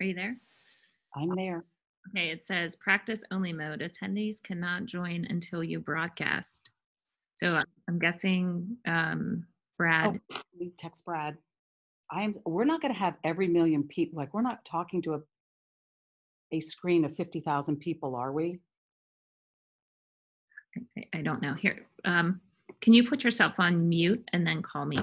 Are you there? I'm there. Okay, it says practice only mode. Attendees cannot join until you broadcast. So I'm guessing Brad. Oh, we text Brad. We're not going to have every million people. Like, we're not talking to a screen of 50,000 people, are we? I don't know. Here, can you put yourself on mute and then call me?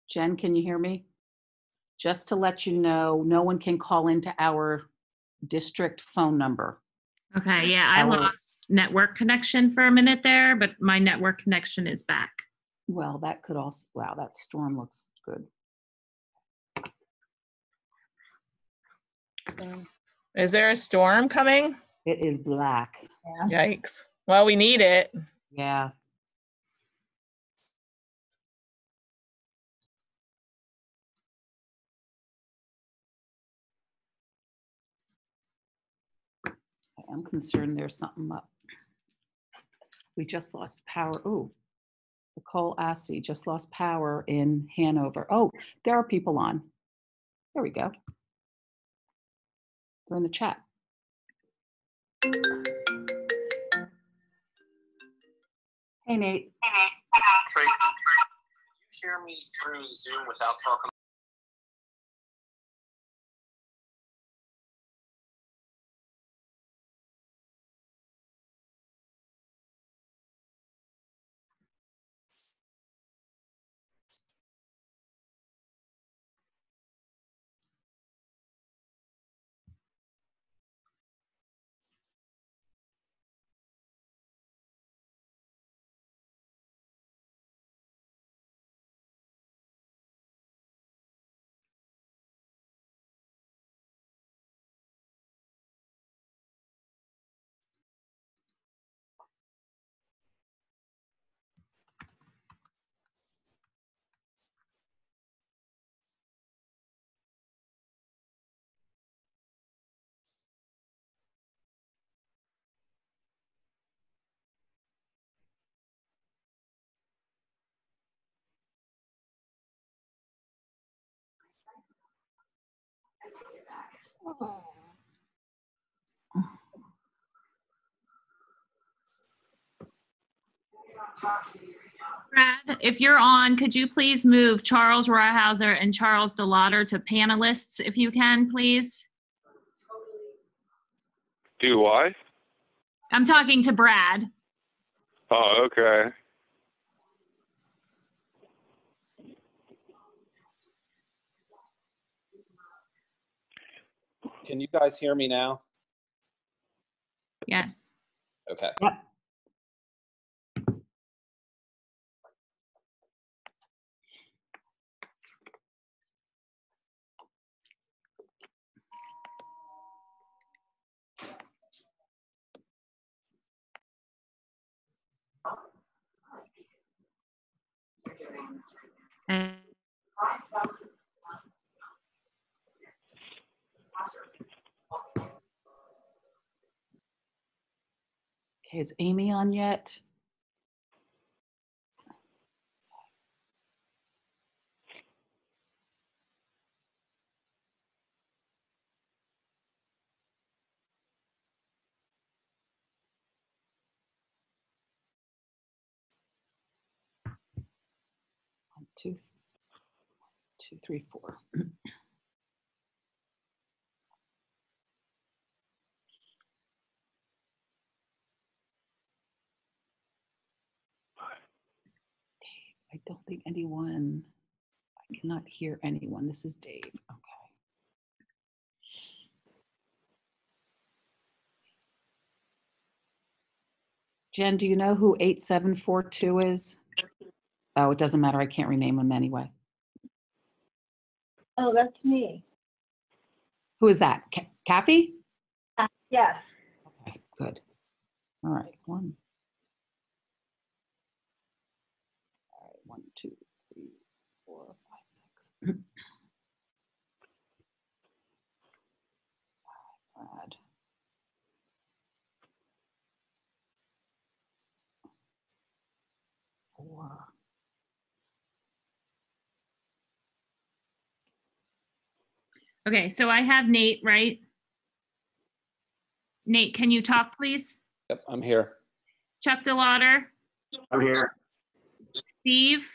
Jen, can you hear me? Just to let you know, no one can call into our district phone number. Okay, yeah, I lost network connection for a minute there, but my network connection is back. Well, that could also, wow, that storm looks good. Is there a storm coming? It is black. Yikes. Well, we need it. Yeah. I'm concerned there's something up. We just lost power. Oh, Nicole Assey just lost power in Hanover. Oh, there are people on. There we go. They're in the chat. Hey, Nate. Tracy, can you hear me through Zoom without talking? Brad, if you're on, could you please move Charles Rawhauser and Charles DeLauder to panelists if you can, please? Do what? I'm talking to Brad. Oh, okay. Can you guys hear me now? Yes. Okay. Yep. And Okay, is Amy on yet? One, two, two, three, four. I don't think anyone, I cannot hear anyone. This is Dave. Okay. Jen, do you know who 8742 is? Oh, it doesn't matter. I can't rename them anyway. Oh, that's me. Who is that? Kathy? Yes. Okay, good. All right, one. All right, 1, 2, 3, 4, 5, 6. Brad. Four. okay, so I have Nate, right? Nate, can you talk, please? Yep, I'm here. Chuck DeLauder, I'm here. Steve,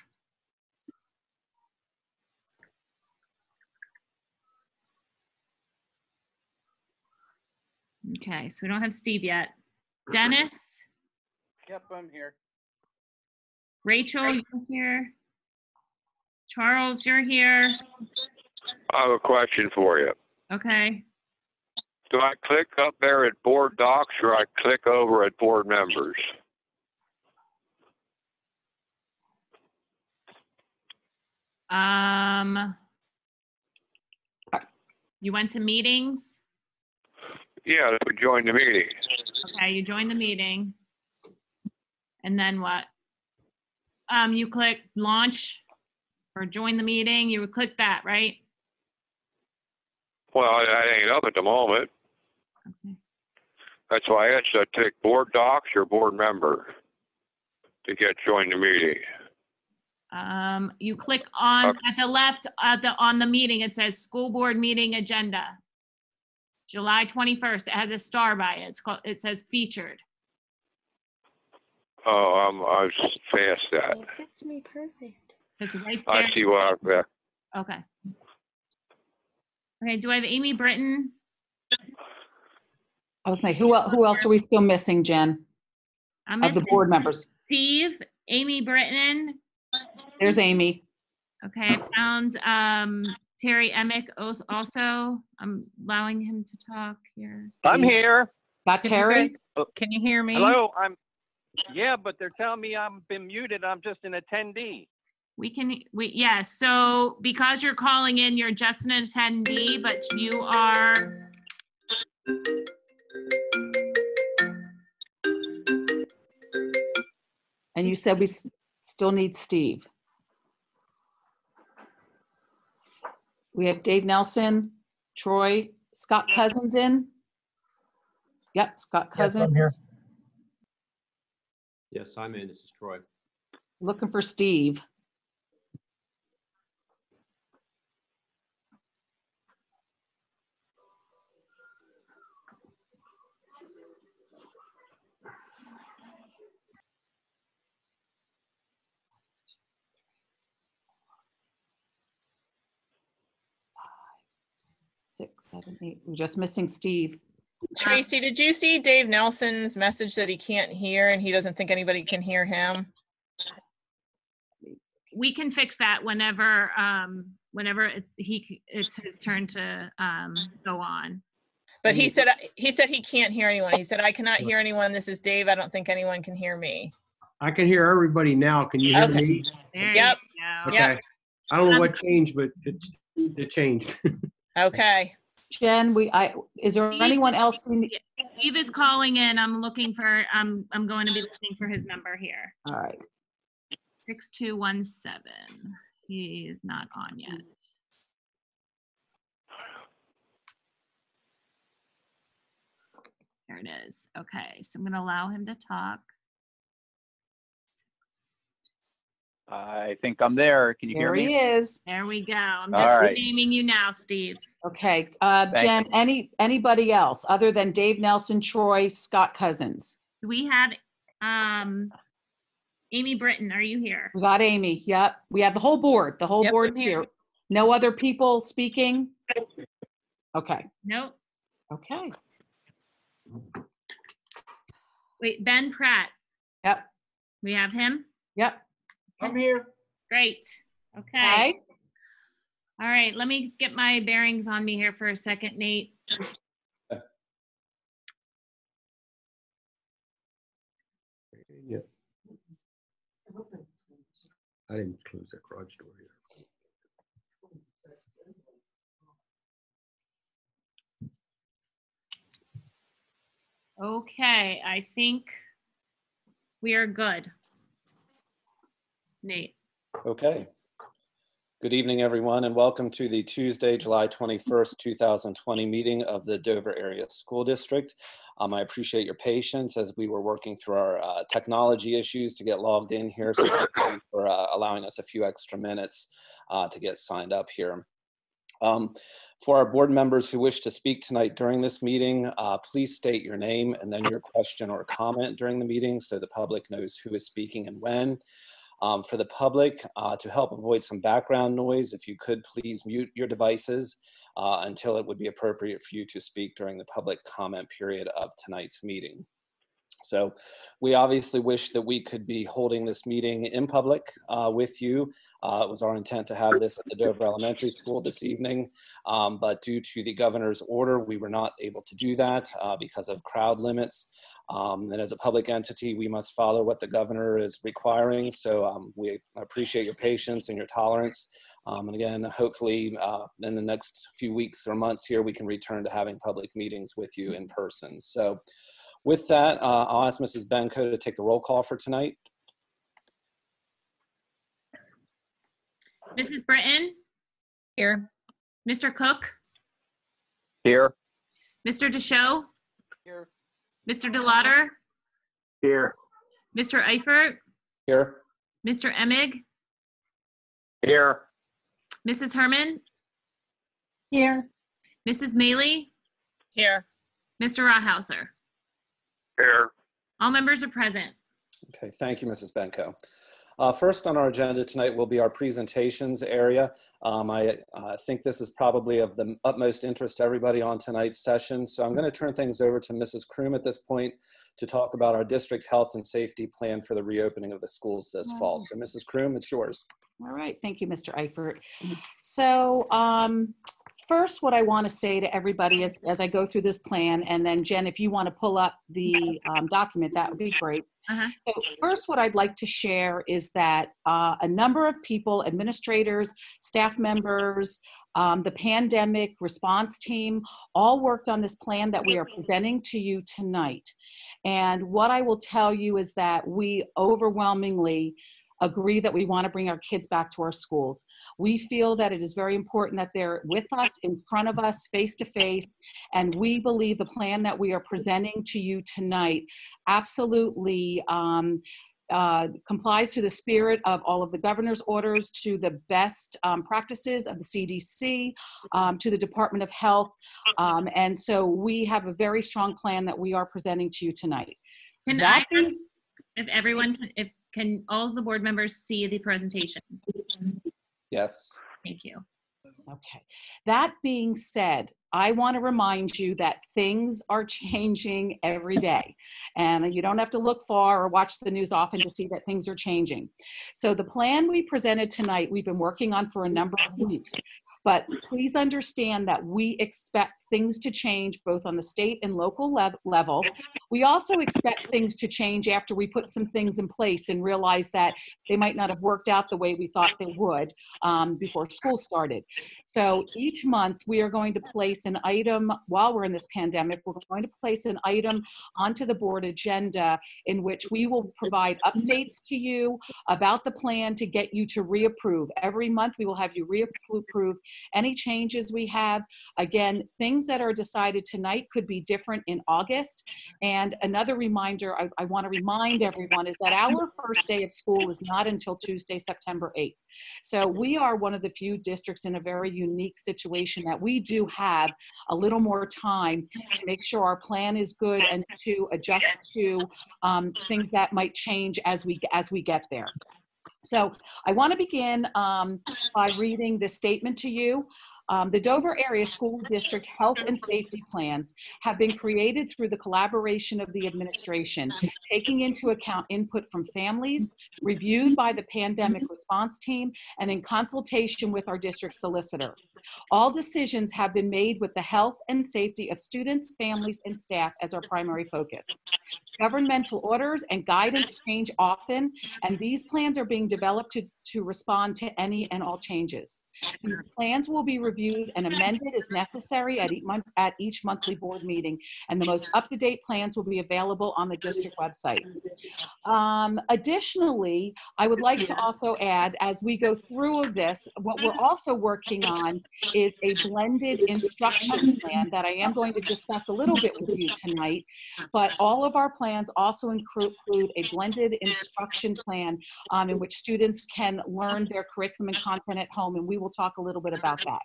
okay, so we don't have Steve yet. Dennis, Yep, I'm here. Rachel, you're here. Charles, you're here. I have a question for you. Okay. Do I click up there at board docs or I click over at board members? You went to meetings? Yeah, to join the meeting. Okay, you joined the meeting. And then what? You click launch or join the meeting. You would click that, right? Well, that ain't up at the moment. Okay. That's why I asked, I click board docs or board member to get join the meeting. You click on at the left on the meeting. It says school board meeting agenda, July 21st. It has a star by it. It says featured. Oh, I was past that. It fits me perfect. It's right I there. see what I've Okay. Okay. Do I have Amy Britton? I was saying, who else are we still missing, Jen? I'm Of the missing board members. Steve, Amy Britton. There's Amy. Okay, I found Terry Emick also. I'm allowing him to talk here. I'm here. Got Can you Terry? guys- Can you hear me? Hello, yeah, but they're telling me I've been muted. I'm just an attendee. Yes, so because you're calling in, you're just an attendee, but you are. And you said we still need Steve. We have Dave Nelson, Troy, Scott Cousins in. Yep, Scott Cousins. I'm here. Yes, I'm in. This is Troy. Looking for Steve. 6, 7, 8. We're just missing Steve. Tracy, did you see Dave Nelson's message that he can't hear and he doesn't think anybody can hear him? We can fix that whenever, it's his turn to, go on. But he said he can't hear anyone. He said, I cannot hear anyone. This is Dave. I don't think anyone can hear me. I can hear everybody now. Can you hear Okay. me? There you Yep. go. Okay. I don't know what changed, but it changed. Okay. Jen, is there Steve? anyone else? Steve is calling in. I'm going to be looking for his number here. All right. 6217. He is not on yet. There it is. Okay, so I'm going to allow him to talk. I think I'm there. Can you hear There he me? is. There we go. I'm All just right. renaming you now, Steve. Okay. Thank Jen, anybody else other than Dave Nelson, Troy, Scott Cousins? Do we have Amy Britton? Are you here? We got Amy. Yep. We have the whole board. The whole Yep, I'm board's here. here. No other people speaking? Okay. Nope. Okay. Wait, Ben Pratt. Yep. We have him? Yep. I'm here. Great. Okay. Okay. All right, let me get my bearings on me here for a second, Nate. Yeah. I didn't close that garage door here. Okay, I think we are good. Nate. Okay. Good evening, everyone, and welcome to the Tuesday, July 21st, 2020 meeting of the Dover Area School District. I appreciate your patience as we were working through our technology issues to get logged in here. So thank you for allowing us a few extra minutes to get signed up here. For our board members who wish to speak tonight during this meeting, please state your name and then your question or comment during the meeting so the public knows who is speaking and when. For the public, to help avoid some background noise, if you could please mute your devices until it would be appropriate for you to speak during the public comment period of tonight's meeting. So we obviously wish that we could be holding this meeting in public with you. It was our intent to have this at the Dover Elementary School this evening, but due to the governor's order, we were not able to do that because of crowd limits. And as a public entity, we must follow what the governor is requiring. So we appreciate your patience and your tolerance. And again, hopefully in the next few weeks or months here, we can return to having public meetings with you in person. So with that, I'll ask Mrs. Benko to take the roll call for tonight. Mrs. Britton? Here. Mr. Cook? Here. Mr. Deschaux? Here. Mr. DeLauder? Here. Mr. Eifert? Here. Mr. Emig? Here. Mrs. Herman? Here. Mrs. Maley? Here. Mr. Rawhauser? Here. All members are present. Okay, thank you, Mrs. Benko. First on our agenda tonight will be our presentations area. I think this is probably of the utmost interest to everybody on tonight's session. So I'm going to turn things over to Mrs. Kroom at this point to talk about our district health and safety plan for the reopening of the schools this fall. So Mrs. Kroom, it's yours. All right. Thank you, Mr. Eifert. So first, what I want to say to everybody as I go through this plan, and then Jen, if you want to pull up the document, that would be great. So first, what I'd like to share is that a number of people, administrators, staff members, the pandemic response team, all worked on this plan that we are presenting to you tonight. And what I will tell you is that we overwhelmingly agree that we want to bring our kids back to our schools. We feel that it is very important that they're with us, in front of us, face to face, and we believe the plan that we are presenting to you tonight absolutely complies to the spirit of all of the governor's orders, to the best practices of the CDC, to the Department of Health. And so we have a very strong plan that we are presenting to you tonight. Can I ask if everyone, can all of the board members see the presentation? Yes. Thank you. Okay. That being said, I want to remind you that things are changing every day. And you don't have to look far or watch the news often to see that things are changing. So the plan we presented tonight, we've been working on for a number of weeks. But please understand that we expect things to change both on the state and local level. We also expect things to change after we put some things in place and realize that they might not have worked out the way we thought they would before school started. So each month we are going to place an item, while we're in this pandemic, we're going to place an item onto the board agenda in which we will provide updates to you about the plan to get you to reapprove. Every month we will have you reapprove any changes we have. Again, things that are decided tonight could be different in August. And another reminder I want to remind everyone is that our first day of school is not until Tuesday, September 8th. So we are one of the few districts in a very unique situation that we do have a little more time to make sure our plan is good and to adjust to things that might change as we get there. So I want to begin by reading this statement to you. The Dover Area School District Health and Safety Plans have been created through the collaboration of the administration, taking into account input from families, reviewed by the pandemic response team, and in consultation with our district solicitor. All decisions have been made with the health and safety of students, families, and staff as our primary focus. Governmental orders and guidance change often, and these plans are being developed to respond to any and all changes. These plans will be reviewed and amended as necessary at each monthly board meeting, and the most up-to-date plans will be available on the district website. Additionally, I would like to also add, as we go through this, what we're also working on is a blended instruction plan that I am going to discuss a little bit with you tonight, but all of our plans also include a blended instruction plan in which students can learn their curriculum and content at home, and we will talk a little bit about that.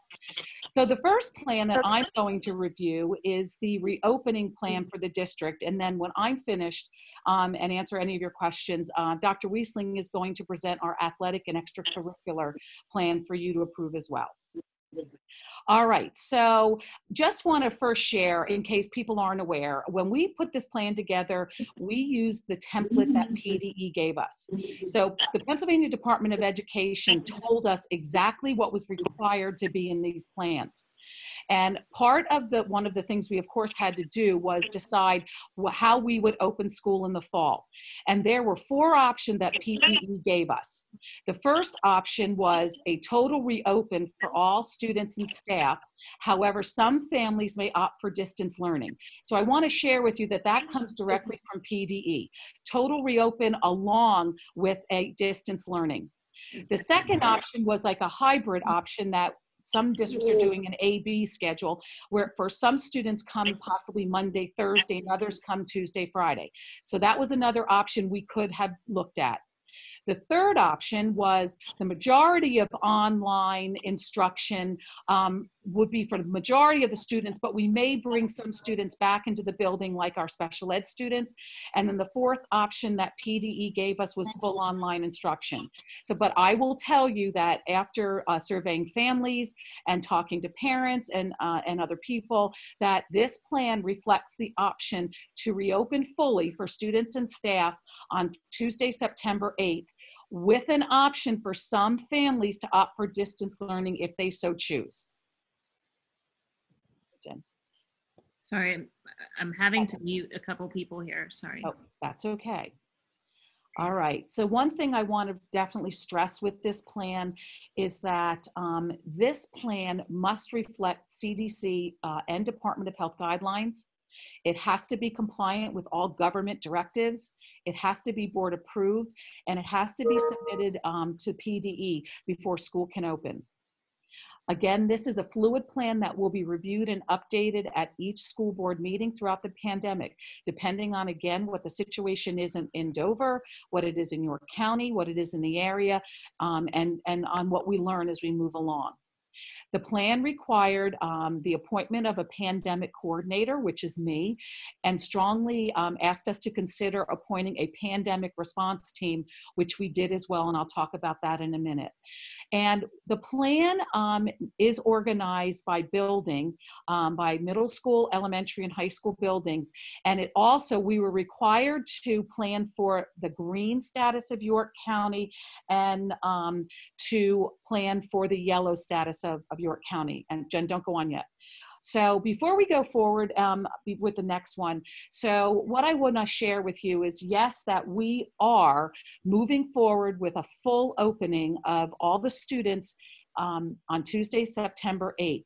So the first plan that I'm going to review is the reopening plan for the district, and then when I'm finished and answer any of your questions, Dr. Wiesling is going to present our athletic and extracurricular plan for you to approve as well. All right, so just want to first share, in case people aren't aware, when we put this plan together, we used the template that PDE gave us. So the Pennsylvania Department of Education told us exactly what was required to be in these plans. And part of one of the things we of course had to do was decide how we would open school in the fall. And there were 4 options that PDE gave us. The first option was a total reopen for all students and staff. However, some families may opt for distance learning. So I want to share with you that that comes directly from PDE. Total reopen along with a distance learning. The second option was like a hybrid option that some districts are doing an A-B schedule where for some students come possibly Monday, Thursday, and others come Tuesday, Friday. So that was another option we could have looked at. The third option was the majority of online instruction would be for the majority of the students, but we may bring some students back into the building like our special ed students. And then the fourth option that PDE gave us was full online instruction. So, but I will tell you that after surveying families and talking to parents and other people, that this plan reflects the option to reopen fully for students and staff on Tuesday, September 8th, with an option for some families to opt for distance learning if they so choose. Jen. Sorry, I'm having to mute a couple people here, sorry. Oh, that's okay. All right, so one thing I want to definitely stress with this plan is that this plan must reflect CDC and Department of Health guidelines. It has to be compliant with all government directives. It has to be board approved, and it has to be submitted to PDE before school can open. Again, this is a fluid plan that will be reviewed and updated at each school board meeting throughout the pandemic, depending on, again, what the situation is in Dover, what it is in York County, what it is in the area, and on what we learn as we move along. The plan required the appointment of a pandemic coordinator, which is me, and strongly asked us to consider appointing a pandemic response team, which we did as well, and I'll talk about that in a minute. And the plan is organized by building, by middle school, elementary, and high school buildings. And it also, we were required to plan for the green status of York County and to plan for the yellow status of York County. And Jen, don't go on yet. So before we go forward with the next one, so what I want to share with you is, yes, that we are moving forward with a full opening of all the students on Tuesday, September 8th,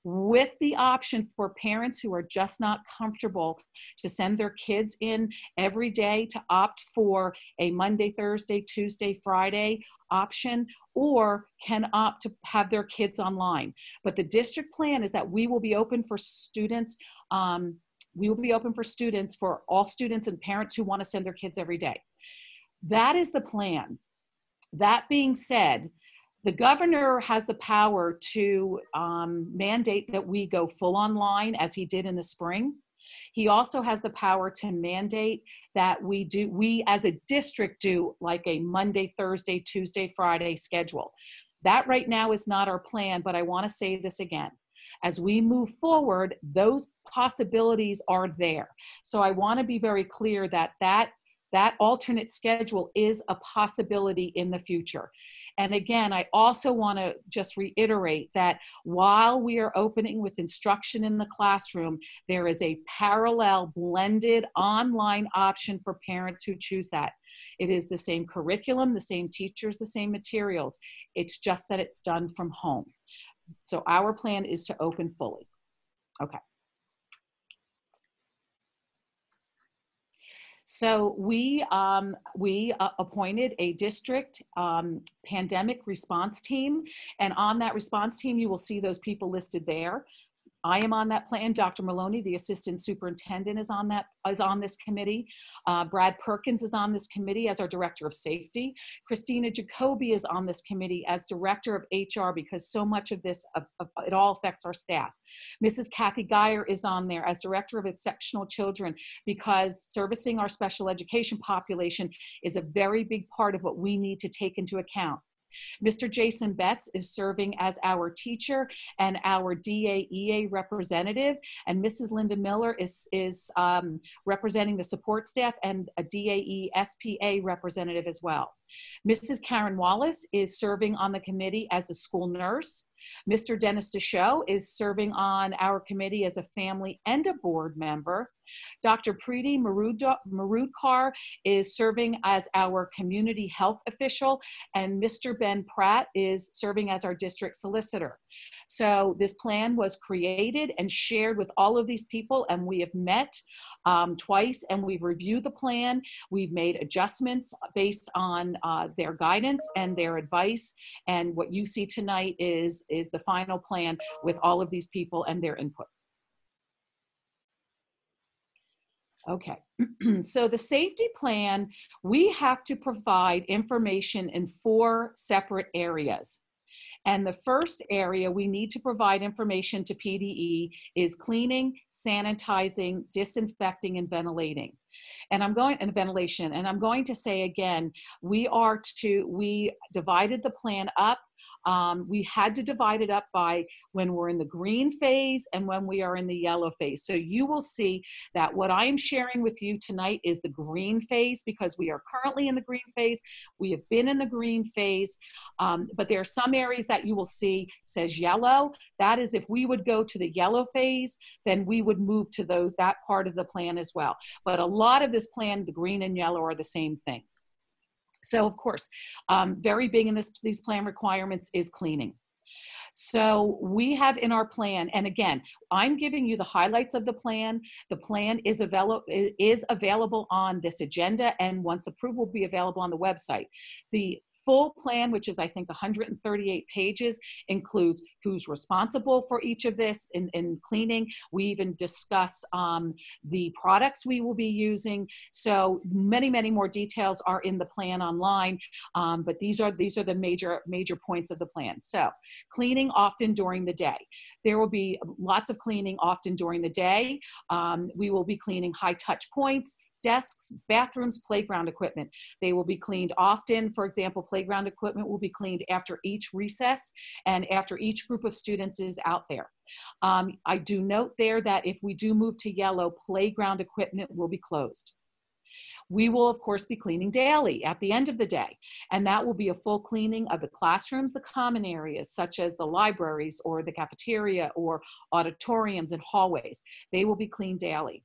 with the option for parents who are just not comfortable to send their kids in every day to opt for a Monday, Thursday, Tuesday, Friday option, or can opt to have their kids online. But the district plan is that we will be open for students. We will be open for students, for all students and parents who want to send their kids every day. That is the plan. That being said, the governor has the power to mandate that we go full online, as he did in the spring. He also has the power to mandate that we as a district do like a Monday, Thursday, Tuesday, Friday schedule. That right now is not our plan, but I want to say this again. As we move forward, those possibilities are there. So I want to be very clear that that alternate schedule is a possibility in the future. And again, I also want to just reiterate that while we are opening with instruction in the classroom, there is a parallel blended online option for parents who choose that. It is the same curriculum, the same teachers, the same materials. It's just that it's done from home. So our plan is to open fully. Okay. So we appointed a district pandemic response team, and on that response team, you will see those people listed there. I am on that plan. Dr. Maloney, the assistant superintendent, is on this committee. Brad Perkins is on this committee as our director of safety. Christina Jacoby is on this committee as director of HR, because so much of this, it all affects our staff. Mrs. Kathy Geyer is on there as director of exceptional children, because servicing our special education population is a very big part of what we need to take into account. Mr. Jason Betts is serving as our teacher and our DAEA representative, and Mrs. Linda Miller is representing the support staff and a DAE SPA representative as well. Mrs. Karen Wallace is serving on the committee as a school nurse. Mr. Dennis DeShow is serving on our committee as a family and a board member. Dr. Preeti Marudkar is serving as our community health official, and Mr. Ben Pratt is serving as our district solicitor. So this plan was created and shared with all of these people, and we have met twice, and we've reviewed the plan. We've made adjustments based on their guidance and their advice, and what you see tonight is the final plan with all of these people and their input. Okay, so the safety plan, we have to provide information in 4 separate areas. And the first area we need to provide information to PDE is cleaning, sanitizing, disinfecting, and ventilating. And I'm going to say again, we divided the plan up. We had to divide it up by when we're in the green phase and when we are in the yellow phase. So you will see that what I am sharing with you tonight is the green phase, because we are currently in the green phase. We have been in the green phase, but there are some areas that you will see says yellow. That is, if we would go to the yellow phase, then we would move to that part of the plan as well. But a lot of this plan, the green and yellow, are the same things. So of course, very big in these plan requirements is cleaning. So we have in our plan, and again, I'm giving you the highlights of the plan. The plan is available on this agenda, and once approved will be available on the website. The full plan, which is I think 138 pages, includes who's responsible for each of this in cleaning. We even discuss the products we will be using. So many more details are in the plan online, but these are the major points of the plan. So cleaning often during the day. There will be lots of cleaning often during the day. We will be cleaning high touch points, desks, bathrooms, playground equipment. They will be cleaned often. For example, playground equipment will be cleaned after each recess and after each group of students is out there. I do note there that if we do move to yellow, playground equipment will be closed. We will, of course, be cleaning daily at the end of the day, and that will be a full cleaning of the classrooms, the common areas, such as the libraries or the cafeteria or auditoriums and hallways. They will be cleaned daily.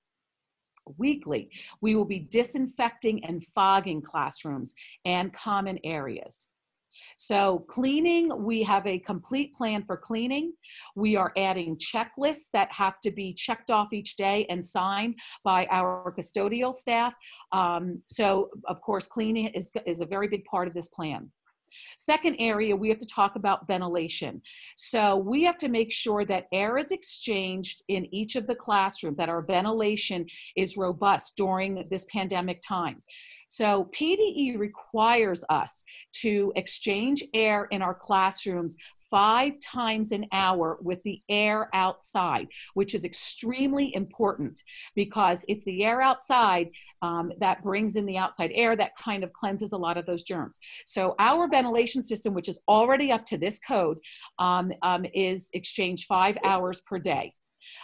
Weekly, we will be disinfecting and fogging classrooms and common areas. So cleaning, we have a complete plan for cleaning. We are adding checklists that have to be checked off each day and signed by our custodial staff. So of course, cleaning is a very big part of this plan. Second area, we have to talk about ventilation. So we have to make sure that air is exchanged in each of the classrooms, that our ventilation is robust during this pandemic time. So PDE requires us to exchange air in our classrooms 5 times an hour with the air outside, which is extremely important because it's the air outside that brings in the outside air that kind of cleanses a lot of those germs. So our ventilation system, which is already up to this code, is exchanged 5 hours per day.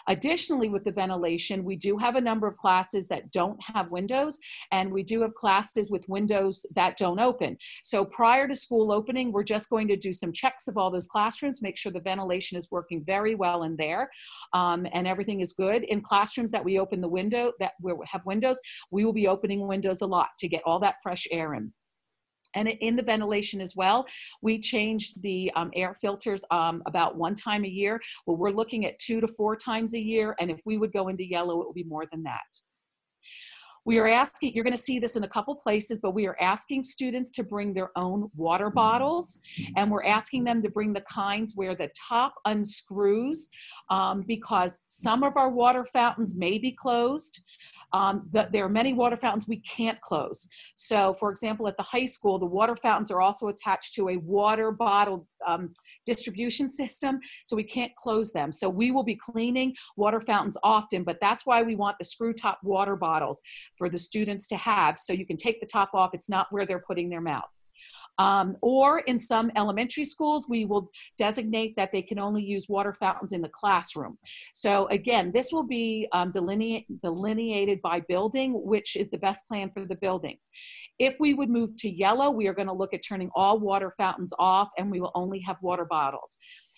Additionally, with the ventilation, we do have a number of classes that don't have windows, and we do have classes with windows that don't open. So prior to school opening, we're just going to do some checks of all those classrooms, make sure the ventilation is working very well in there, and everything is good. In classrooms that we open the window, that we have windows, we will be opening windows a lot to get all that fresh air in. And in the ventilation as well, we changed the air filters about 1 time a year. Well, we're looking at 2 to 4 times a year. And if we would go into yellow, it would be more than that. We are asking, you're going to see this in a couple places, but we are asking students to bring their own water bottles. And we're asking them to bring the kinds where the top unscrews because some of our water fountains may be closed. There are many water fountains we can't close. So for example, at the high school, the water fountains are also attached to a water bottle distribution system, so we can't close them. So we will be cleaning water fountains often, but that's why we want the screw top water bottles for the students to have, so you can take the top off. It's not where they're putting their mouth. Or in some elementary schools, we will designate that they can only use water fountains in the classroom. So again, this will be delineated by building, which is the best plan for the building. If we would move to yellow, we are going to look at turning all water fountains off, and we will only have water bottles.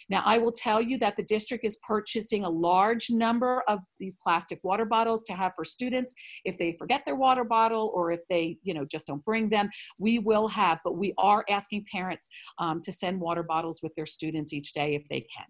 Now, I will tell you that the district is purchasing a large number of these plastic water bottles to have for students. If they forget their water bottle or if they, just don't bring them, we will have, but we are asking parents to send water bottles with their students each day if they can.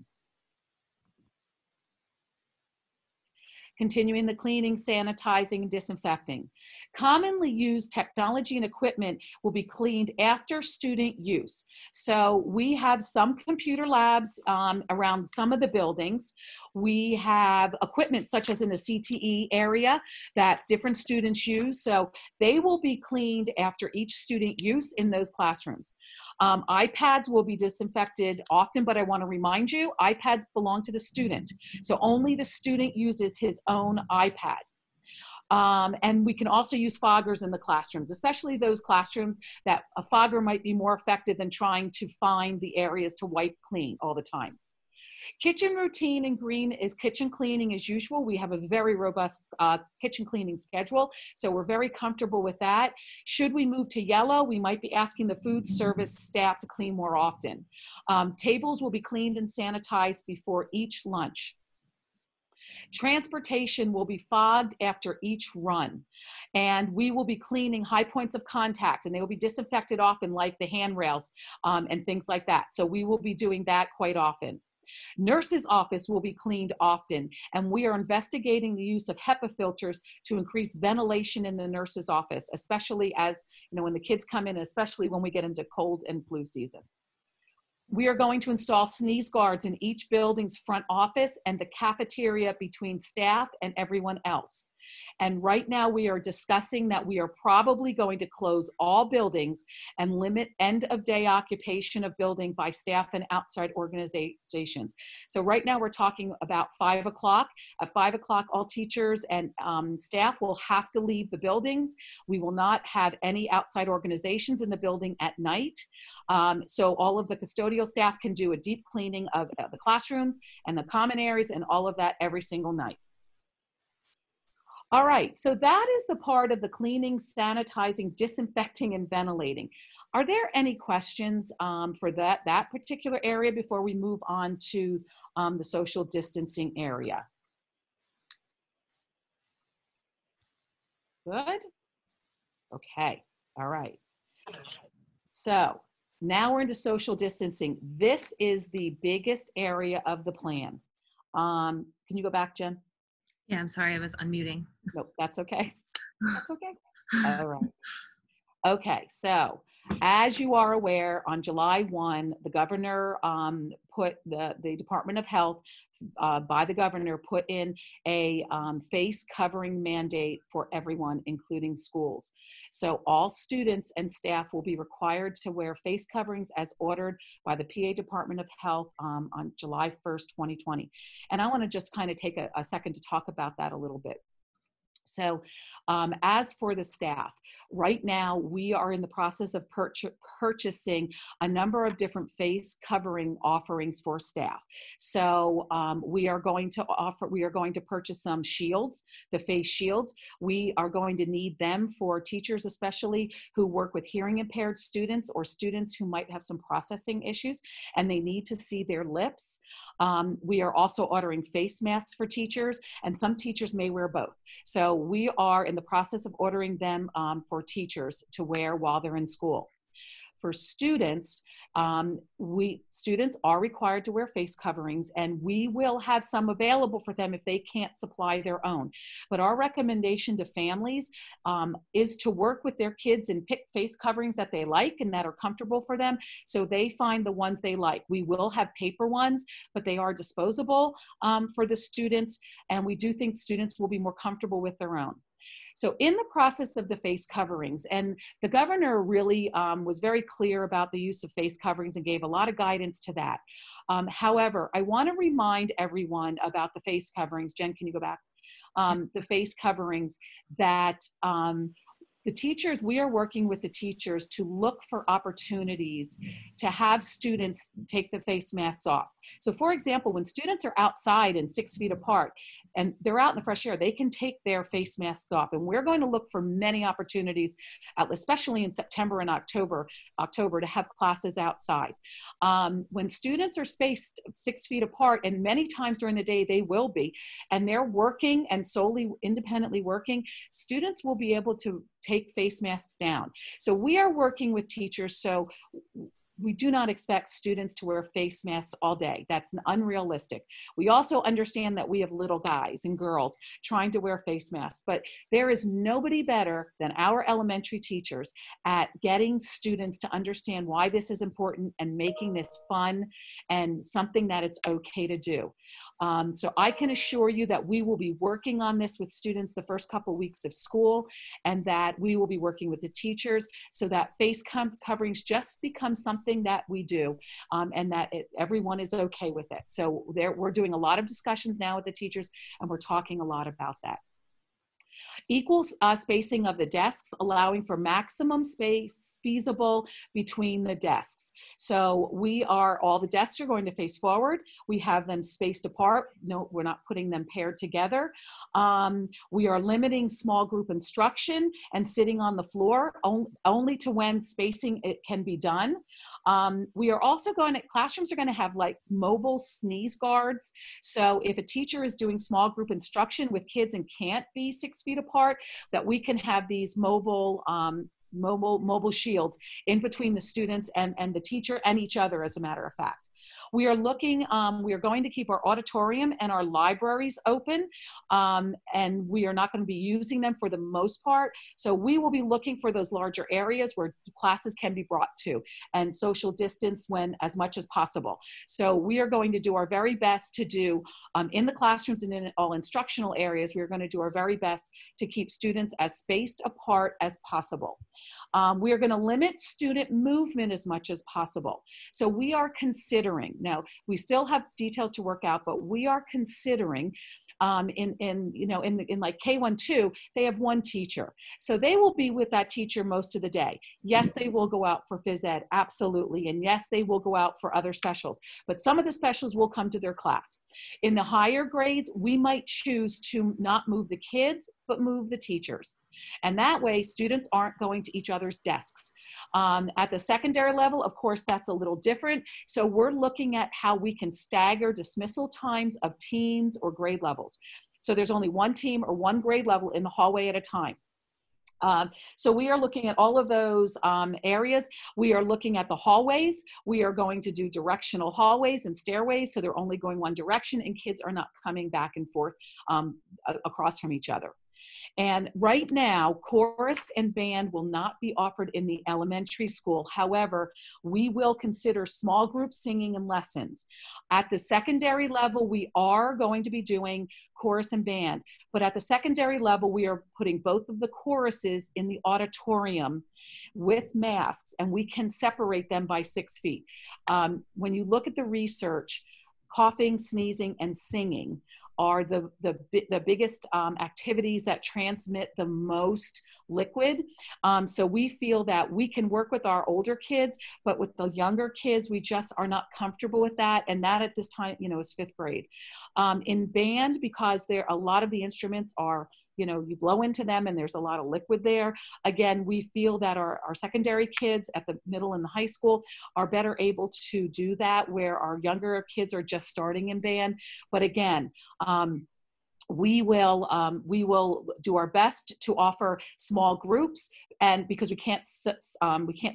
Continuing the cleaning, sanitizing, and disinfecting. Commonly used technology and equipment will be cleaned after student use. So we have some computer labs around some of the buildings. We have equipment such as in the CTE area that different students use. So they will be cleaned after each student use in those classrooms. iPads will be disinfected often, but I want to remind you, iPads belong to the student. So only the student uses his own iPad. And we can also use foggers in the classrooms, especially those classrooms that a fogger might be more effective than trying to find the areas to wipe clean all the time. Kitchen routine in green is kitchen cleaning as usual. We have a very robust kitchen cleaning schedule, so we're very comfortable with that. Should we move to yellow, we might be asking the food service staff to clean more often. Tables will be cleaned and sanitized before each lunch. Transportation will be fogged after each run, and we will be cleaning high points of contact, and they will be disinfected often, like the handrails and things like that. So we will be doing that quite often. Nurse's office will be cleaned often, and we are investigating the use of HEPA filters to increase ventilation in the nurse's office, especially as, when the kids come in, especially when we get into cold and flu season. We are going to install sneeze guards in each building's front office and the cafeteria between staff and everyone else. And right now we are discussing that we are probably going to close all buildings and limit end of day occupation of building by staff and outside organizations. So right now we're talking about 5 o'clock. At 5 o'clock, all teachers and staff will have to leave the buildings. We will not have any outside organizations in the building at night. So all of the custodial staff can do a deep cleaning of the classrooms and the common areas and all of that every single night. All right, so that is the part of the cleaning, sanitizing, disinfecting, and ventilating. Are there any questions for that particular area before we move on to the social distancing area? Good? Okay, all right. So now we're into social distancing. This is the biggest area of the plan. Can you go back, Jen? Yeah, I'm sorry, I was unmuting. Nope, that's okay. That's okay. All right. Okay, so as you are aware, on July 1, the governor put the Department of Health, by the governor, put in a face covering mandate for everyone, including schools. So all students and staff will be required to wear face coverings as ordered by the PA Department of Health on July 1st, 2020. And I want to just kind of take a second to talk about that a little bit. So as for the staff, right now we are in the process of purchasing a number of different face covering offerings for staff. So we are going to purchase some shields, the face shields. We are going to need them for teachers, especially who work with hearing impaired students or students who might have some processing issues and they need to see their lips. We are also ordering face masks for teachers, and some teachers may wear both. So we are in the process of ordering them for teachers to wear while they're in school. For students, students are required to wear face coverings, and we will have some available for them if they can't supply their own. But our recommendation to families is to work with their kids and pick face coverings that they like and that are comfortable for them, so they find the ones they like. We will have paper ones, but they are disposable for the students, and we do think students will be more comfortable with their own. So in the process of the face coverings, and the governor really was very clear about the use of face coverings and gave a lot of guidance to that. However, I want to remind everyone about the face coverings. Jen, can you go back? The face coverings that the teachers, we are working with the teachers to look for opportunities to have students take the face masks off. So for example, when students are outside and 6 feet apart and they're out in the fresh air, they can take their face masks off. And we're going to look for many opportunities, especially in September and October to have classes outside. When students are spaced 6 feet apart, and many times during the day they will be, and they're working and solely independently working, students will be able to take face masks down. So we are working with teachers, so we do not expect students to wear face masks all day. That's unrealistic. We also understand that we have little guys and girls trying to wear face masks, but there is nobody better than our elementary teachers at getting students to understand why this is important and making this fun and something that it's okay to do. So I can assure you that we will be working on this with students the first couple weeks of school, and that we will be working with the teachers so that face coverings just become something that we do, and that everyone is okay with it. So we're doing a lot of discussions now with the teachers, and we're talking a lot about that. Equal spacing of the desks, allowing for maximum space feasible between the desks. So all the desks are going to face forward. We have them spaced apart. No, we're not putting them paired together. We are limiting small group instruction and sitting on the floor only to when spacing it can be done. We are also classrooms are going to have like mobile sneeze guards. So if a teacher is doing small group instruction with kids and can't be 6 feet apart, that we can have these mobile shields in between the students and the teacher and each other, as a matter of fact. We are looking, we are going to keep our auditorium and our libraries open, and we are not going to be using them for the most part. So we will be looking for those larger areas where classes can be brought to and social distance when as much as possible. So we are going to do our very best to do in the classrooms and in all instructional areas, we are going to do our very best to keep students as spaced apart as possible. We are going to limit student movement as much as possible. So we are considering, now we still have details to work out, but we are considering in like K-1-2, they have one teacher. So they will be with that teacher most of the day. Yes, they will go out for phys ed, absolutely. And yes, they will go out for other specials, but some of the specials will come to their class. In the higher grades, we might choose to not move the kids, but move the teachers. And that way, students aren't going to each other's desks. At the secondary level, of course, that's a little different. So we're looking at how we can stagger dismissal times of teams or grade levels. So there's only one team or one grade level in the hallway at a time. So we are looking at all of those areas. We are looking at the hallways. We are going to do directional hallways and stairways, so they're only going one direction and kids are not coming back and forth across from each other. And right now, chorus and band will not be offered in the elementary school. However, we will consider small group singing and lessons. At the secondary level, we are going to be doing chorus and band. But at the secondary level, we are putting both of the choruses in the auditorium with masks, and we can separate them by 6 feet. When you look at the research, coughing, sneezing, and singing are the biggest activities that transmit the most liquid. So we feel that we can work with our older kids, but with the younger kids, we just are not comfortable with that. And that at this time, is 5th grade. In band, because a lot of the instruments are, you blow into them and there's a lot of liquid there. Again, we feel that our secondary kids at the middle and the high school are better able to do that, where our younger kids are just starting in band. But again, we will do our best to offer small groups, and because we can't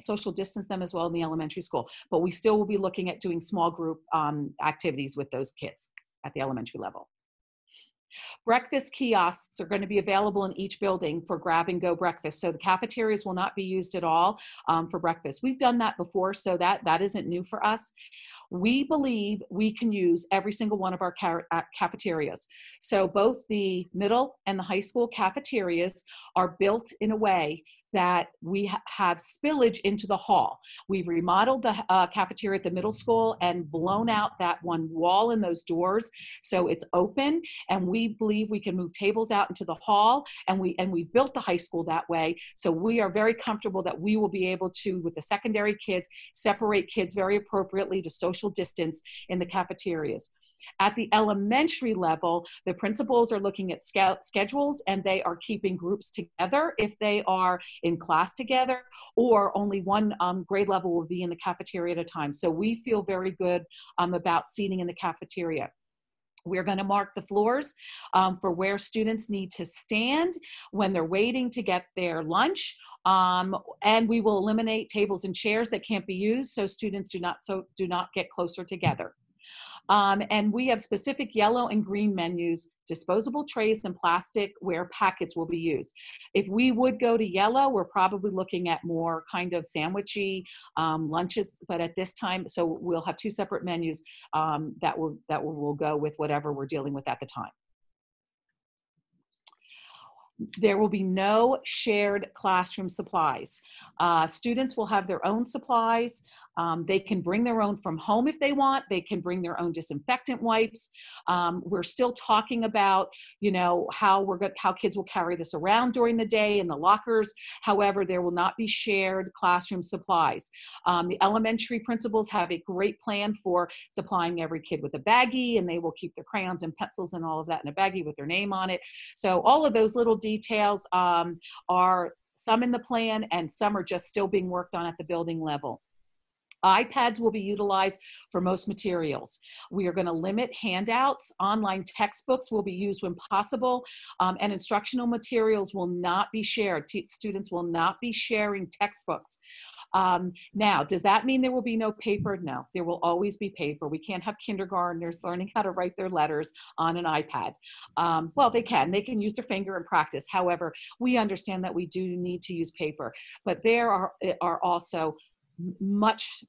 social distance them as well in the elementary school, but we still will be looking at doing small group activities with those kids at the elementary level. Breakfast kiosks are going to be available in each building for grab and go breakfast. So the cafeterias will not be used at all for breakfast. We've done that before, so that isn't new for us. We believe we can use every single one of our cafeterias. So both the middle and the high school cafeterias are built in a way that we have spillage into the hall. We've remodeled the cafeteria at the middle school and blown out that one wall in those doors, so it's open, and we believe we can move tables out into the hall, and we built the high school that way. So we are very comfortable that we will be able to, with the secondary kids, separate kids very appropriately to social distance in the cafeterias. At the elementary level, the principals are looking at schedules, and they are keeping groups together if they are in class together, or only one grade level will be in the cafeteria at a time. So we feel very good about seating in the cafeteria. We're going to mark the floors for where students need to stand when they're waiting to get their lunch. And we will eliminate tables and chairs that can't be used, so students do not get closer together. And we have specific yellow and green menus. Disposable trays and plasticware packets will be used. If we would go to yellow, we're probably looking at more kind of sandwichy lunches, but at this time, so we'll have 2 separate menus that will go with whatever we're dealing with at the time. There will be no shared classroom supplies. Students will have their own supplies. They can bring their own from home if they want. They can bring their own disinfectant wipes. We're still talking about, how kids will carry this around during the day in the lockers. However, there will not be shared classroom supplies. The elementary principals have a great plan for supplying every kid with a baggie, and they will keep their crayons and pencils and all of that in a baggie with their name on it. So all of those little details are some in the plan, and some are just still being worked on at the building level. iPads will be utilized for most materials. We are going to limit handouts. Online textbooks will be used when possible, and instructional materials will not be shared. Students will not be sharing textbooks. Now, does that mean there will be no paper? No, there will always be paper. We can't have kindergartners learning how to write their letters on an iPad. Well, they can use their finger and practice. However, we understand that we do need to use paper, but there are also much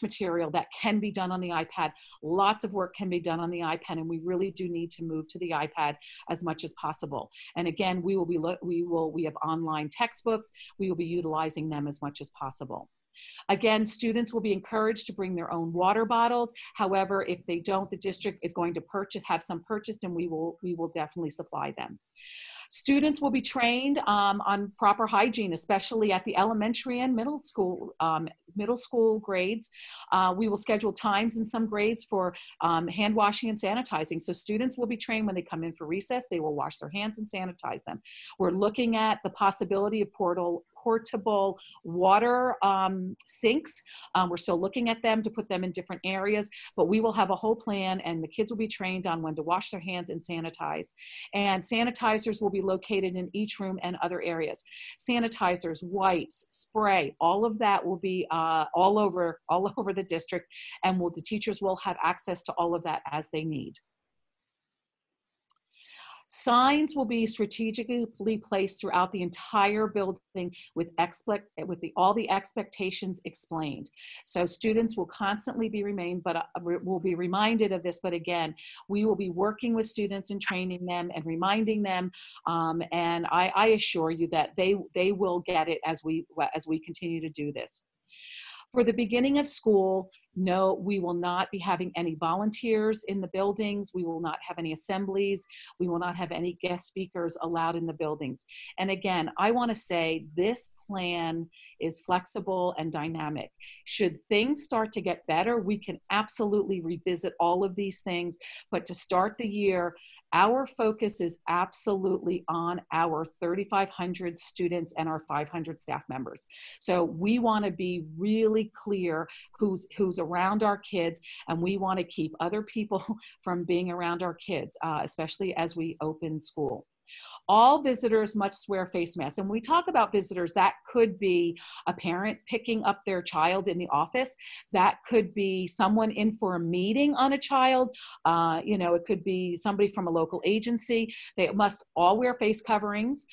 material that can be done on the iPad. Lots of work can be done on the iPad, and we really do need to move to the iPad as much as possible. And again, we have online textbooks. We will be utilizing them as much as possible. Again, students will be encouraged to bring their own water bottles. However, if they don't, the district is going to have some purchased, and we will definitely supply them. Students will be trained on proper hygiene, especially at the elementary and middle school grades. We will schedule times in some grades for hand washing and sanitizing. So students will be trained when they come in for recess. They will wash their hands and sanitize them. We're looking at the possibility of portable water sinks. We're still looking at them to put them in different areas, but we will have a whole plan, and the kids will be trained on when to wash their hands and sanitize. And sanitizers will be located in each room and other areas. Sanitizers, wipes, spray, all of that will be all over the district, and the teachers will have access to all of that as they need. Signs will be strategically placed throughout the entire building with all the expectations explained. So students will constantly be will be reminded of this, but again, we will be working with students and training them and reminding them, and I assure you that they will get it as we continue to do this. For the beginning of school, no, we will not be having any volunteers in the buildings. We will not have any assemblies. We will not have any guest speakers allowed in the buildings. And again, I want to say this plan is flexible and dynamic. Should things start to get better, we can absolutely revisit all of these things. But to start the year, our focus is absolutely on our 3,500 students and our 500 staff members. So we want to be really clear who's around our kids, and we want to keep other people from being around our kids, especially as we open school. All visitors must wear face masks. And when we talk about visitors, that could be a parent picking up their child in the office. That could be someone in for a meeting on a child. It could be somebody from a local agency. They must all wear face coverings.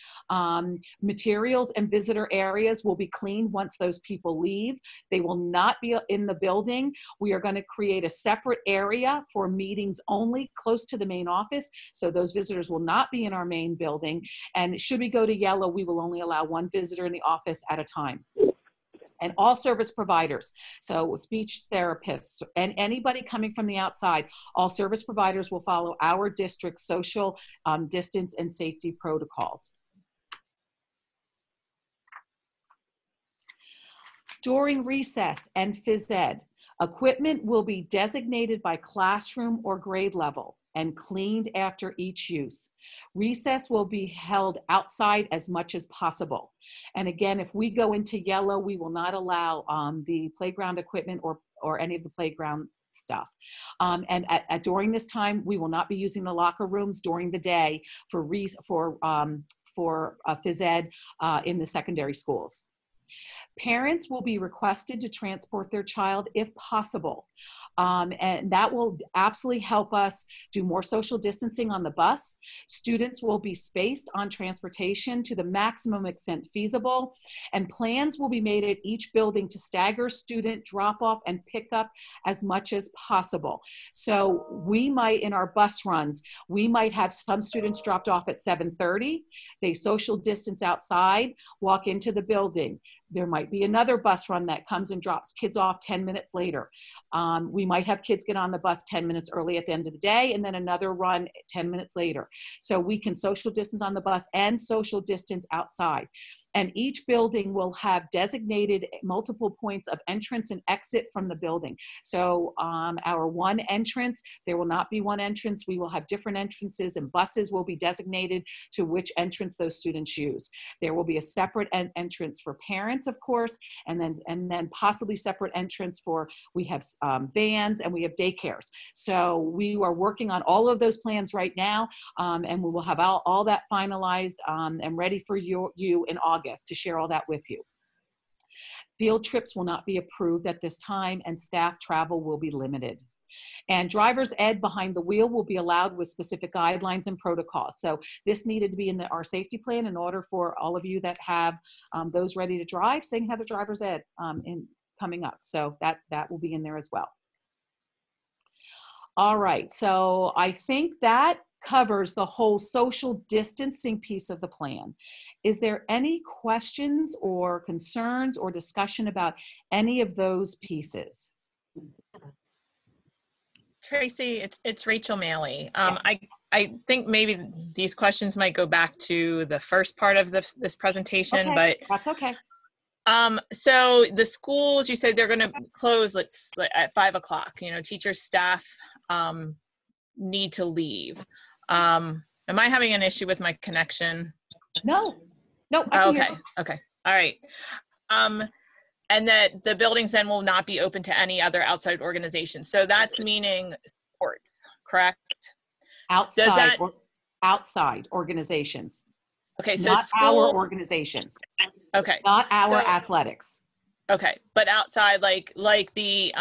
Materials and visitor areas will be cleaned once those people leave. They will not be in the building. We are going to create a separate area for meetings only close to the main office. So those visitors will not be in our main building. And should we go to yellow, we will only allow one visitor in the office at a time. And all service providers, so speech therapists and anybody coming from the outside, all service providers will follow our district's social distance and safety protocols. During recess and phys ed, equipment will be designated by classroom or grade level and cleaned after each use. Recess will be held outside as much as possible. And again, if we go into yellow, we will not allow the playground equipment or any of the playground stuff. And during this time, we will not be using the locker rooms during the day for phys ed in the secondary schools. Parents will be requested to transport their child if possible. And that will absolutely help us do more social distancing on the bus. Students will be spaced on transportation to the maximum extent feasible, and plans will be made at each building to stagger student drop-off and pickup as much as possible. So we might, in our bus runs, we might have some students dropped off at 7:30. They social distance outside, walk into the building. There might be another bus run that comes and drops kids off 10 minutes later. We might have kids get on the bus 10 minutes early at the end of the day, and then another run 10 minutes later. So we can social distance on the bus and social distance outside. And each building will have designated multiple points of entrance and exit from the building. So our one entrance, there will not be one entrance. We will have different entrances, and buses will be designated to which entrance those students use. There will be a separate entrance for parents, of course, and then possibly separate entrance for, we have vans and we have daycares. So we are working on all of those plans right now, and we will have all that finalized and ready for you in August to share all that with you. Field trips will not be approved at this time, and staff travel will be limited. And driver's ed behind the wheel will be allowed with specific guidelines and protocols. So this needed to be in our safety plan in order for all of you that have those ready to drive, so they can have a driver's ed coming up. So that will be in there as well. All right, so I think that covers the whole social distancing piece of the plan. Is there any questions or concerns or discussion about any of those pieces? Tracy, it's Rachel Maley. I think maybe these questions might go back to the first part of this presentation, Okay, but that's okay. so the schools, you said they're going to close at 5 o'clock. You know, teachers, staff need to leave. Am I having an issue with my connection? No, I can Oh, hear okay, okay, all right. And that the buildings then will not be open to any other outside organizations. So that's meaning sports, correct? outside outside organizations. Okay, so not school, our organizations, okay, not our So- athletics. okay, but outside, like the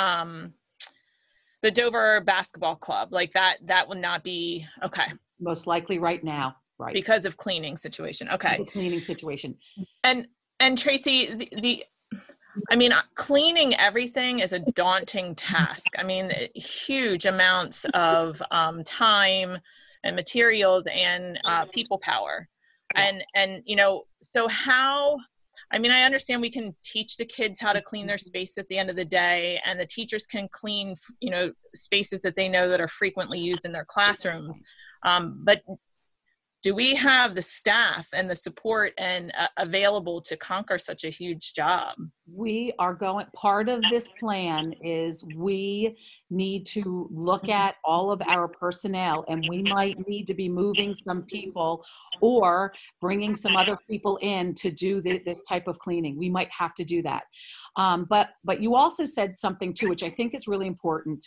Dover Basketball Club, like that would not be, okay, Most likely right now, right? because of cleaning situation. Okay. It's a cleaning situation. And Tracy, I mean, cleaning everything is a daunting task. I mean, huge amounts of time and materials and people power. Yes. And you know, so how, I mean, I understand we can teach the kids how to clean their space at the end of the day, and the teachers can clean, you know, spaces that they know that are frequently used in their classrooms. But do we have the staff and the support and available to conquer such a huge job? We are going, part of this plan is we need to look at all of our personnel, and we might need to be moving some people or bringing some other people in to do this type of cleaning. We might have to do that. But you also said something too, which I think is really important.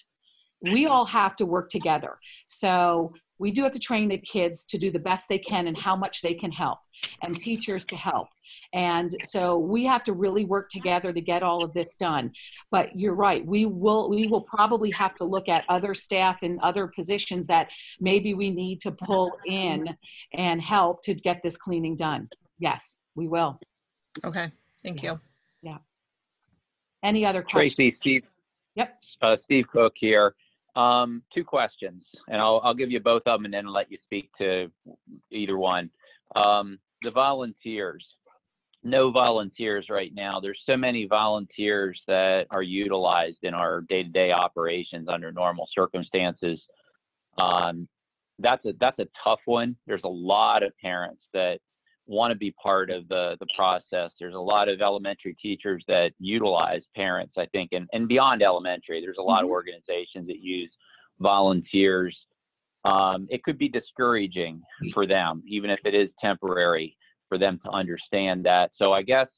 We all have to work together. So we do have to train the kids to do the best they can and how much they can help, and teachers to help. And so we have to really work together to get all of this done. But you're right, we will probably have to look at other staff in other positions that maybe we need to pull in and help to get this cleaning done. Yes, we will. Okay, thank you. Yeah. Any other questions? Tracy, Steve. Yep. Steve Cook here. 2 questions, and I'll give you both of them and then let you speak to either one. The volunteers. No volunteers right now. There's so many volunteers that are utilized in our day-to-day operations under normal circumstances. That's a tough one. There's a lot of parents that want to be part of the process. There's a lot of elementary teachers that utilize parents, I think, and beyond elementary, there's a lot of organizations that use volunteers. It could be discouraging for them, even if it is temporary, for them to understand that. So I guess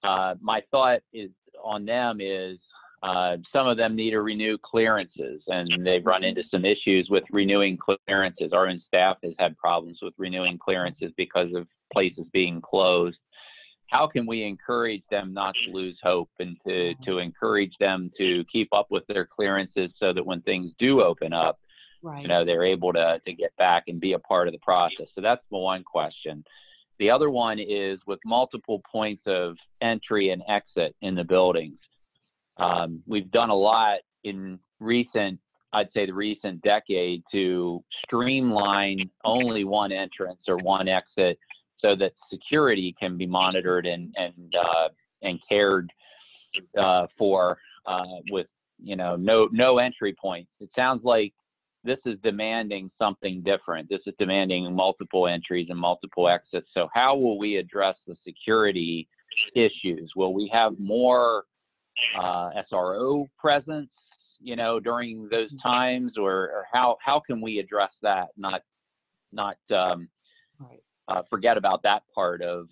my thought is on them is some of them need to renew clearances, and they've run into some issues with renewing clearances. Our own staff has had problems with renewing clearances because of places being closed. How can we encourage them not to lose hope, and to encourage them to keep up with their clearances so that when things do open up, Right. you know, they're able to get back and be a part of the process? So that's the one question. The other one is with multiple points of entry and exit in the buildings. We've done a lot in I'd say the recent decade to streamline only one entrance or one exit so that security can be monitored and cared for with, you know, no entry points. It sounds like this is demanding something different. This is demanding multiple entries and multiple exits. So how will we address the security issues? Will we have more SRO presence, you know, during those times, or how can we address that? Not forget about that part of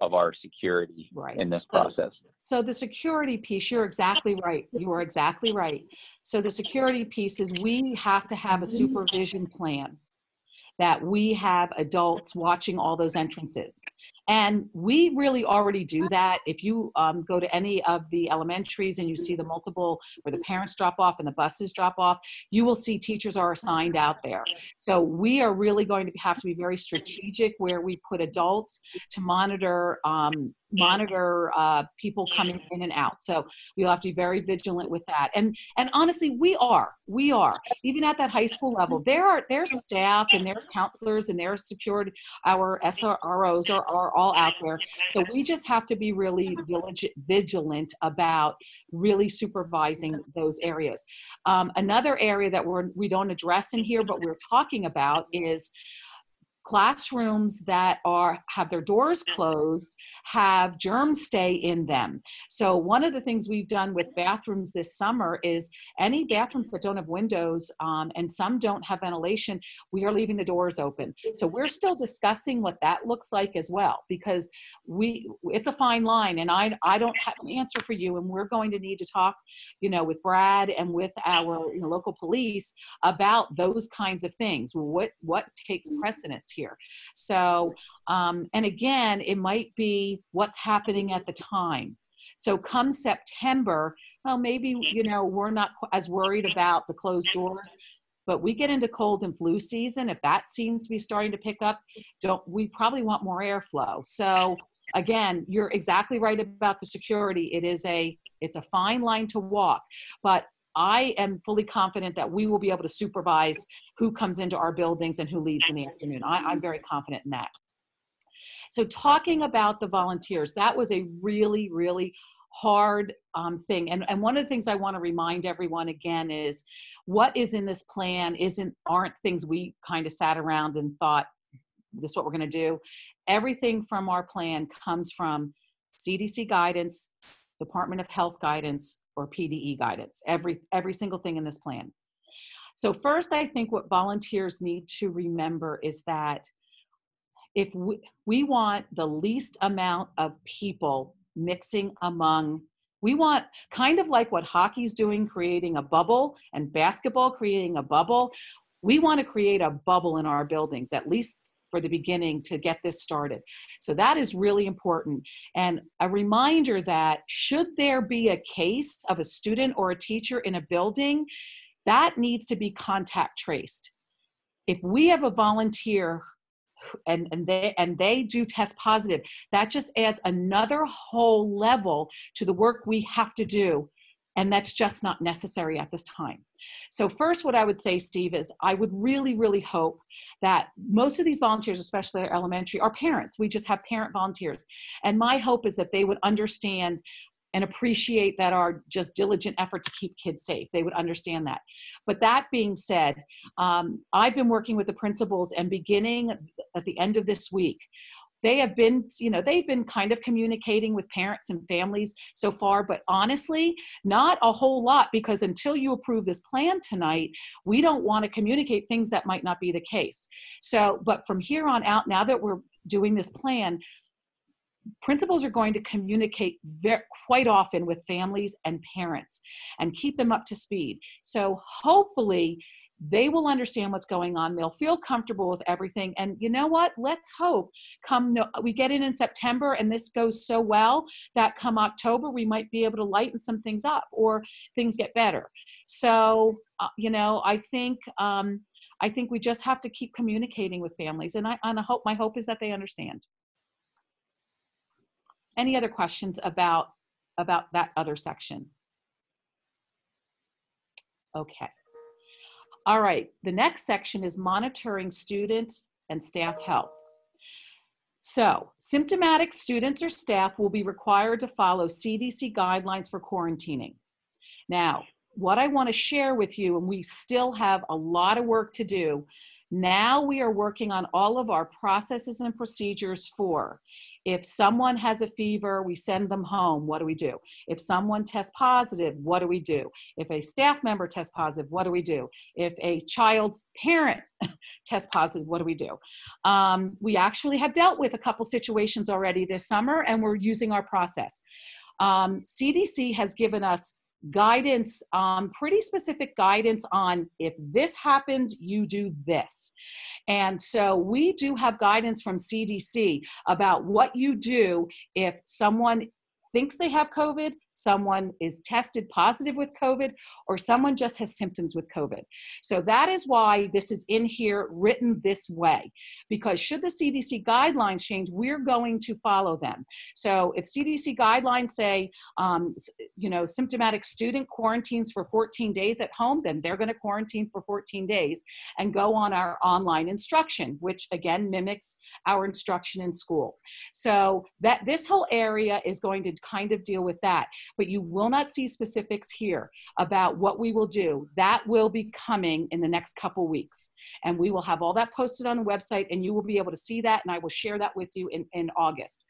our security in this process. So the security piece, you're exactly right. You are exactly right. So the security piece is we have to have a supervision plan, that we have adults watching all those entrances. And we really already do that. If you go to any of the elementaries and you see the multiple where the parents drop off and the buses drop off, you will see teachers are assigned out there. So we are really going to have to be very strategic where we put adults to monitor people coming in and out. So we'll have to be very vigilant with that. And honestly, we are even at that high school level. Their staff and their counselors and their secured, our SROs are all out there. So we just have to be really vigilant about really supervising those areas. Another area that we don't address in here, but we're talking about is classrooms that have their doors closed, have germs stay in them. So one of the things we've done with bathrooms this summer is any bathrooms that don't have windows and some don't have ventilation, we are leaving the doors open. So we're still discussing what that looks like as well, because it's a fine line, and I don't have an answer for you, and we're going to need to talk, with Brad and with our local police about those kinds of things. What takes precedence here? So, and again, it might be what's happening at the time. So come September, well, maybe, we're not as worried about the closed doors, but we get into cold and flu season. If that seems to be starting to pick up, we probably want more airflow. So again, you're exactly right about the security. It's a fine line to walk, but I am fully confident that we will be able to supervise who comes into our buildings and who leaves in the afternoon. I'm very confident in that. So talking about the volunteers, that was a really, really hard thing. And one of the things I want to remind everyone again is what is in this plan aren't things we kind of sat around and thought, this is what we're going to do. Everything from our plan comes from CDC guidance, Department of Health guidance, or PDE guidance, every single thing in this plan. So first, I think what volunteers need to remember is that if we want the least amount of people mixing among, we want kind of like what hockey's doing, creating a bubble, and basketball creating a bubble. We want to create a bubble in our buildings, at least for the beginning, to get this started. So that is really important. And a reminder that should there be a case of a student or a teacher in a building, that needs to be contact traced. If we have a volunteer and they do test positive, that just adds another whole level to the work we have to do. And that's just not necessary at this time. So first, what I would say, Steve, is I would really, really hope that most of these volunteers, especially our elementary, are parents. We just have parent volunteers. And my hope is that they would understand and appreciate that our just diligent effort to keep kids safe. They would understand that. But that being said, I've been working with the principals, and beginning at the end of this week, they have been, they've been kind of communicating with parents and families so far, but honestly, not a whole lot, because until you approve this plan tonight, we don't want to communicate things that might not be the case. So, but from here on out, now that we're doing this plan, principals are going to communicate quite often with families and parents and keep them up to speed. So hopefully, they will understand what's going on. They'll feel comfortable with everything. And you know what? Let's hope we get in September and this goes so well that come October, we might be able to lighten some things up or things get better. So, I think we just have to keep communicating with families. And my hope is that they understand. Any other questions about that other section? Okay. All right, the next section is monitoring students and staff health. So, symptomatic students or staff will be required to follow CDC guidelines for quarantining. Now, what I want to share with you, and we still have a lot of work to do, now we are working on all of our processes and procedures for if someone has a fever, we send them home, what do we do? If someone tests positive, what do we do? If a staff member tests positive, what do we do? If a child's parent tests positive, what do we do? We actually have dealt with a couple situations already this summer, and we're using our process. CDC has given us guidance, pretty specific guidance on if this happens, you do this. And so we do have guidance from CDC about what you do if someone thinks they have COVID, someone is tested positive with COVID, or someone just has symptoms with COVID. So that is why this is in here written this way, because should the CDC guidelines change, we're going to follow them. So if CDC guidelines say, symptomatic student quarantines for 14 days at home, then they're going to quarantine for 14 days and go on our online instruction, which again mimics our instruction in school. So that this whole area is going to kind of deal with that. But you will not see specifics here about what we will do. That will be coming in the next couple weeks. And we will have all that posted on the website, and you will be able to see that, and I will share that with you in August.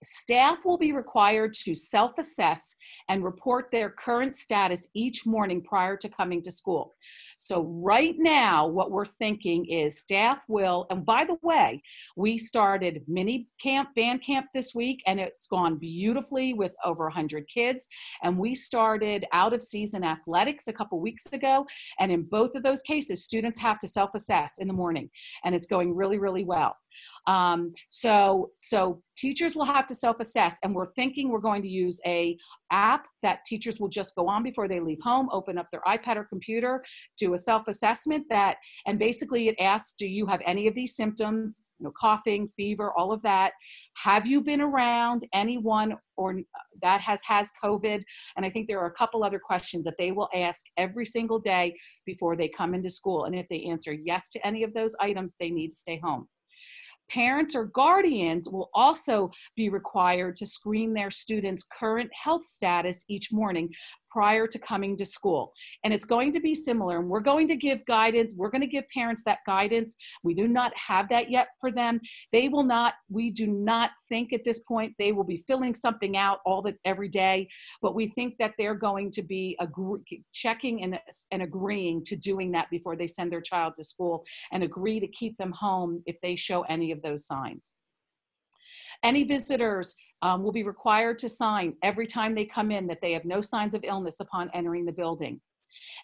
Staff will be required to self-assess and report their current status each morning prior to coming to school. So right now, what we're thinking is staff will, and by the way, we started mini camp, band camp this week, and it's gone beautifully with over 100 kids. And we started out of season athletics a couple weeks ago. And in both of those cases, students have to self-assess in the morning, and it's going really, really well. So teachers will have to self-assess, and we're thinking we're going to use a app that teachers will just go on before they leave home, open up their iPad or computer, do a self-assessment and basically it asks, do you have any of these symptoms, coughing, fever, all of that? Have you been around anyone or that has COVID? And I think there are a couple other questions that they will ask every single day before they come into school. And if they answer yes to any of those items, they need to stay home. Parents or guardians will also be required to screen their students' current health status each morning prior to coming to school. And it's going to be similar, and we're going to give guidance. We're going to give parents that guidance. We do not have that yet for them. We do not think at this point they will be filling something out every day, but we think that they're going to be checking and agreeing to doing that before they send their child to school, and agree to keep them home if they show any of those signs. Any visitors will be required to sign every time they come in that they have no signs of illness upon entering the building.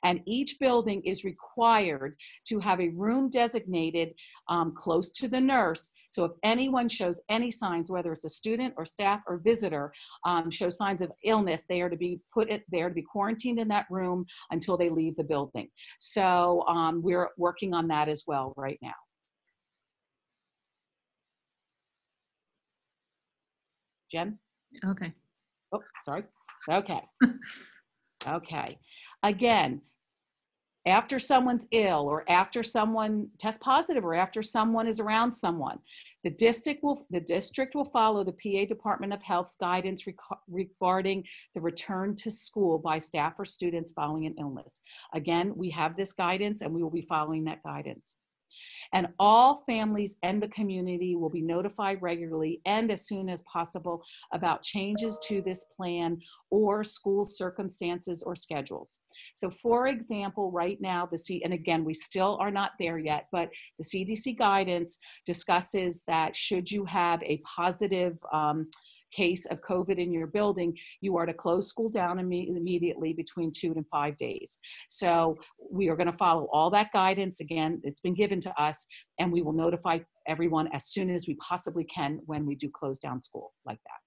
And each building is required to have a room designated close to the nurse. So if anyone shows any signs, whether it's a student or staff or visitor, shows signs of illness, they are to be quarantined in that room until they leave the building. So we're working on that as well right now. Jen? Okay. Oh, sorry. Okay. Okay. Again, after someone's ill or after someone tests positive or after someone is around someone, the district will follow the PA Department of Health's guidance regarding the return to school by staff or students following an illness. Again, we have this guidance and we will be following that guidance. And all families and the community will be notified regularly and as soon as possible about changes to this plan or school circumstances or schedules. So for example, right now, and again, we still are not there yet, but the CDC guidance discusses that should you have a positive case of COVID in your building, you are to close school down immediately between 2 and 5 days. So we are going to follow all that guidance. Again, it's been given to us, and we will notify everyone as soon as we possibly can when we do close down school like that.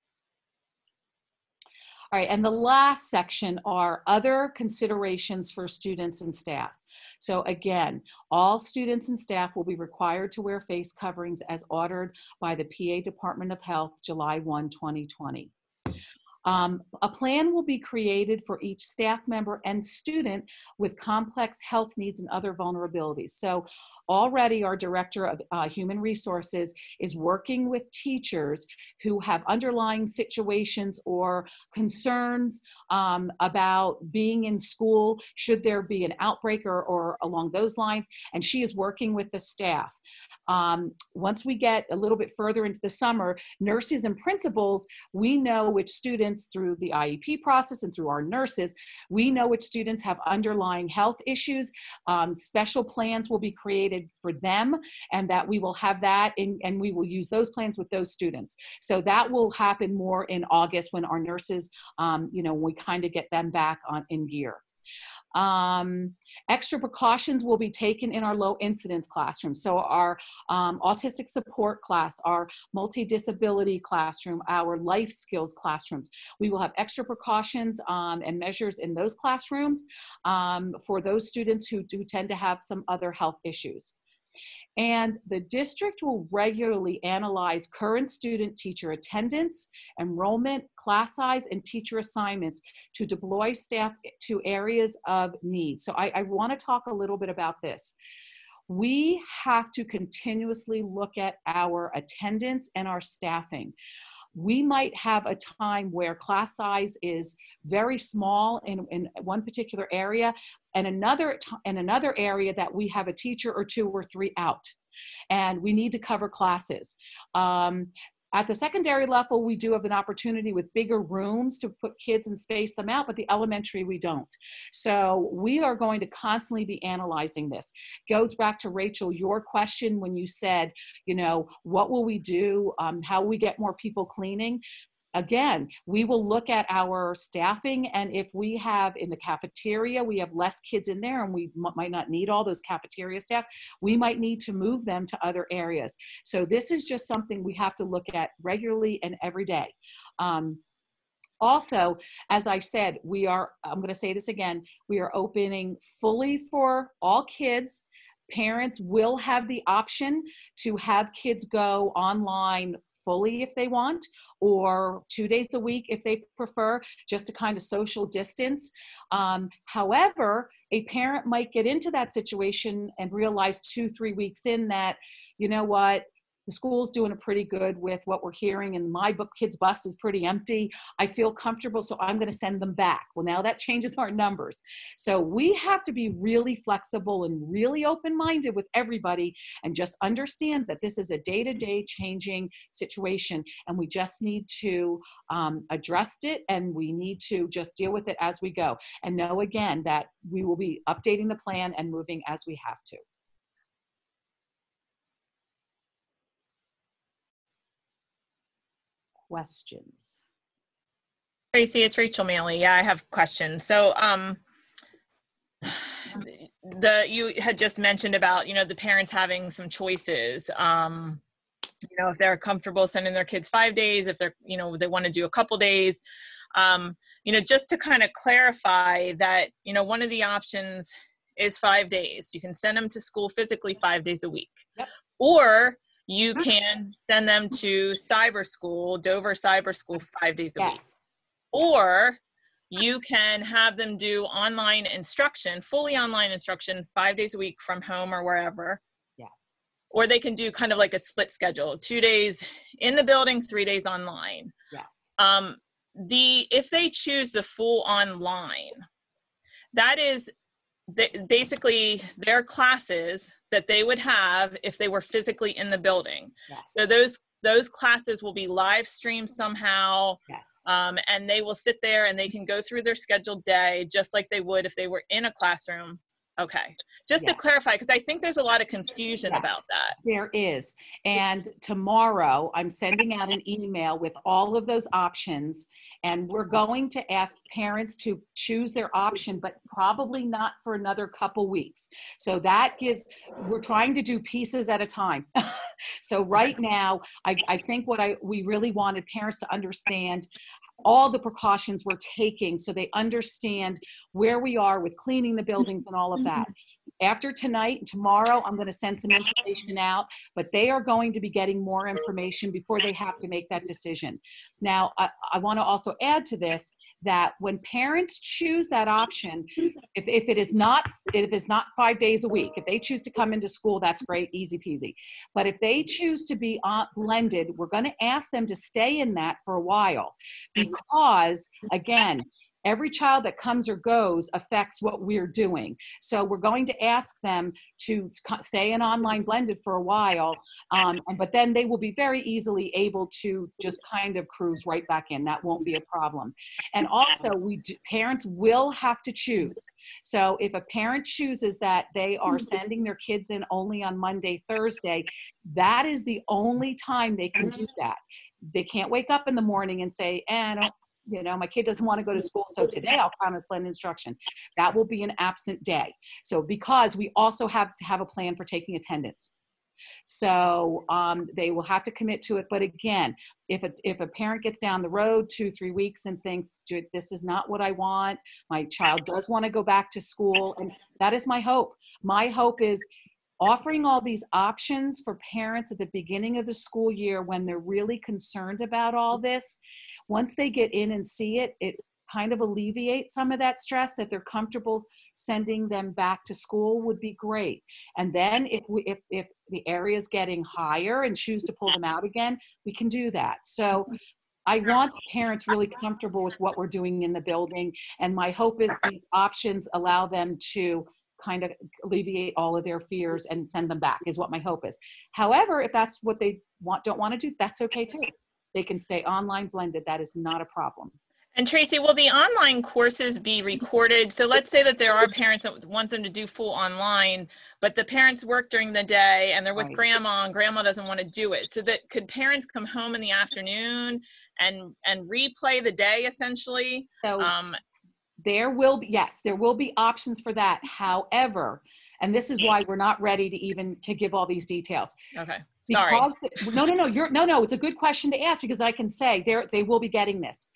All right, and the last section are other considerations for students and staff. So again, all students and staff will be required to wear face coverings as ordered by the PA Department of Health, July 1, 2020. A plan will be created for each staff member and student with complex health needs and other vulnerabilities. So already our Director of Human Resources is working with teachers who have underlying situations or concerns about being in school, should there be an outbreak or along those lines, and she is working with the staff. Once we get a little bit further into the summer, nurses and principals, we know which students through the IEP process and through our nurses, we know which students have underlying health issues. Special plans will be created allocated for them, and that we will have that and we will use those plans with those students. So that will happen more in August when our nurses, we kind of get them back in gear. Extra precautions will be taken in our low incidence classroom. So our autistic support class, our multidisability classroom, our life skills classrooms, we will have extra precautions and measures in those classrooms for those students who do tend to have some other health issues. And the district will regularly analyze current student teacher attendance, enrollment, class size, and teacher assignments to deploy staff to areas of need. So I want to talk a little bit about this. We have to continuously look at our attendance and our staffing. We might have a time where class size is very small in one particular area, and another area that we have a teacher or 2 or 3 out, and we need to cover classes. At the secondary level, we do have an opportunity with bigger rooms to put kids and space them out, but the elementary, we don't. So we are going to constantly be analyzing this. Goes back to Rachel, your question when you said, what will we do? How will we get more people cleaning? Again, we will look at our staffing, and if we have in the cafeteria, we have less kids in there and we might not need all those cafeteria staff, we might need to move them to other areas. So this is just something we have to look at regularly and every day. Also, as I said, I'm going to say this again, we are opening fully for all kids. Parents will have the option to have kids go online fully if they want, or 2 days a week if they prefer, just to kind of social distance. However, a parent might get into that situation and realize 2-3 weeks in that, you know what, the school's doing a pretty good with what we're hearing, and my kid's bus is pretty empty. I feel comfortable, so I'm going to send them back. Well, now that changes our numbers. So we have to be really flexible and really open-minded with everybody, and just understand that this is a day-to-day changing situation, and we just need to address it, and we need to just deal with it as we go. And know, again, that we will be updating the plan and moving as we have to. Questions? Tracy, it's Rachel Maley. Yeah, I have questions. So you had just mentioned about, the parents having some choices. If they're comfortable sending their kids 5 days, if they're, they want to do a couple days, just to kind of clarify that, one of the options is 5 days. You can send them to school physically 5 days a week. Yep. Or you can send them to cyber school, Dover Cyber School, 5 days a week. Or you can have them do online instruction, fully online instruction, 5 days a week from home or wherever. Yes. Or they can do kind of like a split schedule, 2 days in the building, 3 days online. Yes. If they choose the full online, that is basically their classes that they would have if they were physically in the building. Yes. So those classes will be live streamed somehow. Yes. And they will sit there and they can go through their scheduled day just like they would if they were in a classroom. Okay. Just to clarify, because I think there's a lot of confusion about that. There is. And tomorrow I'm sending out an email with all of those options, and we're going to ask parents to choose their option, but probably not for another couple weeks. So that we're trying to do pieces at a time. So right now, I think we really wanted parents to understand all the precautions we're taking so they understand where we are with cleaning the buildings and all of that. After tonight and tomorrow, I'm going to send some information out, but they are going to be getting more information before they have to make that decision. Now, I want to also add to this that when parents choose that option, if it is not 5 days a week, if they choose to come into school, that's great, easy peasy. But if they choose to be blended, we're going to ask them to stay in that for a while, because again, every child that comes or goes affects what we're doing. So we're going to ask them to stay in online blended for a while, but then they will be very easily able to just kind of cruise right back in. That won't be a problem. And also, parents will have to choose. So if a parent chooses that they are sending their kids in only on Monday, Thursday, that is the only time they can do that. They can't wake up in the morning and say, my kid doesn't want to go to school, so today I'll promise blended instruction. That will be an absent day. So because we also have to have a plan for taking attendance. So they will have to commit to it. But again, if a parent gets down the road 2-3 weeks and thinks, this is not what I want, my child does want to go back to school, and that is my hope. My hope is offering all these options for parents at the beginning of the school year when they're really concerned about all this. Once they get in and see it, it kind of alleviates some of that stress, that they're comfortable sending them back to school would be great. And then if the area is getting higher and choose to pull them out again, we can do that. So I want parents really comfortable with what we're doing in the building. And my hope is these options allow them to kind of alleviate all of their fears and send them back, is what my hope is. However, if that's what they don't want to do, that's okay too. They can stay online blended. That is not a problem. And Tracy, will the online courses be recorded? So let's say that there are parents that want them to do full online, but the parents work during the day and they're with grandma and grandma doesn't want to do it. So that could parents come home in the afternoon and replay the day essentially? So there will be options for that. However, and this is why we're not ready to give all these details. Okay. Sorry. No, it's a good question to ask, because I can say they will be getting this.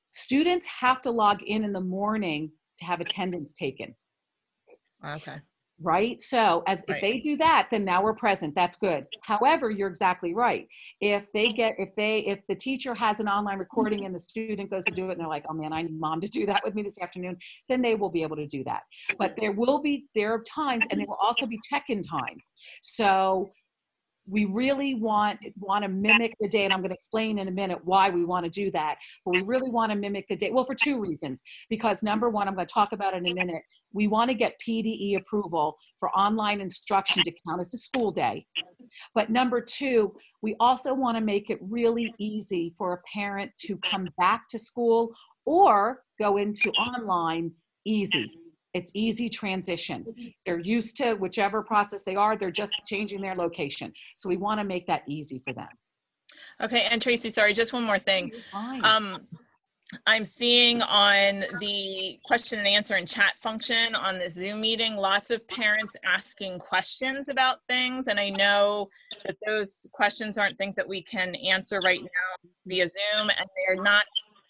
Students have to log in the morning to have attendance taken. Okay. Right? So if they do that, then now we're present. That's good. However, you're exactly right. If the teacher has an online recording and the student goes to do it and they're like, oh man, I need mom to do that with me this afternoon, then they will be able to do that. But there are times, and there will also be check-in times. So we really want to mimic the day, and I'm going to explain in a minute why we want to do that. But we really want to mimic the day. Well, for two reasons. Because number one, I'm going to talk about it in a minute. We want to get PDE approval for online instruction to count as a school day. But number two, we also want to make it really easy for a parent to come back to school or go into online easy. It's easy transition. They're used to whichever process they are, they're just changing their location. So we want to make that easy for them. Okay, and Tracy, sorry, just one more thing. I'm seeing on the question and answer and chat function on the Zoom meeting, lots of parents asking questions about things. And I know that those questions aren't things that we can answer right now via Zoom, and they're not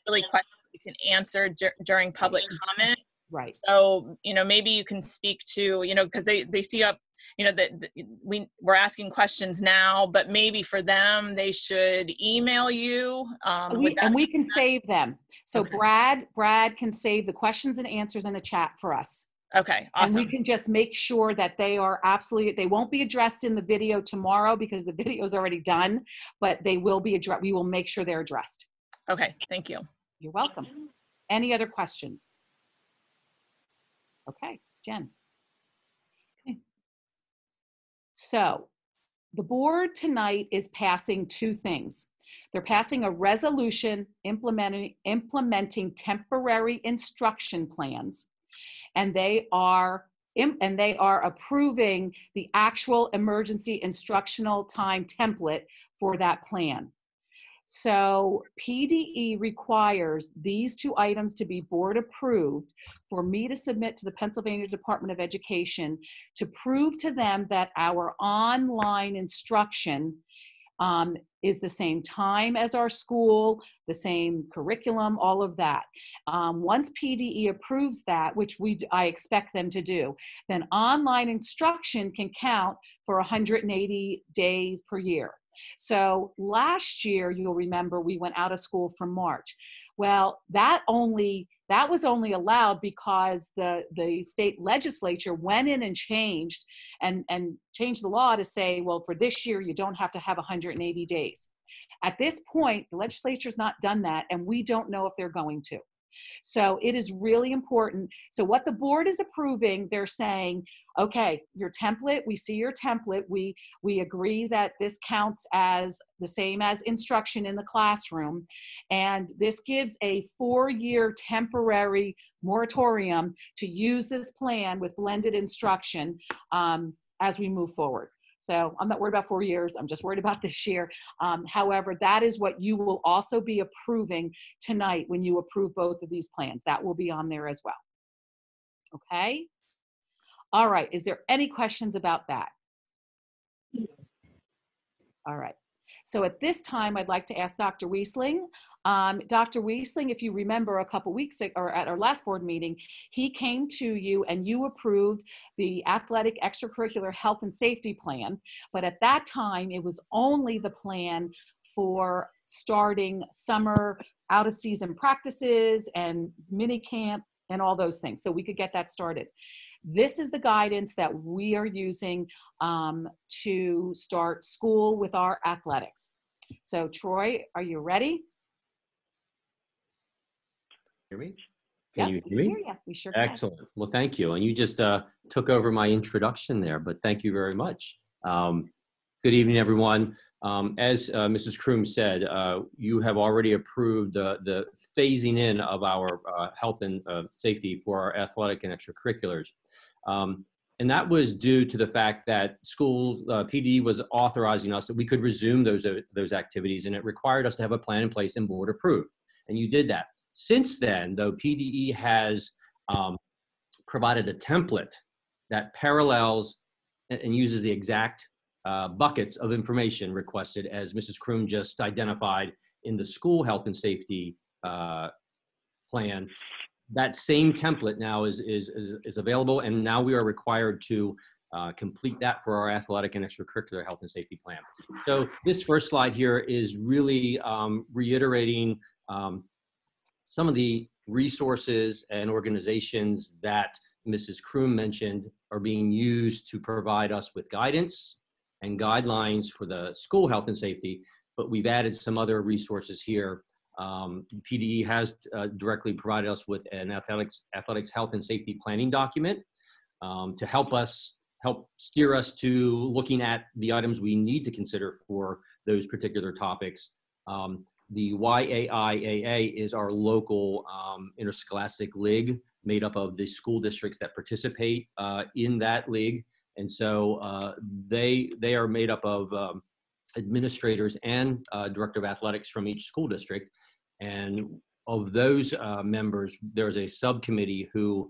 really questions we can answer during public comment. Right. So, maybe you can speak to, because they see up, that we're asking questions now, but maybe for them, they should email you. We can save them. So okay. Brad can save the questions and answers in the chat for us. Okay, awesome. And we can just make sure that they won't be addressed in the video tomorrow because the video is already done, but they will be addressed. We will make sure they're addressed. Okay, thank you. You're welcome. Any other questions? Okay, Jen. Okay. So the board tonight is passing two things. They're passing a resolution implementing temporary instruction plans, and they are approving the actual emergency instructional time template for that plan. So PDE requires these two items to be board approved for me to submit to the Pennsylvania Department of Education to prove to them that our online instruction is the same time as our school, the same curriculum, all of that. Once PDE approves that, which I expect them to do, then online instruction can count for 180 days per year. So last year, you'll remember, we went out of school from March. Well, that was only allowed because the state legislature went in and changed the law to say, well, for this year, you don't have to have 180 days. At this point, the legislature's not done that, and we don't know if they're going to. So it is really important. So what the board is approving, they're saying, okay, your template, we see your template. We agree that this counts as the same as instruction in the classroom. And this gives a 4-year temporary moratorium to use this plan with blended instruction as we move forward. So I'm not worried about 4 years. I'm just worried about this year. However, that is what you will also be approving tonight when you approve both of these plans. That will be on there as well. Okay? All right. Is there any questions about that? All right. So at this time, I'd like to ask Dr. Weisling. Dr. Weisling, if you remember a couple weeks ago, or at our last board meeting, he came to you and you approved the athletic extracurricular health and safety plan. But at that time, it was only the plan for starting summer out of season practices and mini camp and all those things. So we could get that started. This is the guidance that we are using to start school with our athletics. So Troy, are you ready? Hear me? Can you hear me? Hear ya. We sure can. Excellent. Well, thank you. And you just took over my introduction there, but thank you very much. Good evening, everyone. As Mrs. Kroom said, you have already approved the phasing in of our health and safety for our athletic and extracurriculars. And that was due to the fact that schools, PD was authorizing us that we could resume those activities, and it required us to have a plan in place and board approved. And you did that. Since then, though, PDE has provided a template that parallels and uses the exact buckets of information requested, as Mrs. Kroom just identified in the school health and safety plan. That same template now is available, and now we are required to complete that for our athletic and extracurricular health and safety plan. So this first slide here is really reiterating some of the resources and organizations that Mrs. Kroom mentioned are being used to provide us with guidance and guidelines for the school health and safety, but we've added some other resources here. PDE has directly provided us with an athletics health and safety planning document to help steer us to looking at the items we need to consider for those particular topics. The YAIAA is our local interscholastic league made up of the school districts that participate in that league. And so they are made up of administrators and director of athletics from each school district. And of those members, there's a subcommittee who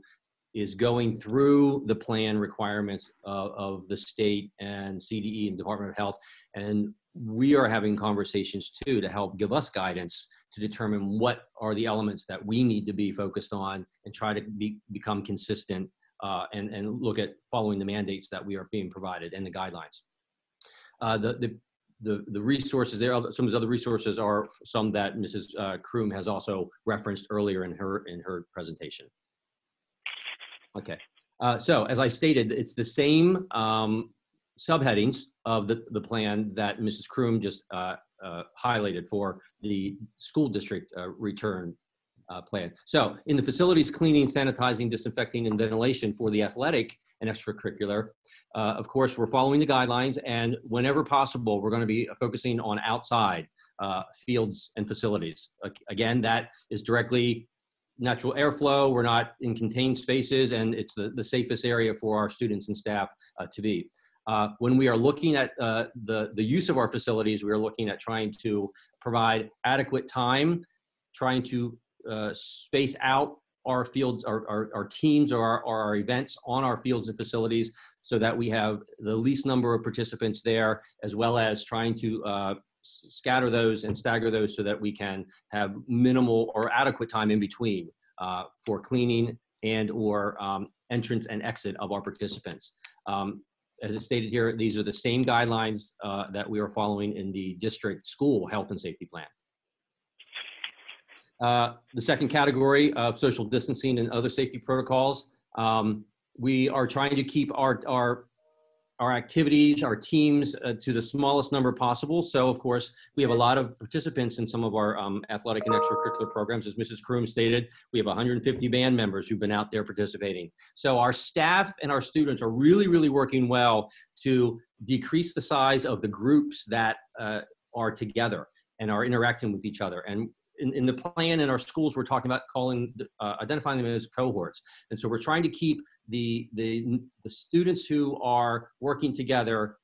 is going through the plan requirements of the state and CDE and Department of Health. And we are having conversations too to help give us guidance to determine what are the elements that we need to be focused on and try to become consistent and look at following the mandates that we are being provided and the guidelines. The resources there, some of those other resources are some that Mrs. Kroom has also referenced earlier in her presentation. Okay, so as I stated, it's the same subheadings of the plan that Mrs. Kroom just highlighted for the school district return plan. So in the facilities cleaning, sanitizing, disinfecting, and ventilation for the athletic and extracurricular, of course, we're following the guidelines, and whenever possible, we're going to be focusing on outside fields and facilities. Again, that is directly natural airflow. We're not in contained spaces, and it's the safest area for our students and staff to be. When we are looking at the use of our facilities, we are looking at trying to provide adequate time, trying to space out our fields, our teams, or our events on our fields and facilities so that we have the least number of participants there, as well as trying to scatter those and stagger those so that we can have minimal or adequate time in between for cleaning and or entrance and exit of our participants. As it's stated here, these are the same guidelines that we are following in the district school health and safety plan. The second category of social distancing and other safety protocols, we are trying to keep our our activities, our teams to the smallest number possible. So of course, we have a lot of participants in some of our athletic and extracurricular programs. As Mrs. Kroom stated, we have 150 band members who've been out there participating. So our staff and our students are really, really working well to decrease the size of the groups that are together and are interacting with each other. And in the plan in our schools, we're talking about identifying them as cohorts. And so we're trying to keep the students who are working together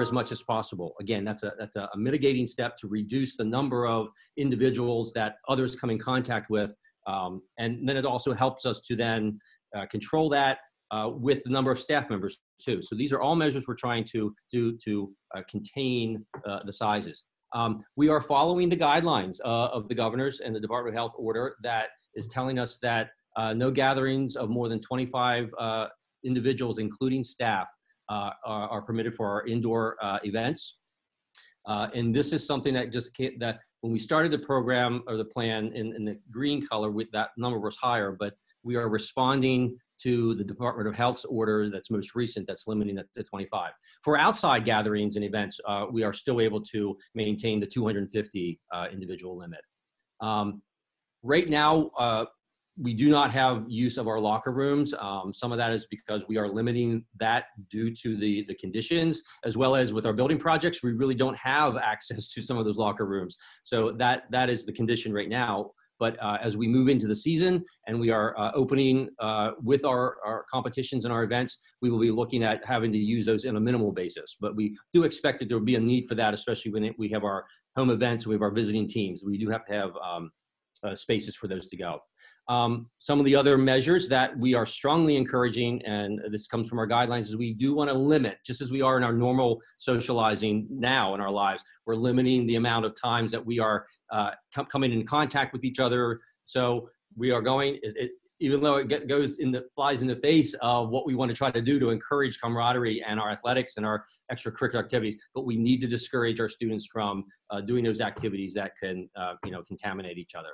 as much as possible. Again, that's a mitigating step to reduce the number of individuals that others come in contact with. And then it also helps us to then control that with the number of staff members too. So these are all measures we're trying to do to contain the sizes. We are following the guidelines of the governors and the Department of Health order that is telling us that no gatherings of more than 25 individuals, including staff, are permitted for our indoor events. And this is something that that when we started the program or the plan in the green color, that number was higher, but we are responding to the Department of Health's order that's most recent, that's limiting it to 25. For outside gatherings and events, we are still able to maintain the 250 individual limit. Right now, we do not have use of our locker rooms. Some of that is because we are limiting that due to the conditions, as well as with our building projects, we really don't have access to some of those locker rooms. So that is the condition right now. But as we move into the season and we are opening with our competitions and our events, we will be looking at having to use those in a minimal basis. But we do expect that there will be a need for that, especially when we have our home events, we have our visiting teams. We do have to have spaces for those to go. Some of the other measures that we are strongly encouraging, and this comes from our guidelines, is we do want to limit, just as we are in our normal socializing now in our lives, we're limiting the amount of times that we are coming in contact with each other. So we are going, even though it flies in the face of what we want to try to do to encourage camaraderie and our athletics and our extracurricular activities, but we need to discourage our students from doing those activities that can contaminate each other.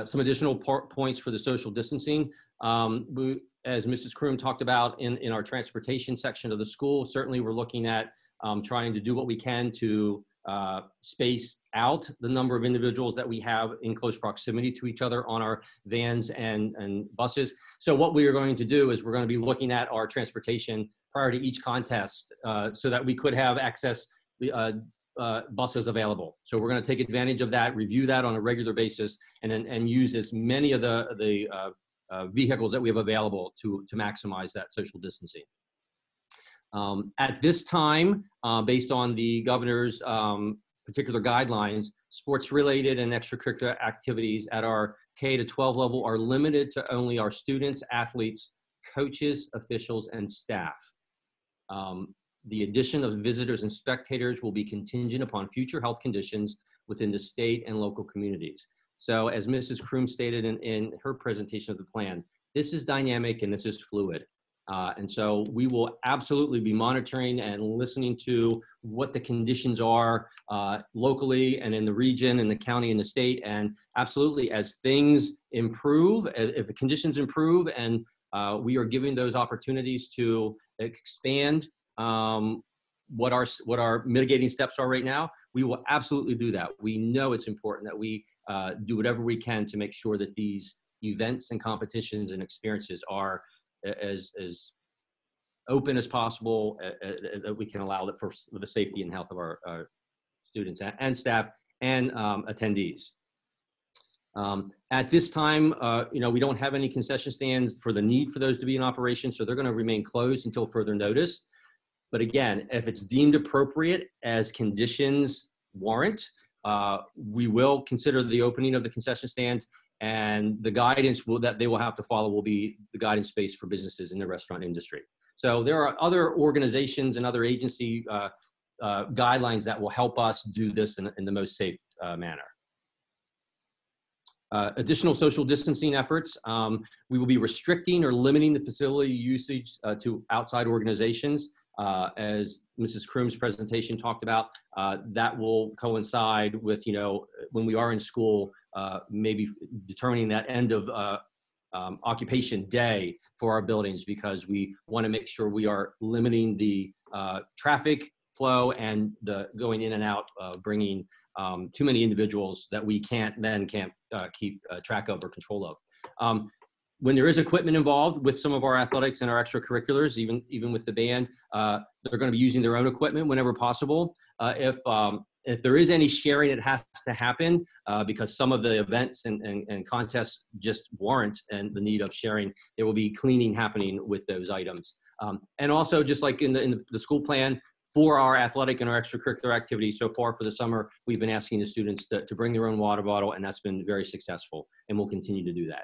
Some additional points for the social distancing. As Mrs. Kroom talked about in our transportation section of the school, certainly we're looking at trying to do what we can to space out the number of individuals that we have in close proximity to each other on our vans and buses. So what we are going to do is we're going to be looking at our transportation prior to each contest so that we could have access buses available. So we're going to take advantage of that, review that on a regular basis, and use as many of the vehicles that we have available to maximize that social distancing. At this time, based on the governor's particular guidelines, sports-related and extracurricular activities at our K-12 level are limited to only our students, athletes, coaches, officials, and staff. The addition of visitors and spectators will be contingent upon future health conditions within the state and local communities. So as Mrs. Kroom stated in her presentation of the plan, this is dynamic and this is fluid. And so we will absolutely be monitoring and listening to what the conditions are locally and in the region and the county and the state. And absolutely, as things improve, if the conditions improve and we are giving those opportunities to expand what our mitigating steps are right now, we will absolutely do that. We know it's important that we do whatever we can to make sure that these events and competitions and experiences are as open as possible, that we can allow it for the safety and health of our students and staff and attendees. At this time, we don't have any concession stands for the need for those to be in operation, so they're going to remain closed until further notice. But again, if it's deemed appropriate as conditions warrant, we will consider the opening of the concession stands, and the guidance that they will have to follow will be the guidance space for businesses in the restaurant industry. So there are other organizations and other agency guidelines that will help us do this in the most safe manner. Additional social distancing efforts. We will be restricting or limiting the facility usage to outside organizations. As Mrs. Kroom's presentation talked about, that will coincide with, when we are in school, maybe determining that end of occupation day for our buildings, because we want to make sure we are limiting the traffic flow and the going in and out, bringing too many individuals that we can't keep track of or control of. When there is equipment involved with some of our athletics and our extracurriculars, even with the band, they're going to be using their own equipment whenever possible. If there is any sharing, it has to happen because some of the events and contests just warrant and the need of sharing. There will be cleaning happening with those items. And also, just like in the school plan, for our athletic and our extracurricular activities so far for the summer, we've been asking the students to bring their own water bottle, and that's been very successful, and we'll continue to do that.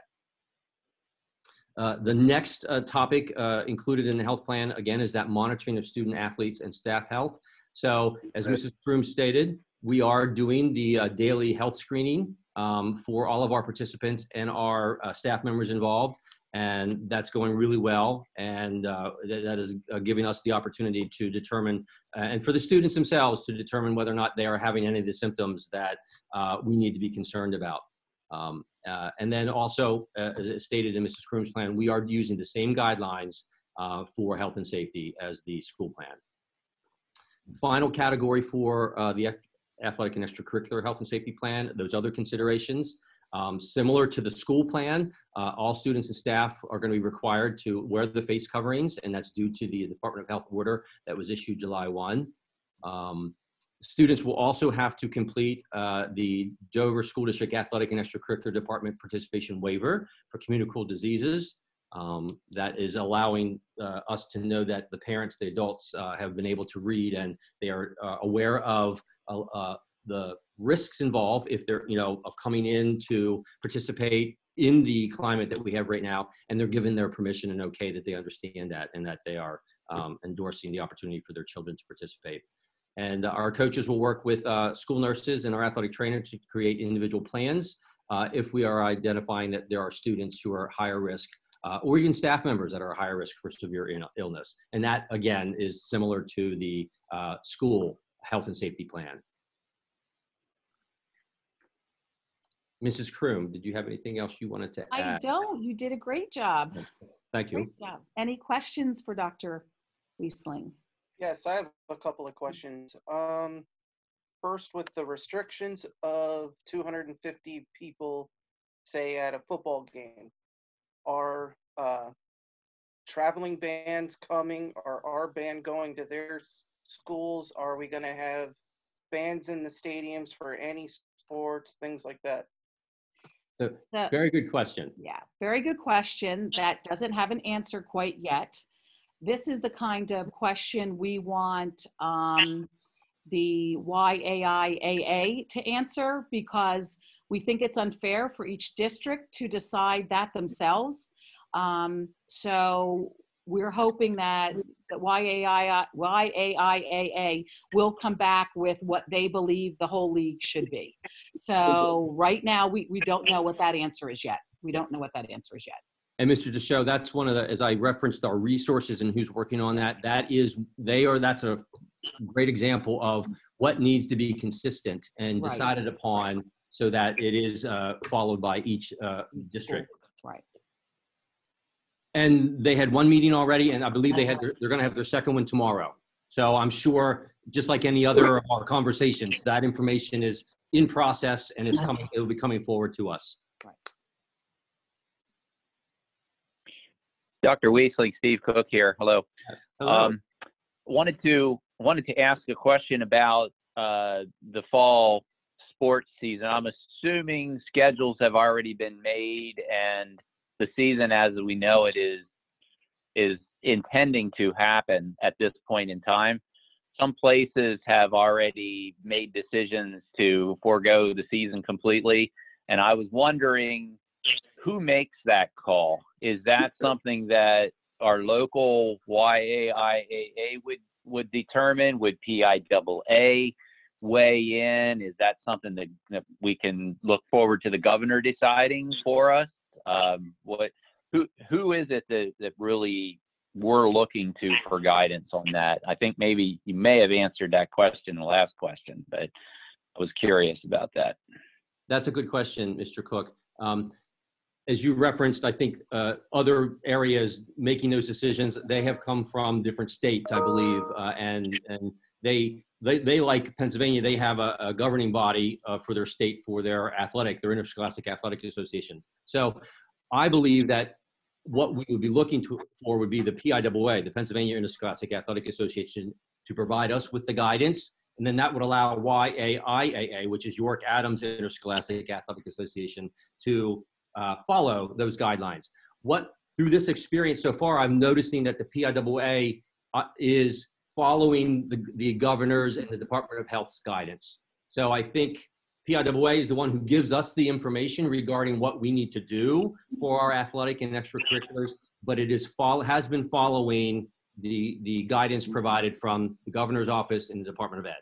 The next topic included in the health plan, again, is that monitoring of student athletes and staff health. So as Mrs. Kroom stated, we are doing the daily health screening for all of our participants and our staff members involved. And that's going really well. And that is giving us the opportunity to determine, and for the students themselves to determine whether or not they are having any of the symptoms that we need to be concerned about. And then also, as stated in Mrs. Kroom's plan, we are using the same guidelines for health and safety as the school plan. Final category for the athletic and extracurricular health and safety plan, those other considerations, similar to the school plan, all students and staff are going to be required to wear the face coverings, and that's due to the Department of Health order that was issued July 1. Students will also have to complete the Dover School District Athletic and Extracurricular Department participation waiver for communicable diseases. That is allowing us to know that the parents, the adults, have been able to read, and they are aware of the risks involved if they're, of coming in to participate in the climate that we have right now, and they're given their permission and okay that they understand that, and that they are endorsing the opportunity for their children to participate. And our coaches will work with school nurses and our athletic trainer to create individual plans if we are identifying that there are students who are higher risk or even staff members that are higher risk for severe illness. And that, again, is similar to the school health and safety plan. Mrs. Kroom, did you have anything else you wanted to add? I don't. You did a great job. Thank you. Great job. Any questions for Dr. Weisling? Yes, I have a couple of questions. First, with the restrictions of 250 people, say at a football game, are traveling bands coming? Are our band going to their schools? Are we going to have bands in the stadiums for any sports, things like that? So, very good question. Yeah, very good question. That doesn't have an answer quite yet. This is the kind of question we want the YAIAA to answer, because we think it's unfair for each district to decide that themselves. So we're hoping that the YAIAA will come back with what they believe the whole league should be. So right now, we don't know what that answer is yet. We don't know what that answer is yet. And Mr. Deschaux, that's one of the, as I referenced our resources and who's working on that, that's a great example of what needs to be consistent and decided upon so that it is followed by each district. Right. And they had one meeting already, and I believe they're going to have their second one tomorrow. So I'm sure, just like any other of our conversations, that information is in process and it's coming. It will be coming forward to us. Right. Dr. Weisling, Steve Cook here. Hello. Yes. Hello. Wanted to ask a question about the fall sports season. I'm assuming schedules have already been made, and the season as we know it is intending to happen at this point in time. Some places have already made decisions to forego the season completely, and I was wondering who makes that call. Is that something that our local YAIAA would determine? Would PIAA weigh in? Is that something that we can look forward to the governor deciding for us? Who is it that really we're looking to for guidance on that? I think maybe you may have answered that question in the last question, but I was curious about that. That's a good question, Mr. Cook. as you referenced, I think other areas making those decisions, they have come from different states, I believe, and they like Pennsylvania, they have a governing body for their state for their their interscholastic athletic association. So I believe that what we would be looking for would be the PIAA, the Pennsylvania Interscholastic Athletic Association, to provide us with the guidance. And then that would allow YAIAA, which is York Adams Interscholastic Athletic Association, to follow those guidelines. Through this experience so far, I'm noticing that the PIAA is following the governor's and the Department of Health's guidance. So I think PIAA is the one who gives us the information regarding what we need to do for our athletic and extracurriculars, but it has been following the guidance provided from the governor's office and the Department of Ed.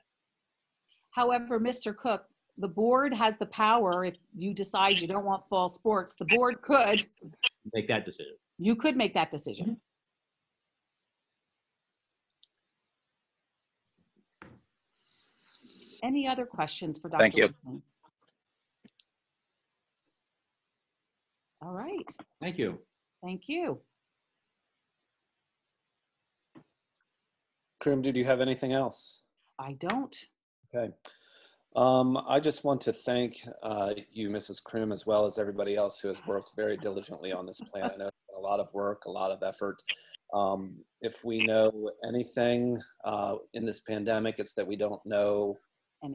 However, Mr. Cook, the board has the power, if you decide you don't want fall sports, the board could make that decision. You could make that decision. Any other questions for Dr. Thank you. Weisling? All right. Thank you. Thank you. Kroom, did you have anything else? I don't. Okay. I just want to thank you, Mrs. Kroom, as well as everybody else who has worked very diligently on this plan. I know it's been a lot of work, a lot of effort. If we know anything in this pandemic, it's that we don't know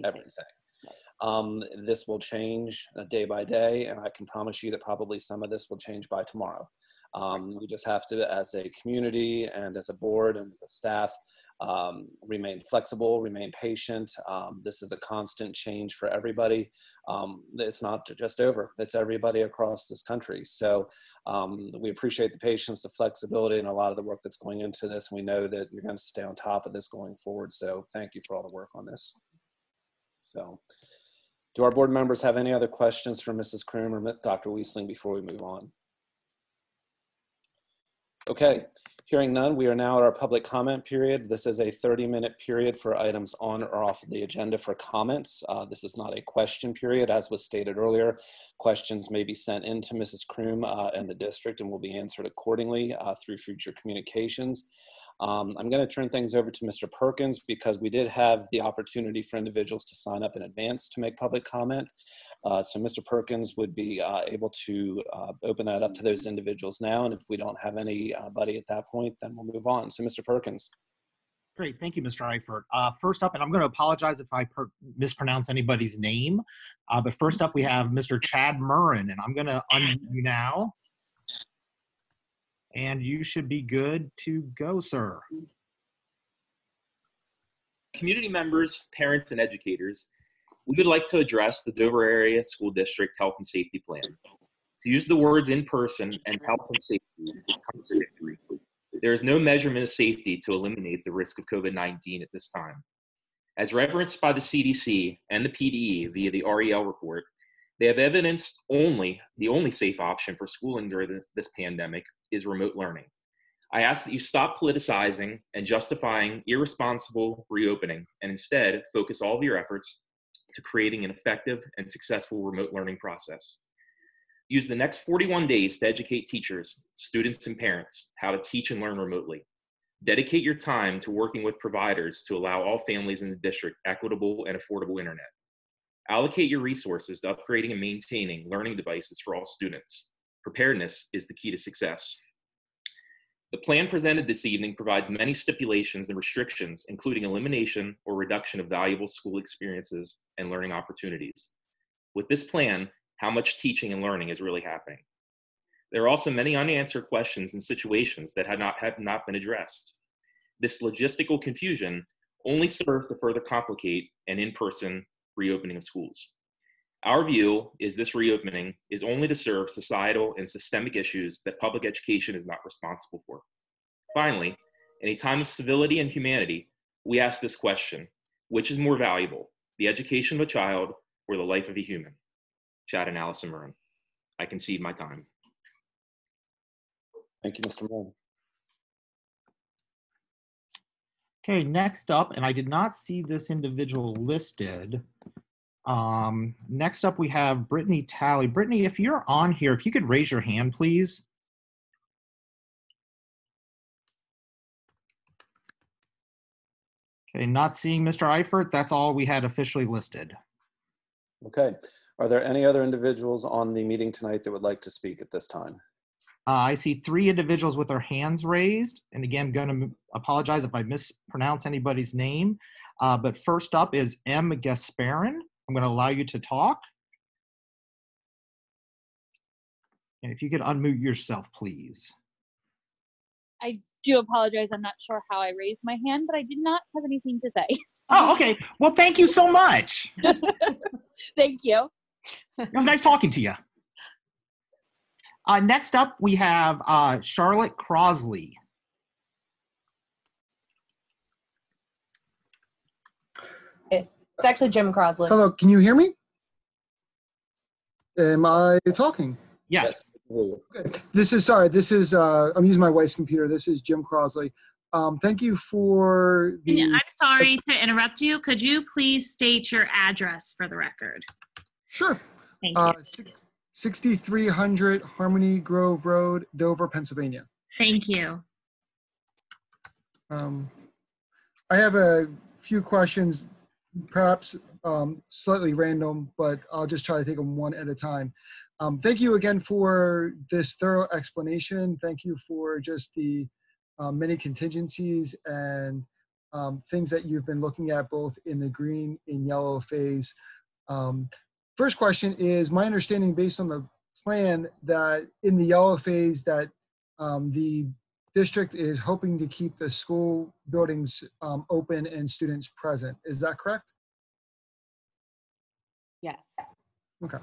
everything. This will change day by day, and I can promise you that probably some of this will change by tomorrow. We just have to, as a community and as a board and as a staff, remain flexible, remain patient. This is a constant change for everybody. It's not just over, it's everybody across this country. So we appreciate the patience, the flexibility, and a lot of the work that's going into this. We know that you're going to stay on top of this going forward. So thank you for all the work on this. So do our board members have any other questions for Mrs. Kroom or Dr. Weisling before we move on? Okay, hearing none, we are now at our public comment period. This is a 30-minute period for items on or off the agenda for comments. This is not a question period, as was stated earlier. Questions may be sent in to Mrs. Kroom and the district and will be answered accordingly through future communications. I'm going to turn things over to Mr. Perkins because we did have the opportunity for individuals to sign up in advance to make public comment. So Mr. Perkins would be able to open that up to those individuals now. And if we don't have anybody at that point, then we'll move on. So Mr. Perkins. Great, thank you, Mr. Eifert. First up, and I'm going to apologize if I mispronounce anybody's name, but first up we have Mr. Chad Murrin, and I'm going to unmute you now. And you should be good to go, sir. Community members, parents, and educators, we would like to address the Dover Area School District Health and Safety Plan. To use the words in person and health and safety is contradictory. There is no measurement of safety to eliminate the risk of COVID-19 at this time. As referenced by the CDC and the PDE via the REL report, they have evidenced the only safe option for schooling during this pandemic is remote learning. I ask that you stop politicizing and justifying irresponsible reopening and instead focus all of your efforts to creating an effective and successful remote learning process. Use the next 41 days to educate teachers, students, and parents how to teach and learn remotely. Dedicate your time to working with providers to allow all families in the district equitable and affordable internet. Allocate your resources to upgrading and maintaining learning devices for all students. Preparedness is the key to success. The plan presented this evening provides many stipulations and restrictions, including elimination or reduction of valuable school experiences and learning opportunities. With this plan, how much teaching and learning is really happening? There are also many unanswered questions and situations that have not been addressed. This logistical confusion only serves to further complicate an in-person reopening of schools. Our view is this reopening is only to serve societal and systemic issues that public education is not responsible for. Finally, in a time of civility and humanity, we ask this question: which is more valuable, the education of a child or the life of a human? Chad and Allison Murrin. I concede my time. Thank you, Mr. Murrin. Okay, next up, and I did not see this individual listed, Next up, we have Brittany Talley. Brittany, if you're on here, if you could raise your hand, please. Okay, not seeing Mr. Eifert. That's all we had officially listed. Okay. Are there any other individuals on the meeting tonight that would like to speak at this time? I see 3 individuals with their hands raised. And again, I'm going to apologize if I mispronounce anybody's name. But first up is M. Gasparin. I'm going to allow you to talk. And if you could unmute yourself, please. I do apologize. I'm not sure how I raised my hand, but I did not have anything to say. Oh, okay. Well, thank you so much. Thank you. It was nice talking to you. Next up, we have Charlotte Crosley. It's actually Jim Crosley. Hello, can you hear me? Am I talking? Yes. Okay. This is I'm using my wife's computer. This is Jim Crosley. Thank you for the... I'm sorry to interrupt you. Could you please state your address for the record? Sure. Thank you. 6300 Harmony Grove Road, Dover, Pennsylvania. Thank you. I have a few questions, perhaps slightly random, but I'll just try to take them one at a time. Thank you again for this thorough explanation. Thank you for just the many contingencies and things that you've been looking at both in the green and yellow phase. First question is, my understanding based on the plan that in the yellow phase that the district is hoping to keep the school buildings open and students present. Is that correct? Yes. Okay.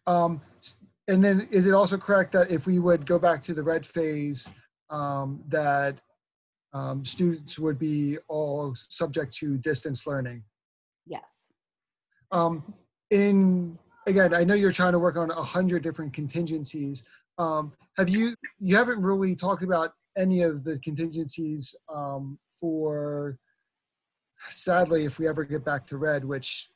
And then is it also correct that if we would go back to the red phase, that students would be all subject to distance learning? Yes. Again, I know you're trying to work on 100 different contingencies. You haven't really talked about any of the contingencies for, sadly, if we ever get back to red, which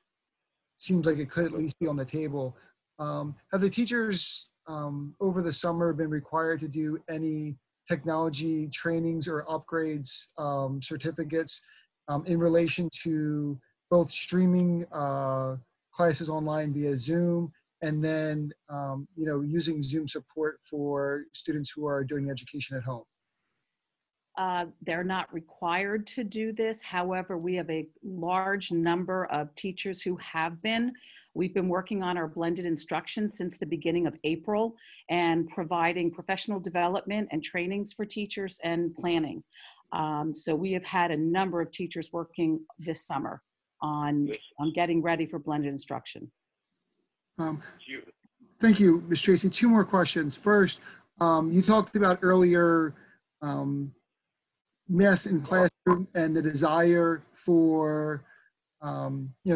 seems like it could at least be on the table. Have the teachers over the summer been required to do any technology trainings or upgrades, certificates in relation to both streaming classes online via Zoom and then using Zoom support for students who are doing education at home? They're not required to do this. However, we have a large number of teachers who have been. We've been working on our blended instruction since the beginning of April and providing professional development and trainings for teachers and planning. So we have had a number of teachers working this summer on getting ready for blended instruction. Thank you, Ms. Tracy. 2 more questions. First, you talked about earlier masks in classroom and the desire for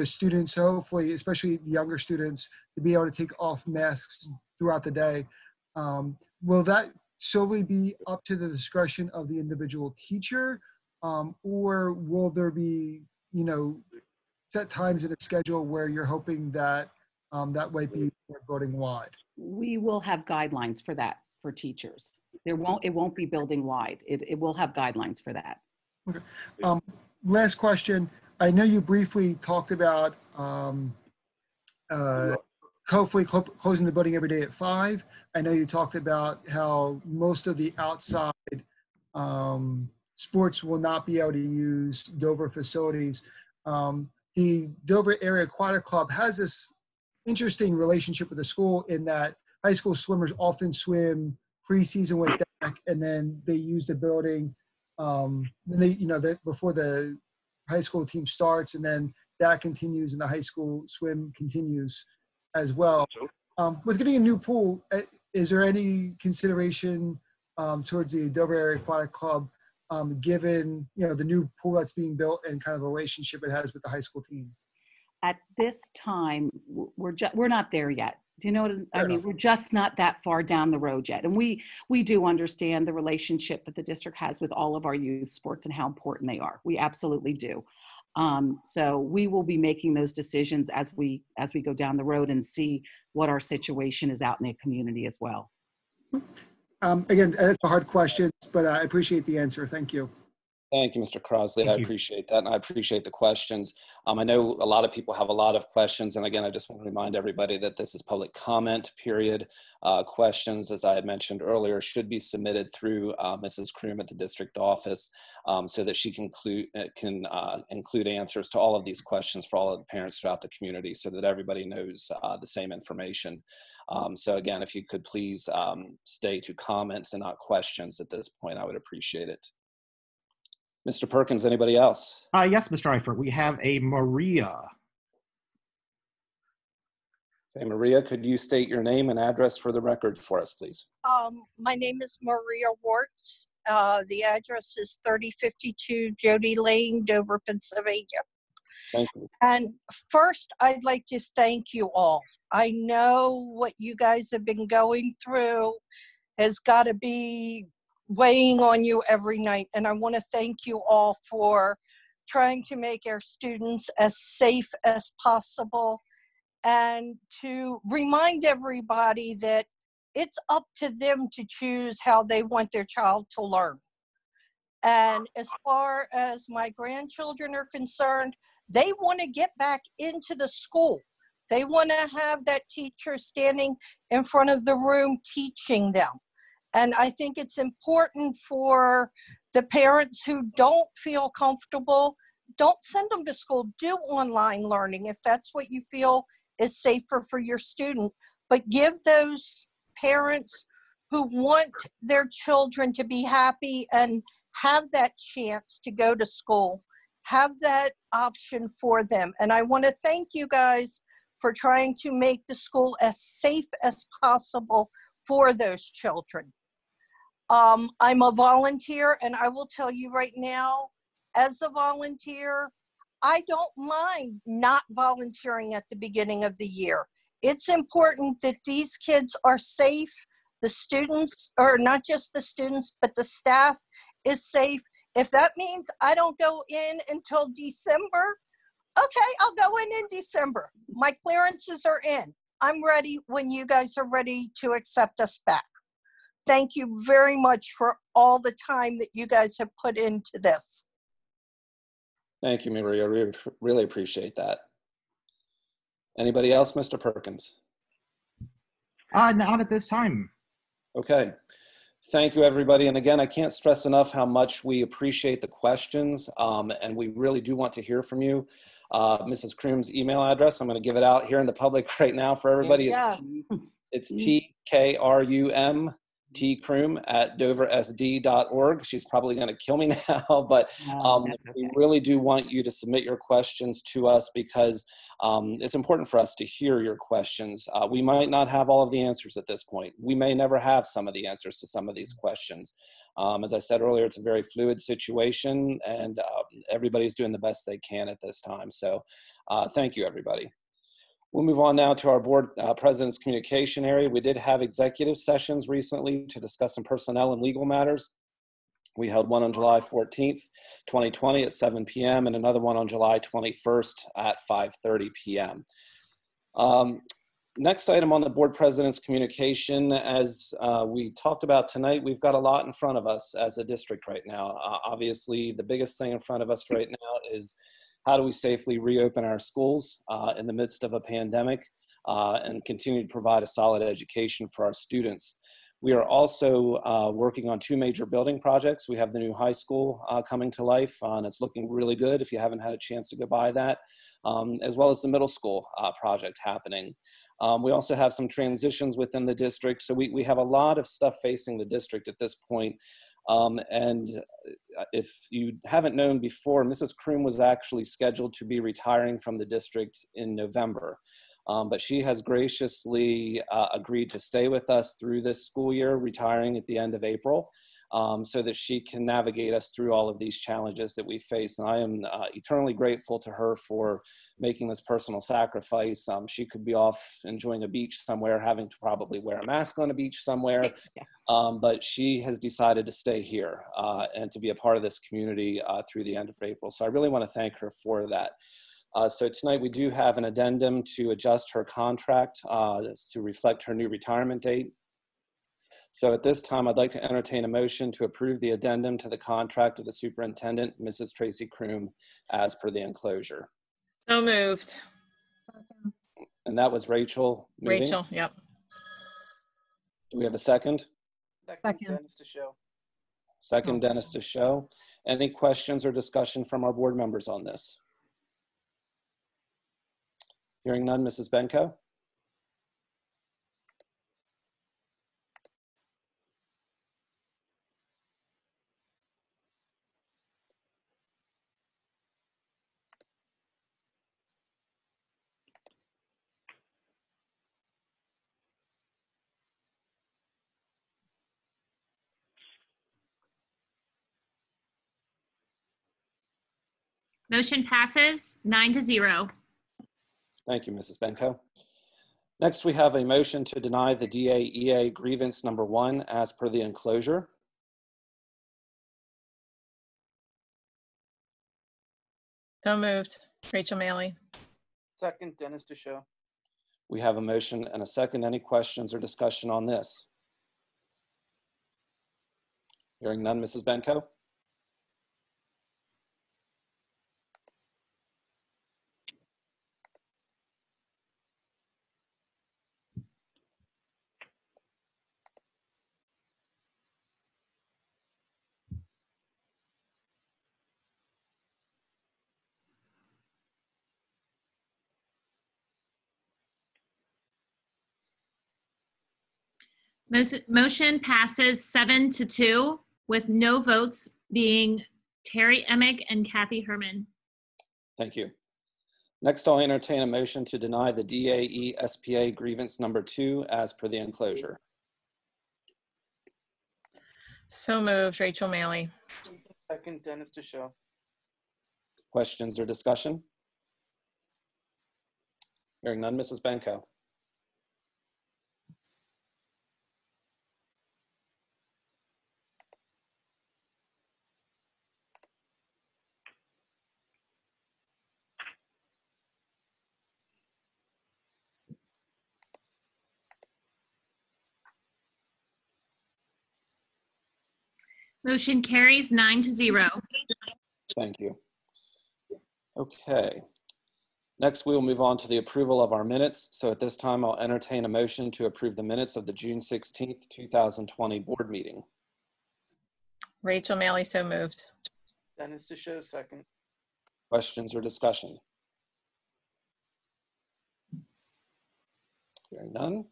students, hopefully, especially younger students, to be able to take off masks throughout the day. Will that solely be up to the discretion of the individual teacher, or will there be, set times in a schedule where you're hoping that that might be building wide? We will have guidelines for that for teachers. It won't be building wide. It will have guidelines for that. Okay. Last question. I know you briefly talked about hopefully closing the building every day at 5. I know you talked about how most of the outside sports will not be able to use Dover facilities. The Dover Area Aquatic Club has this interesting relationship with the school in that high school swimmers often swim preseason with DAC, and then they use the building before the high school team starts, and then that continues and the high school swim continues as well. With getting a new pool, is there any consideration towards the Dover Area Aquatic Club given the new pool that's being built and kind of the relationship it has with the high school team? At this time, we're not there yet. Do you know what I mean? We're just not that far down the road yet. And we do understand the relationship that the district has with all of our youth sports and how important they are. We absolutely do. So we will be making those decisions as we go down the road and see what our situation is out in the community as well. Again, that's a hard question, but I appreciate the answer. Thank you. Thank you, Mr. Crosley. I appreciate that, and I appreciate the questions. I know a lot of people have a lot of questions, and again, I just want to remind everybody that this is public comment period. Questions, as I had mentioned earlier, should be submitted through Mrs. Kroom at the district office so that she can include answers to all of these questions for all of the parents throughout the community so that everybody knows the same information. So again, if you could please stay to comments and not questions at this point, I would appreciate it. Mr. Perkins, anybody else? Yes, Mr. Eifert, we have a Maria. Okay, Maria, could you state your name and address for the record for us, please? My name is Maria Wartz. The address is 3052 Jody Lane, Dover, Pennsylvania. Thank you. And first, I'd like to thank you all. I know what you guys have been going through has got to be weighing on you every night. And I want to thank you all for trying to make our students as safe as possible and to remind everybody that it's up to them to choose how they want their child to learn. And as far as my grandchildren are concerned, they want to get back into the school. They want to have that teacher standing in front of the room teaching them. And I think it's important for the parents who don't feel comfortable, don't send them to school. Do online learning if that's what you feel is safer for your student. But give those parents who want their children to be happy and have that chance to go to school, have that option for them. And I want to thank you guys for trying to make the school as safe as possible for those children. I'm a volunteer, and I will tell you right now, as a volunteer, I don't mind not volunteering at the beginning of the year. It's important that these kids are safe, the students, or not just the students, but the staff is safe. If that means I don't go in until December, okay, I'll go in December. My clearances are in. I'm ready when you guys are ready to accept us back. Thank you very much for all the time that you guys have put into this. Thank you, Maria. We really appreciate that. Anybody else, Mr. Perkins? Not at this time. Okay. Thank you, everybody. And again, I can't stress enough how much we appreciate the questions, and we really do want to hear from you. Mrs. Kroom's email address, I'm going to give it out here in the public right now for everybody. It's TKRUM tkroom@doversd.org. She's probably going to kill me now, but we really do want you to submit your questions to us because it's important for us to hear your questions. We might not have all of the answers at this point. We may never have some of the answers to some of these questions. As I said earlier, it's a very fluid situation, and everybody's doing the best they can at this time. So thank you, everybody. We'll move on now to our board president's communication area. We did have executive sessions recently to discuss some personnel and legal matters. We held one on July 14th, 2020 at 7 p.m. and another one on July 21st at 5:30 p.m. Next item on the board president's communication, as we talked about tonight, we've got a lot in front of us as a district right now. Obviously, the biggest thing in front of us right now is how do we safely reopen our schools in the midst of a pandemic and continue to provide a solid education for our students. We are also working on two major building projects. We have the new high school coming to life, and it's looking really good if you haven't had a chance to go by that, as well as the middle school project happening. We also have some transitions within the district, so we have a lot of stuff facing the district at this point. And if you haven't known before, Mrs. Kroom was actually scheduled to be retiring from the district in November. But she has graciously agreed to stay with us through this school year, retiring at the end of April. so that she can navigate us through all of these challenges that we face. And I am eternally grateful to her for making this personal sacrifice. She could be off enjoying a beach somewhere, having to probably wear a mask on a beach somewhere, but she has decided to stay here and to be a part of this community through the end of April. So I really want to thank her for that. So tonight we do have an addendum to adjust her contract to reflect her new retirement date. So at this time, I'd like to entertain a motion to approve the addendum to the contract of the superintendent, Mrs. Tracy Kroom, as per the enclosure. So moved. And that was Rachel moving. Rachel, yep. Do we have a second? Second. Dennis DeShow. Second, Dennis DeShow. Any questions or discussion from our board members on this? Hearing none, Mrs. Benko? Motion passes 9-0. Thank you, Mrs. Benko. Next, we have a motion to deny the DAEA grievance number 1 as per the enclosure. So moved. Rachel Maley. Second, Dennis DeShow. We have a motion and a second. Any questions or discussion on this? Hearing none, Mrs. Benko? Motion passes 7-2 with no votes being Terry Emick and Kathy Herman. Thank you. Next, I'll entertain a motion to deny the DAE SPA grievance number 2 as per the enclosure. So moved. Rachel Maley. Second, Dennis DeShow. Questions or discussion? Hearing none, Mrs. Benko. Motion carries 9-0. Thank you. Okay. Next, we will move on to the approval of our minutes. So at this time, I'll entertain a motion to approve the minutes of the June 16th, 2020 board meeting. Rachel Maley, so moved. Dennis DeShow, second. Questions or discussion? Hearing none.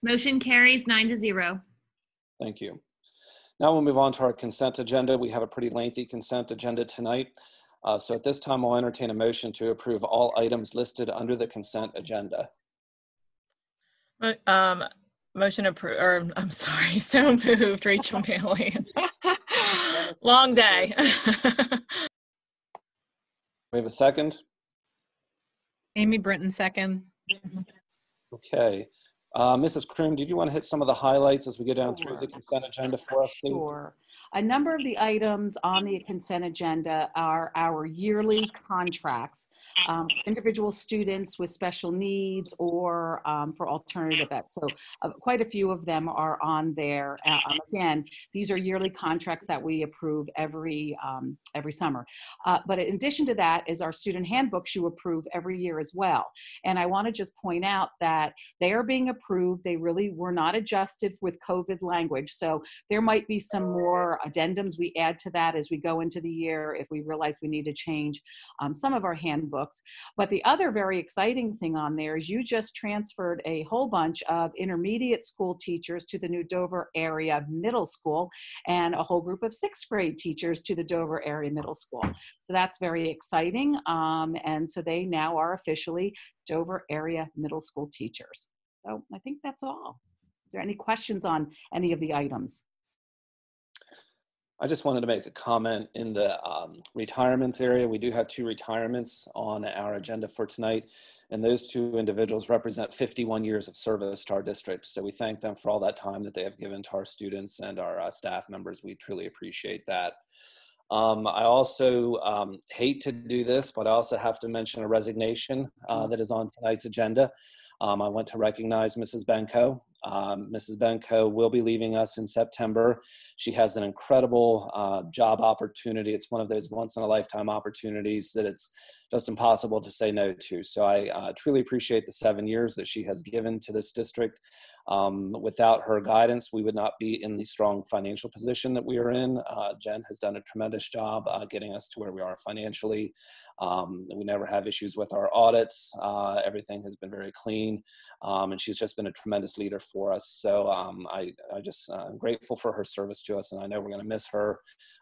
Motion carries 9-0. Thank you. Now we'll move on to our consent agenda. We have a pretty lengthy consent agenda tonight. So at this time, I'll entertain a motion to approve all items listed under the consent agenda. Motion approved, or I'm sorry, so moved. Rachel Maley. Long day. We have a second? Amy Britton, second. Okay. Mrs. Kroom, did you want to hit some of the highlights as we go down through the consent agenda for us, please? Sure. A number of the items on the consent agenda are our yearly contracts for individual students with special needs or for alternative ed. So quite a few of them are on there. Again, these are yearly contracts that we approve every summer. But in addition to that is our student handbooks you approve every year as well. And I want to just point out that they are being approved approved. They really were not adjusted with COVID language. So there might be some more addendums we add to that as we go into the year if we realize we need to change some of our handbooks. But the other very exciting thing on there is you just transferred a whole bunch of intermediate school teachers to the new Dover area middle school and a whole group of sixth grade teachers to the Dover area middle school. So that's very exciting. And so they now are officially Dover area middle school teachers. So I think that's all. Is there any questions on any of the items? I just wanted to make a comment in the retirements area. We do have 2 retirements on our agenda for tonight, and those 2 individuals represent 51 years of service to our district. So we thank them for all that time that they have given to our students and our staff members. We truly appreciate that. I also hate to do this, but I also have to mention a resignation that is on tonight's agenda. I want to recognize Mrs. Benko. Mrs. Benko will be leaving us in September. She has an incredible job opportunity. It's one of those once-in-a-lifetime opportunities that it's just impossible to say no to. So I truly appreciate the 7 years that she has given to this district. Without her guidance, we would not be in the strong financial position that we are in. Jen has done a tremendous job getting us to where we are financially. We never have issues with our audits. Everything has been very clean, and she's just been a tremendous leader for us. So I'm grateful for her service to us, and I know we're going to miss her.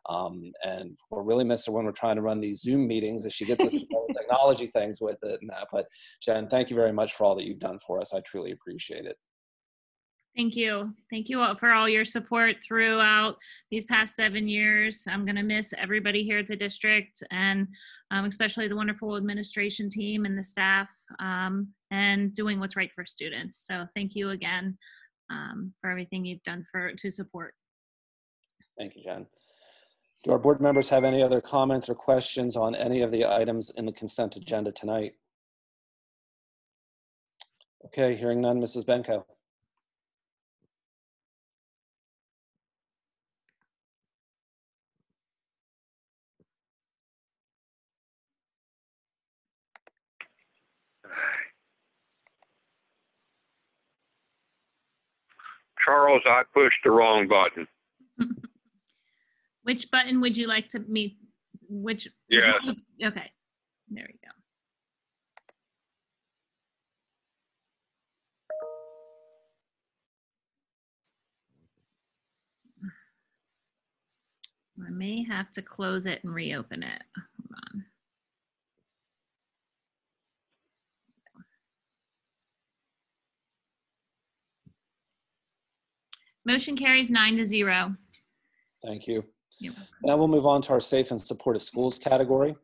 And we'll really miss her when we're trying to run these Zoom meetings as she gets us all the technology things with it and that. But Jen, thank you very much for all that you've done for us. I truly appreciate it. Thank you. Thank you all for all your support throughout these past 7 years. I'm going to miss everybody here at the district, and especially the wonderful administration team and the staff, and doing what's right for students. So thank you again for everything you've done to support. Thank you, Jen. Do our board members have any other comments or questions on any of the items in the consent agenda tonight? Okay, hearing none, Mrs. Benko. Charles, I pushed the wrong button. Which button would you like to meet? Which? Yes. Okay, there we go. I may have to close it and reopen it. Hold on. Motion carries 9-0. Thank you. You're welcome. Now we'll move on to our safe and supportive schools category.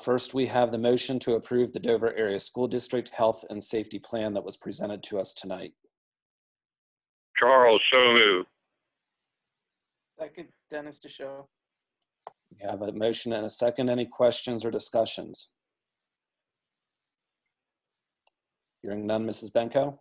First, we have the motion to approve the Dover Area School District Health and Safety Plan that was presented to us tonight. Charles, so moved. Second, Dennis DeShow. We have a motion and a second. Any questions or discussions? Hearing none, Mrs. Benko.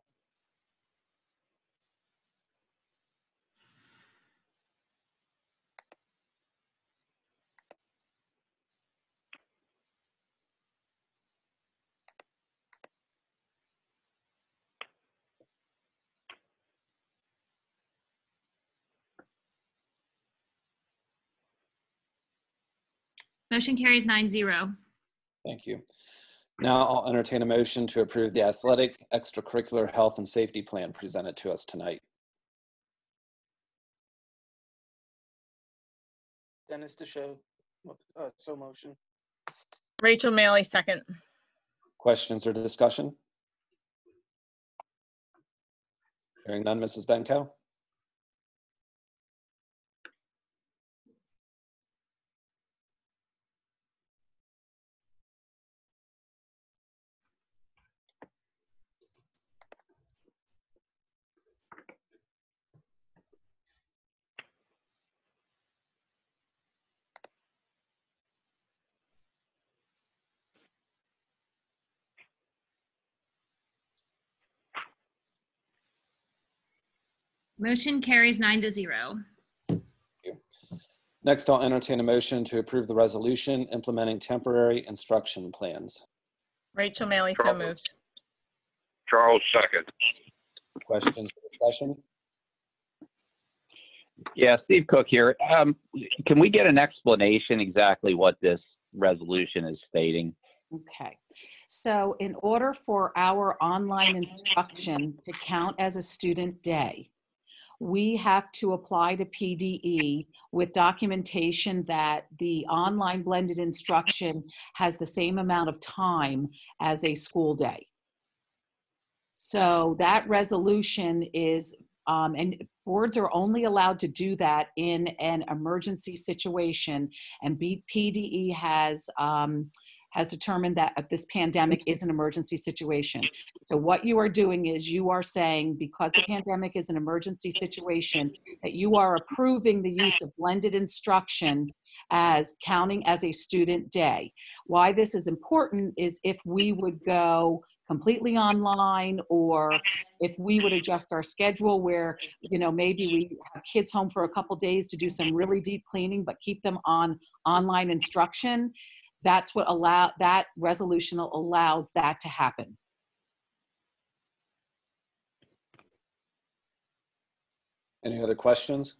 Motion carries 9-0. Thank you. Now I'll entertain a motion to approve the athletic extracurricular health and safety plan presented to us tonight. Dennis DeShow. So motion. Rachel Maley, second. Questions or discussion? Hearing none, Mrs. Benko. Motion carries 9-0. Next, I'll entertain a motion to approve the resolution implementing temporary instruction plans. Rachel Maley, so moved. Charles, second. questions or discussion? Yeah, Steve Cook here. Can we get an explanation exactly what this resolution is stating? Okay. So in order for our online instruction to count as a student day, we have to apply to PDE with documentation that the online blended instruction has the same amount of time as a school day. So that resolution is, and boards are only allowed to do that in an emergency situation, and PDE has determined that this pandemic is an emergency situation. So what you are doing is you are saying, because the pandemic is an emergency situation, that you are approving the use of blended instruction as counting as a student day. Why this is important is if we would go completely online, or if we would adjust our schedule where, you know, maybe we have kids home for a couple days to do some really deep cleaning, but keep them on online instruction. That's what that resolution allows that to happen. Any other questions?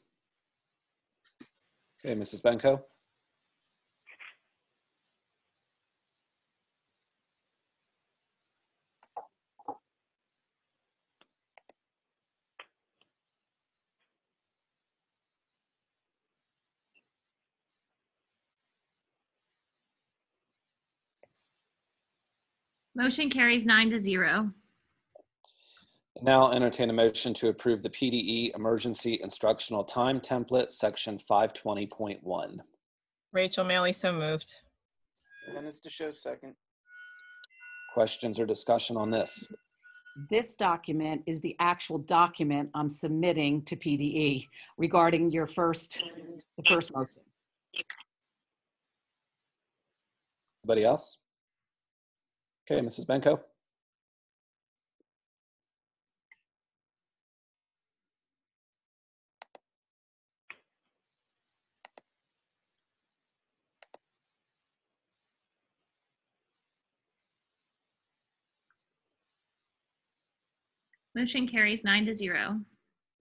Okay, Mrs. Benko. Motion carries 9-0. Now I'll entertain a motion to approve the PDE Emergency Instructional Time Template, Section 520.1. Rachel Maley, so moved. Dennis DeShow, second. Questions or discussion on this? This document is the actual document I'm submitting to PDE regarding the first motion. Anybody else? Okay, Mrs. Benko. Motion carries 9-0.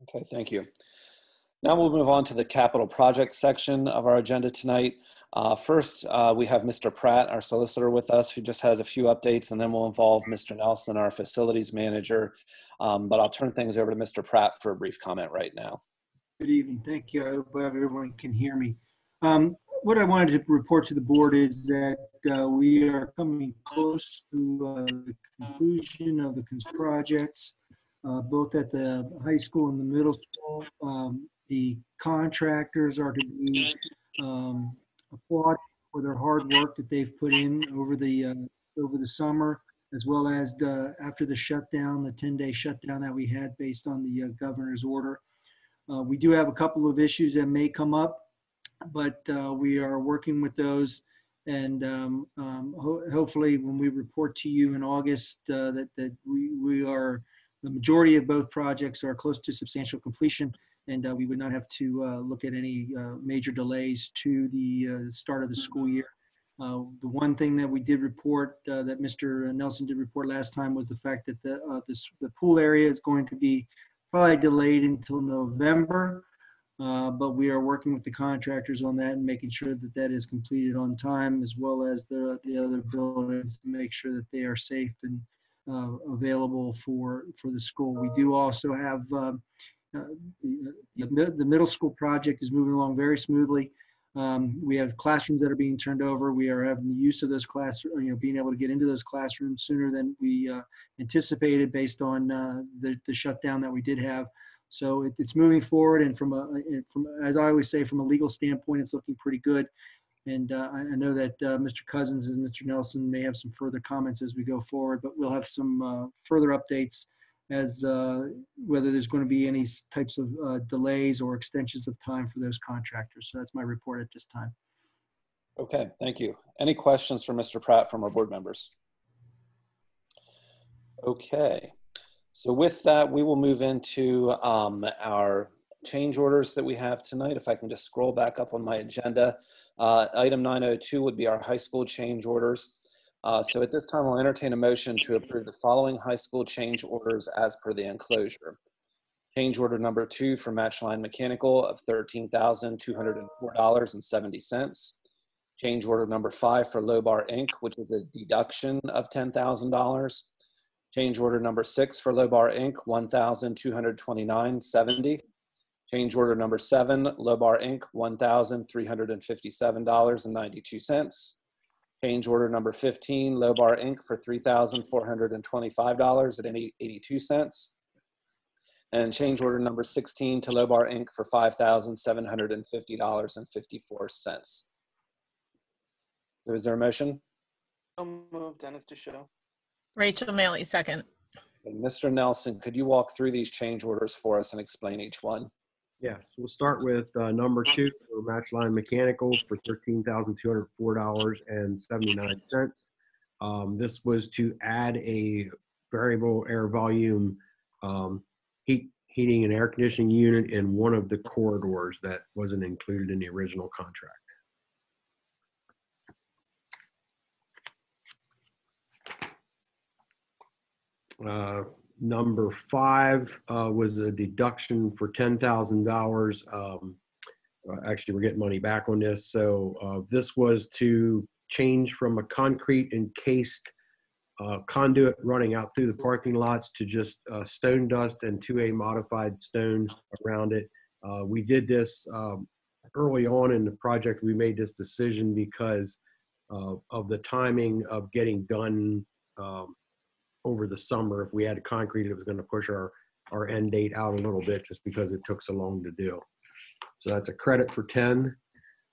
Okay, thank you. Now we'll move on to the capital project section of our agenda tonight. First, we have Mr. Pratt, our solicitor, with us, who just has a few updates, and then we'll involve Mr. Nelson, our facilities manager. But I'll turn things over to Mr. Pratt for a brief comment right now. Good evening. Thank you. I hope everyone can hear me. What I wanted to report to the board is that we are coming close to the conclusion of the projects, both at the high school and the middle school. The contractors are to be applauded for their hard work that they've put in over the summer, as well as after the shutdown, the 10-day shutdown that we had based on the governor's order. We do have a couple of issues that may come up, but we are working with those, and hopefully when we report to you in August that we are, the majority of both projects are close to substantial completion, and we would not have to look at any major delays to the start of the school year. The one thing that we did report, that Mr. Nelson did report last time, was the fact that the pool area is going to be probably delayed until November, but we are working with the contractors on that and making sure that that is completed on time, as well as the other buildings, to make sure that they are safe and available for the school. We do also have the middle school project is moving along very smoothly. We have classrooms that are being turned over. We are having the use of those classrooms, being able to get into those classrooms sooner than we anticipated based on the shutdown that we did have. So it's moving forward, and from as I always say, from a legal standpoint, it's looking pretty good. And I know that Mr. Cousins and Mr. Nelson may have some further comments as we go forward, but we'll have some further updates as whether there's going to be any types of delays or extensions of time for those contractors. So that's my report at this time. Okay, thank you. Any questions for Mr. Pratt from our board members? Okay, so with that, we will move into our change orders that we have tonight. If I can just scroll back up on my agenda. Item 902 would be our high school change orders. So at this time, I'll entertain a motion to approve the following high school change orders as per the enclosure. Change order number 2 for Matchline Mechanical of $13,204.70. Change order number 5 for Lobar Inc., which is a deduction of $10,000. Change order number 6 for Lobar Inc., $1,229.70. Change order number 7, Lobar Inc., $1,357.92. Change order number 15, Lobar Inc., for $3,425.82. And change order number 16 to Lobar Inc. for $5,750.54. Is there a motion? So moved, Dennis DeShow. Rachel Maley, second. And Mr. Nelson, could you walk through these change orders for us and explain each one? Yes, we'll start with number 2 for Matchline Mechanical for $13,204.79. This was to add a variable air volume heating and air conditioning unit in one of the corridors that wasn't included in the original contract. Number 5 was a deduction for $10,000. Actually, we're getting money back on this. So this was to change from a concrete encased conduit running out through the parking lots to just stone dust and to a modified stone around it. We did this early on in the project. We made this decision because of the timing of getting done over the summer. If we had concrete, it was going to push our end date out a little bit just because it took so long to do. So that's a credit for 10.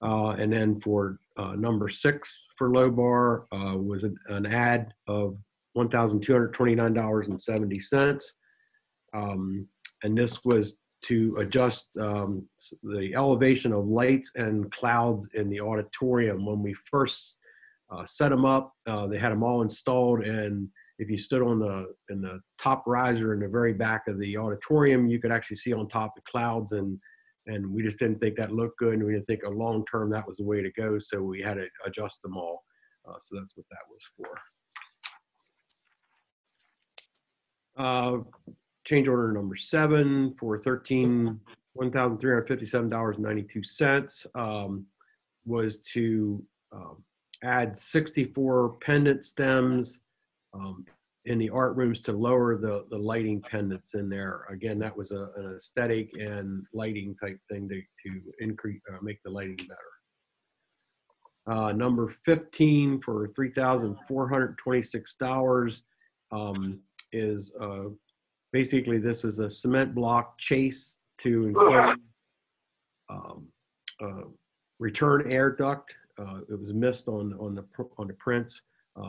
And then for number 6 for Lobar was an add of $1,229.70. And this was to adjust the elevation of lights and clouds in the auditorium. When we first set them up, they had them all installed, and if you stood in the top riser in the very back of the auditorium, you could actually see on top the clouds, and we just didn't think that looked good, and we didn't think a long term that was the way to go, so we had to adjust them all. So that's what that was for. Change order number 7 for $1,357.92 was to add 64 pendant stems in the art rooms to lower the lighting pendants in there. Again, that was an aesthetic and lighting type thing to increase, make the lighting better. Number 15 for $3,426 is basically this is a cement block chase to include return air duct. It was missed on the prints.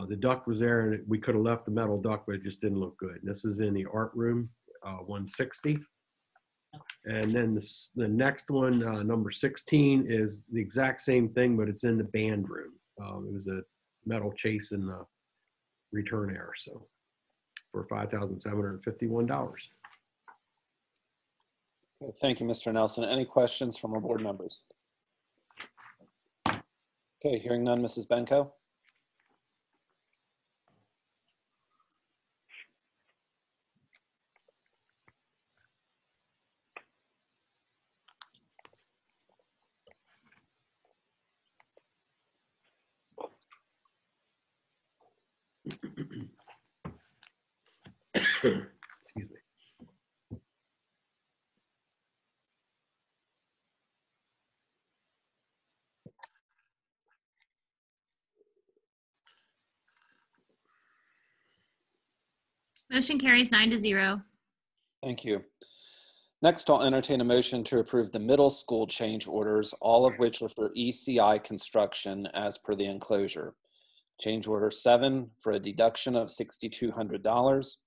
The duct was there, and we could have left the metal duct, but it just didn't look good. And this is in the art room, 160. And then the next one, number 16, is the exact same thing, but it's in the band room. It was a metal chase in the return air, so for $5,751. Okay, thank you, Mr. Nelson. Any questions from our board members? Okay, hearing none, Mrs. Benko. Excuse me. Motion carries 9-0. Thank you. Next, I'll entertain a motion to approve the middle school change orders, all of which are for ECI construction as per the enclosure. Change order 7 for a deduction of $6,200.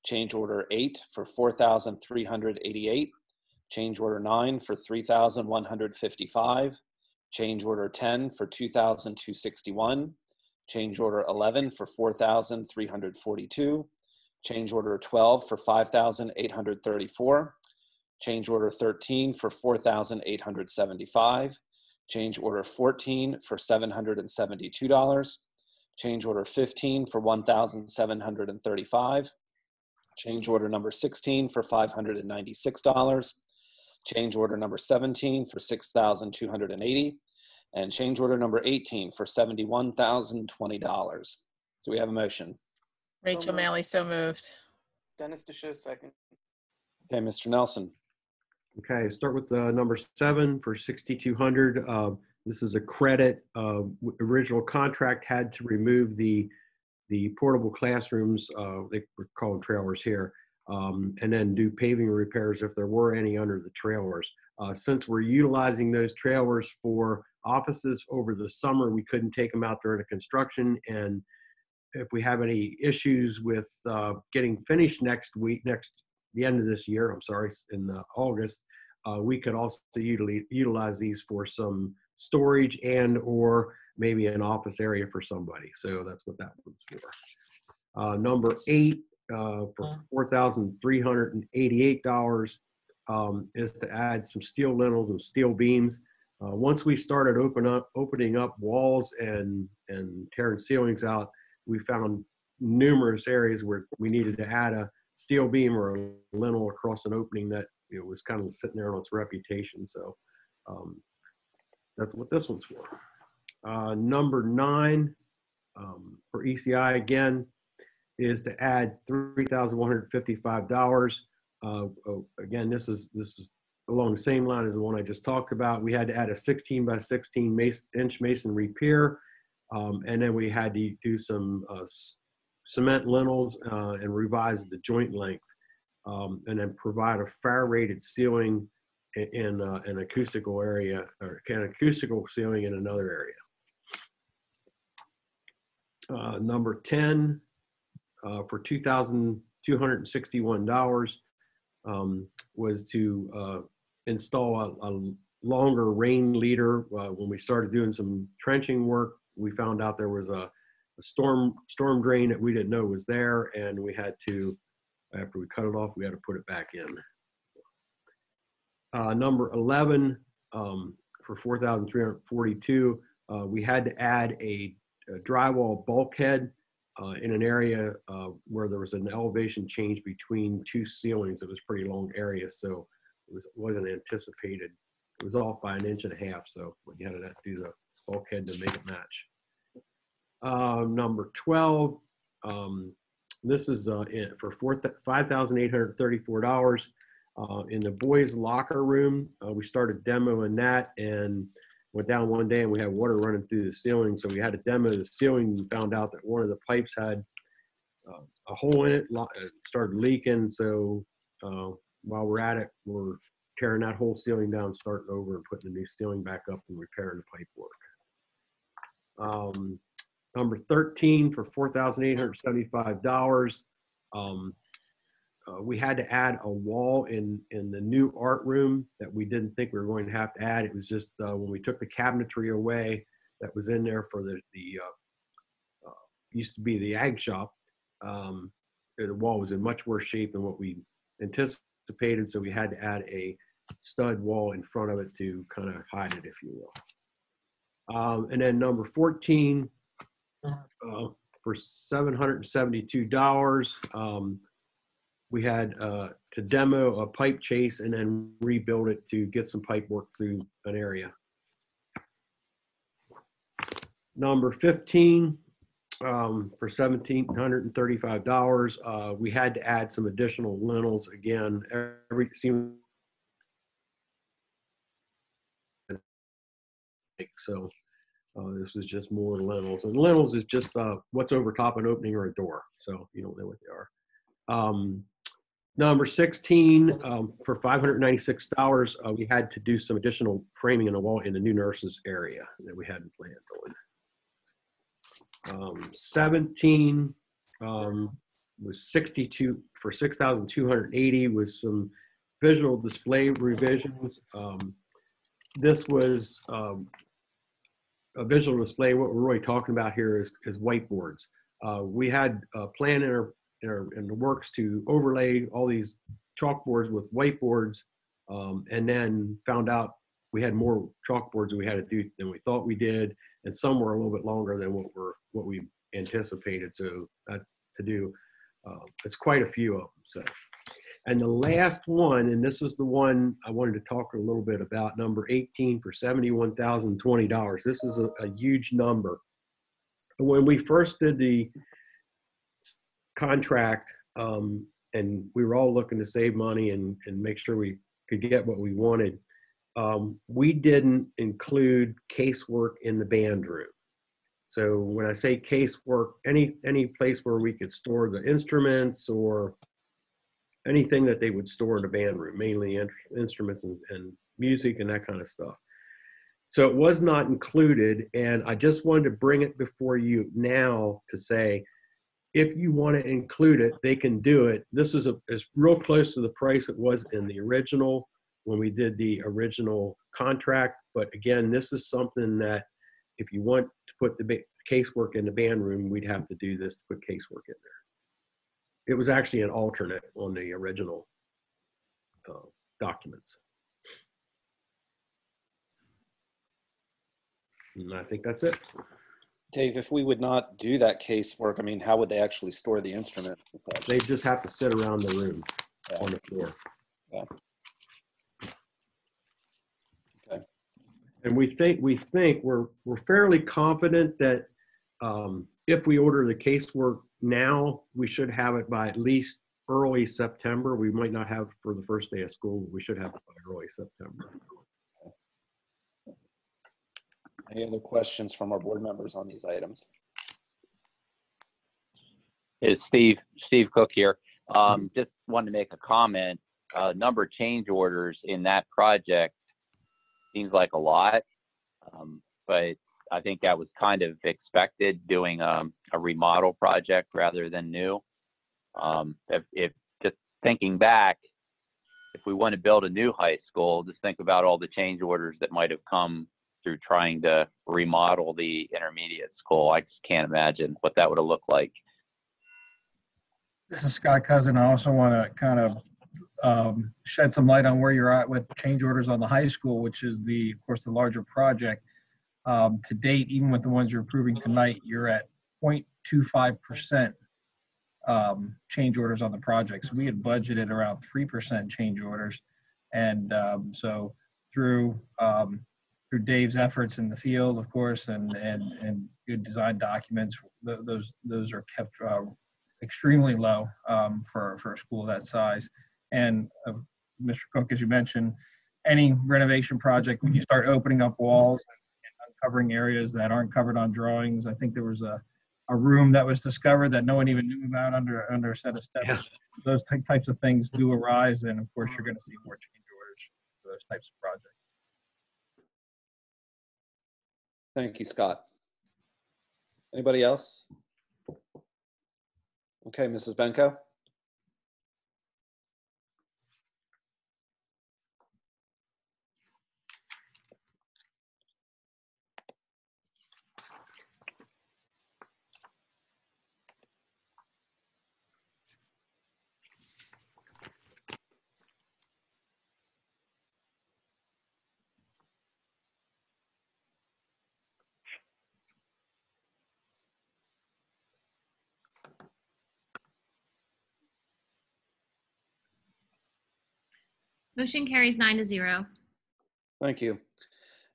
Change order 8 for $4,388. Change order 9 for $3,155. Change order 10 for $2,261. Change order 11 for $4,342. Change order 12 for $5,834. Change order 13 for $4,875. Change order 14 for $772. Change order 15 for $1,735. Change order number 16 for $596. Change order number 17 for $6,280. And change order number 18 for $71,020. Do we have a motion? Rachel Malley, so moved. Dennis DeShow, second. Okay, Mr. Nelson. Okay, start with number 7 for 6,200. This is a credit. Original contract had to remove the portable classrooms, they were called trailers here, and then do paving repairs if there were any under the trailers. Since we're utilizing those trailers for offices over the summer, we couldn't take them out during the construction. And if we have any issues with getting finished the end of this year, in August, we could also utilize these for some storage and or maybe an office area for somebody. So that's what that one's for. Number 8 for $4,388 is to add some steel lintels and steel beams. Once we started opening up walls and tearing ceilings out, we found numerous areas where we needed to add a steel beam or a lintel across an opening that was kind of sitting there on its reputation. So that's what this one's for. Number 9 for ECI again is to add $3,155. Again, this is along the same line as the one I just talked about. We had to add a 16 by 16 inch masonry pier, and then we had to do some cement lintels and revise the joint length, and then provide a fire rated ceiling in an acoustical area, or an acoustical ceiling in another area. Number 10 for $2,261 was to install a longer rain leader. When we started doing some trenching work, we found out there was a storm drain that we didn't know was there, and we had to, after we cut it off, we had to put it back in. Number 11 for $4,342, we had to add a drywall bulkhead in an area where there was an elevation change between 2 ceilings. It was a pretty long area, so it wasn't anticipated. It was off by 1.5 inches, so we had to do the bulkhead to make it match. Number 12, this is for $5,834 in the boys' locker room. We started demoing that and went down one day and we had water running through the ceiling. So we had to demo the ceiling and found out that one of the pipes had a hole in it, started leaking. So while we're at it, we're tearing that whole ceiling down, starting over and putting the new ceiling back up and repairing the pipe work. Number 13 for $4,875. We had to add a wall in the new art room that we didn't think we were going to have to add. It was just when we took the cabinetry away that was in there for the used to be the ag shop, the wall was in much worse shape than what we anticipated, so we had to add a stud wall in front of it to kind of hide it, if you will. And then number 14 for $772. We had to demo a pipe chase and then rebuild it to get some pipe work through an area. Number 15 for $1,735. We had to add some additional lintels again. So this was just more lintels, and lintels is just what's over top an opening or a door, so you don't know what they are. Number 16 for $596, we had to do some additional framing in the wall in the new nurses area that we hadn't planned on. 17 was 62 for $6,280 with some visual display revisions. This was a visual display. What we're really talking about here is whiteboards. We had a plan in the works to overlay all these chalkboards with whiteboards, and then found out we had more chalkboards that we had to do than we thought we did, and some were a little bit longer than what we anticipated. So that's to do. It's quite a few of them. So, and the last one, and this is the one I wanted to talk a little bit about, number 18 for $71,020. This is a huge number. When we first did the contract, and we were all looking to save money and make sure we could get what we wanted, we didn't include casework in the band room. So when I say casework, any place where we could store the instruments or anything that they would store in the band room, mainly instruments and music and that kind of stuff. So it was not included, and I just wanted to bring it before you now to say, if you want to include it, they can do it. This is real close to the price it was in the original, when we did the original contract. But again, this is something that if you want to put the casework in the band room, we'd have to do this to put casework in there. It was actually an alternate on the original documents. And I think that's it. Dave, if we would not do that casework, I mean, how would they actually store the instrument? They just have to sit around the room on the floor. Yeah. Okay. And we think we're fairly confident that if we order the casework now, we should have it by at least early September. We might not have it for the first day of school, but we should have it by early September. Any other questions from our board members on these items? It's Steve Cook here. Just wanted to make a comment. Number of change orders in that project seems like a lot, but I think that was kind of expected, doing a remodel project rather than new. If just thinking back, if we want to build a new high school, just think about all the change orders that might have come through trying to remodel the intermediate school. I just can't imagine what that would have looked like. This is Scott Cousin. I also want to kind of shed some light on where you're at with change orders on the high school, which is of course, the larger project. To date, even with the ones you're approving tonight, you're at 0.25% change orders on the project. So we had budgeted around 3% change orders. And so through Dave's efforts in the field, of course, and good design documents, those are kept extremely low for a school that size. And Mr. Cook, as you mentioned, any renovation project, when you start opening up walls and uncovering areas that aren't covered on drawings, I think there was a room that was discovered that no one even knew about under a set of steps. Yeah. Those types of things do arise, and of course, you're going to see more change orders for those types of projects. Thank you, Scott. Anybody else? Okay, Mrs. Benko. Motion carries 9-0. Thank you.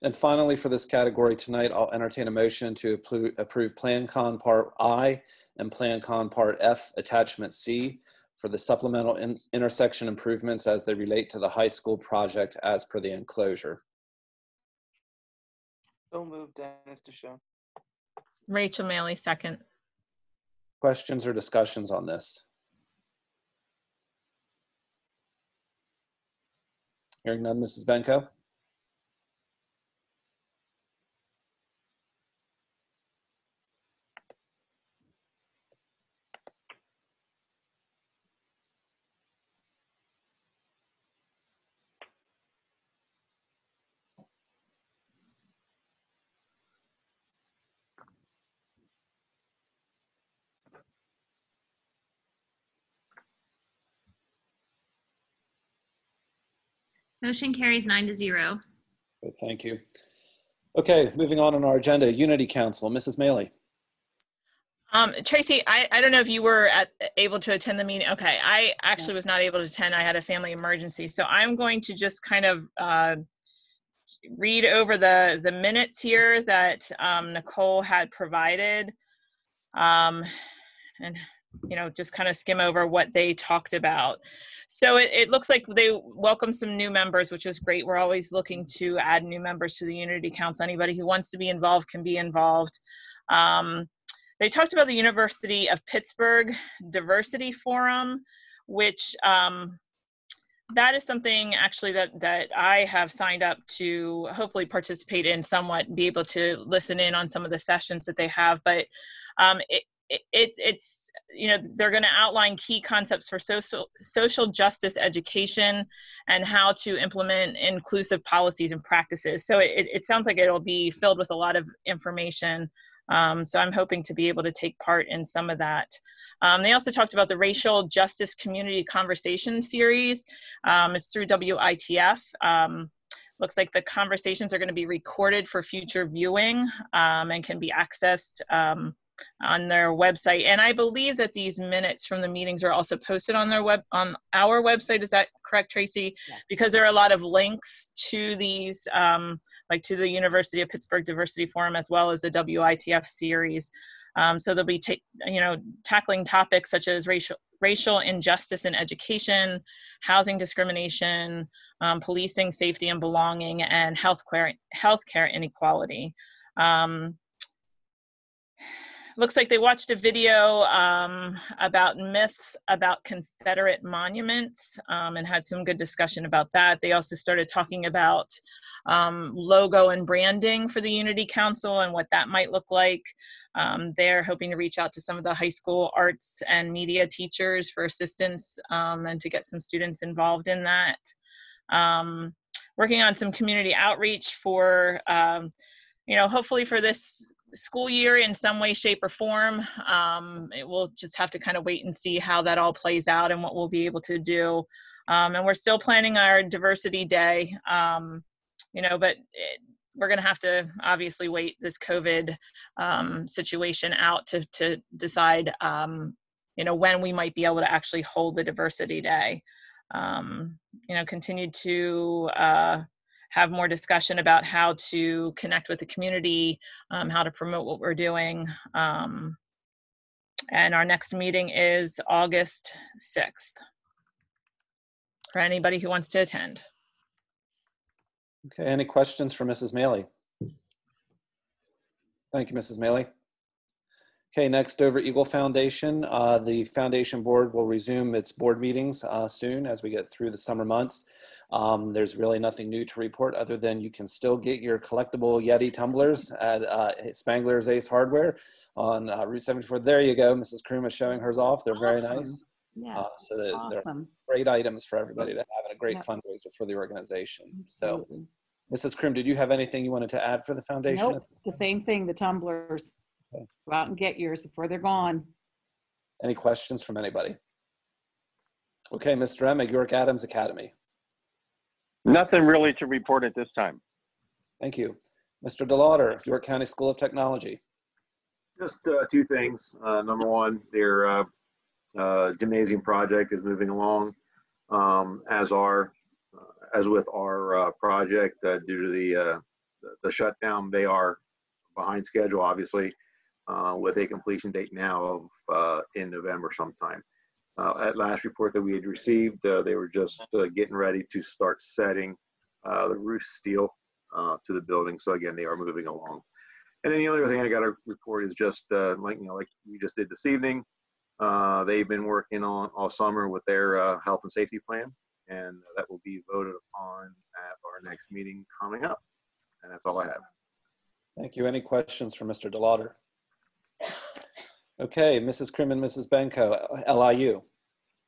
And finally, for this category tonight, I'll entertain a motion to approve Plan Con Part I and Plan Con Part F Attachment C for the supplemental intersection improvements as they relate to the high school project as per the enclosure. So moved, Dennis DeShawn. Rachel Maley, second. Questions or discussions on this? Hearing none, Mrs. Benko. Motion carries 9-0. Good, thank you. Okay, moving on our agenda, Unity Council, Mrs. Maley. Tracy, I don't know if you were able to attend the meeting. Okay, I actually was not able to attend. I had a family emergency. So I'm going to just kind of read over the minutes here that Nicole had provided. And, you know, just kind of skim over what they talked about. So it looks like they welcomed some new members, which is great. We're always looking to add new members to the Unity Council. Anybody who wants to be involved can be involved. They talked about the University of Pittsburgh Diversity Forum, which that is something actually that I have signed up to hopefully participate in somewhat, be able to listen in on some of the sessions that they have. But it's, you know, they're going to outline key concepts for social justice education and how to implement inclusive policies and practices. So it sounds like it'll be filled with a lot of information. So I'm hoping to be able to take part in some of that. They also talked about the Racial Justice Community Conversation Series. It's through WITF. Looks like the conversations are going to be recorded for future viewing and can be accessed on their website. And I believe that these minutes from the meetings are also posted on their on our website. Is that correct, Tracy? Yes. Because there are a lot of links to these, like to the University of Pittsburgh Diversity Forum, as well as the WITF series. So they'll be, tackling topics such as racial injustice in education, housing discrimination, policing, safety and belonging, and healthcare inequality. Looks like they watched a video about myths about Confederate monuments and had some good discussion about that. They also started talking about logo and branding for the Unity Council and what that might look like. They're hoping to reach out to some of the high school arts and media teachers for assistance and to get some students involved in that. Working on some community outreach for, you know, hopefully for this school year in some way, shape, or form. It will just have to kind of wait and see how that all plays out and what we'll be able to do. And we're still planning our diversity day, you know, but we're going to have to obviously wait this COVID situation out to decide, you know, when we might be able to actually hold the diversity day. You know, continue to have more discussion about how to connect with the community, how to promote what we're doing. And our next meeting is August 6th for anybody who wants to attend. Okay, any questions for Mrs. Maley? Thank you, Mrs. Maley. Okay, next, Dover Eagle Foundation. The foundation board will resume its board meetings soon as we get through the summer months. There's really nothing new to report other than you can still get your collectible Yeti tumblers at Spangler's Ace Hardware on Route 74. There you go. Mrs. Kroom is showing hers off. They're very nice. Yes, so they're awesome. Great items for everybody to have and a great fundraiser for the organization. So, Mrs. Kroom, did you have anything you wanted to add for the foundation? Nope, the same thing, the tumblers. Okay. Go out and get yours before they're gone. Any questions from anybody? Okay, Mr. Emig, York Adams Academy. Nothing really to report at this time. Thank you. Mr. DeLauder, York County School of Technology. Just two things. Number one, their gymnasium project is moving along, as with our project. Due to the shutdown, they are behind schedule, obviously, with a completion date now of in November sometime. At last report that we had received, they were just getting ready to start setting the roof steel to the building. So again, they are moving along. And then the other thing I got to report is just like we just did this evening. They've been working on all summer with their health and safety plan, and that will be voted upon at our next meeting coming up. And that's all I have. Thank you. Any questions for Mr. DeLauder? Okay, Mrs. Krim and Mrs. Benko, LIU.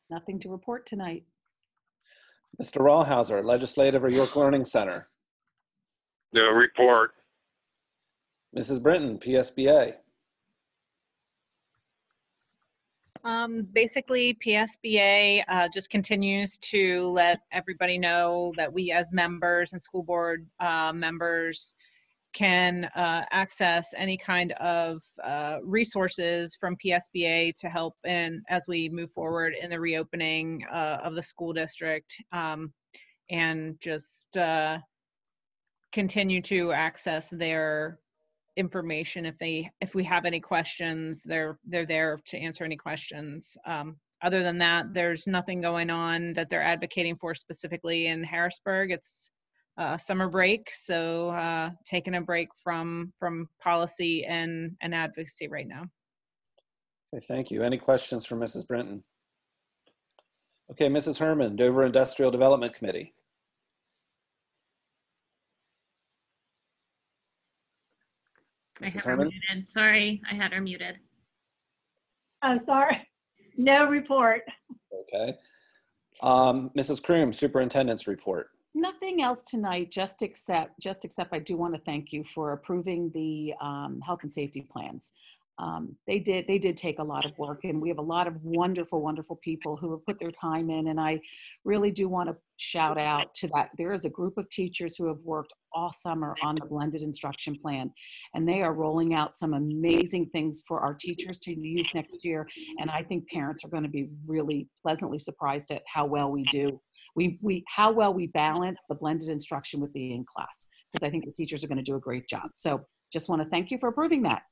Nothing to report tonight. Mr. Rawhauser, Legislative or York Learning Center. No report. Mrs. Brinton, PSBA. Basically, PSBA just continues to let everybody know that we as members and school board members can access any kind of resources from PSBA to help in as we move forward in the reopening of the school district, and just continue to access their information if we have any questions. They're there to answer any questions. Other than that, there's nothing going on that they're advocating for specifically in Harrisburg. It's summer break, so taking a break from policy and advocacy right now. Okay, thank you. Any questions for Mrs. Brinton? Okay, Mrs. Herman, Dover Industrial Development Committee. I Mrs. had her Herman? muted. Sorry, I had her muted. Oh, sorry. No report. Okay. Mrs. Kroom, Superintendent's report. Nothing else tonight, just except I do want to thank you for approving the health and safety plans. They did take a lot of work, and we have a lot of wonderful, wonderful people who have put their time in, and I really do want to shout out to that. There is a group of teachers who have worked all summer on the blended instruction plan, and they are rolling out some amazing things for our teachers to use next year, and I think parents are going to be really pleasantly surprised at how well we do. How well we balance the blended instruction with the in-class, because I think the teachers are going to do a great job. So just want to thank you for approving that.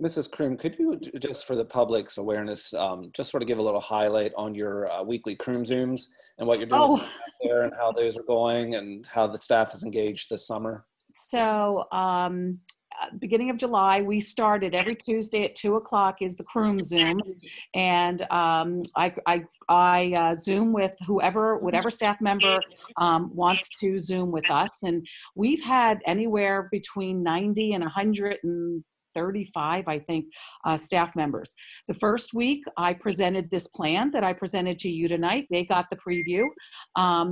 Mrs. Kroom, could you, just for the public's awareness, just sort of give a little highlight on your weekly Kroom Zooms and what you're doing out there and how those are going and how the staff is engaged this summer? So beginning of July, we started every Tuesday at 2 o'clock is the Kroom Zoom. And I Zoom with whatever staff member wants to Zoom with us. And we've had anywhere between 90 and 135, I think, staff members. The first week, I presented this plan that I presented to you tonight. They got the preview,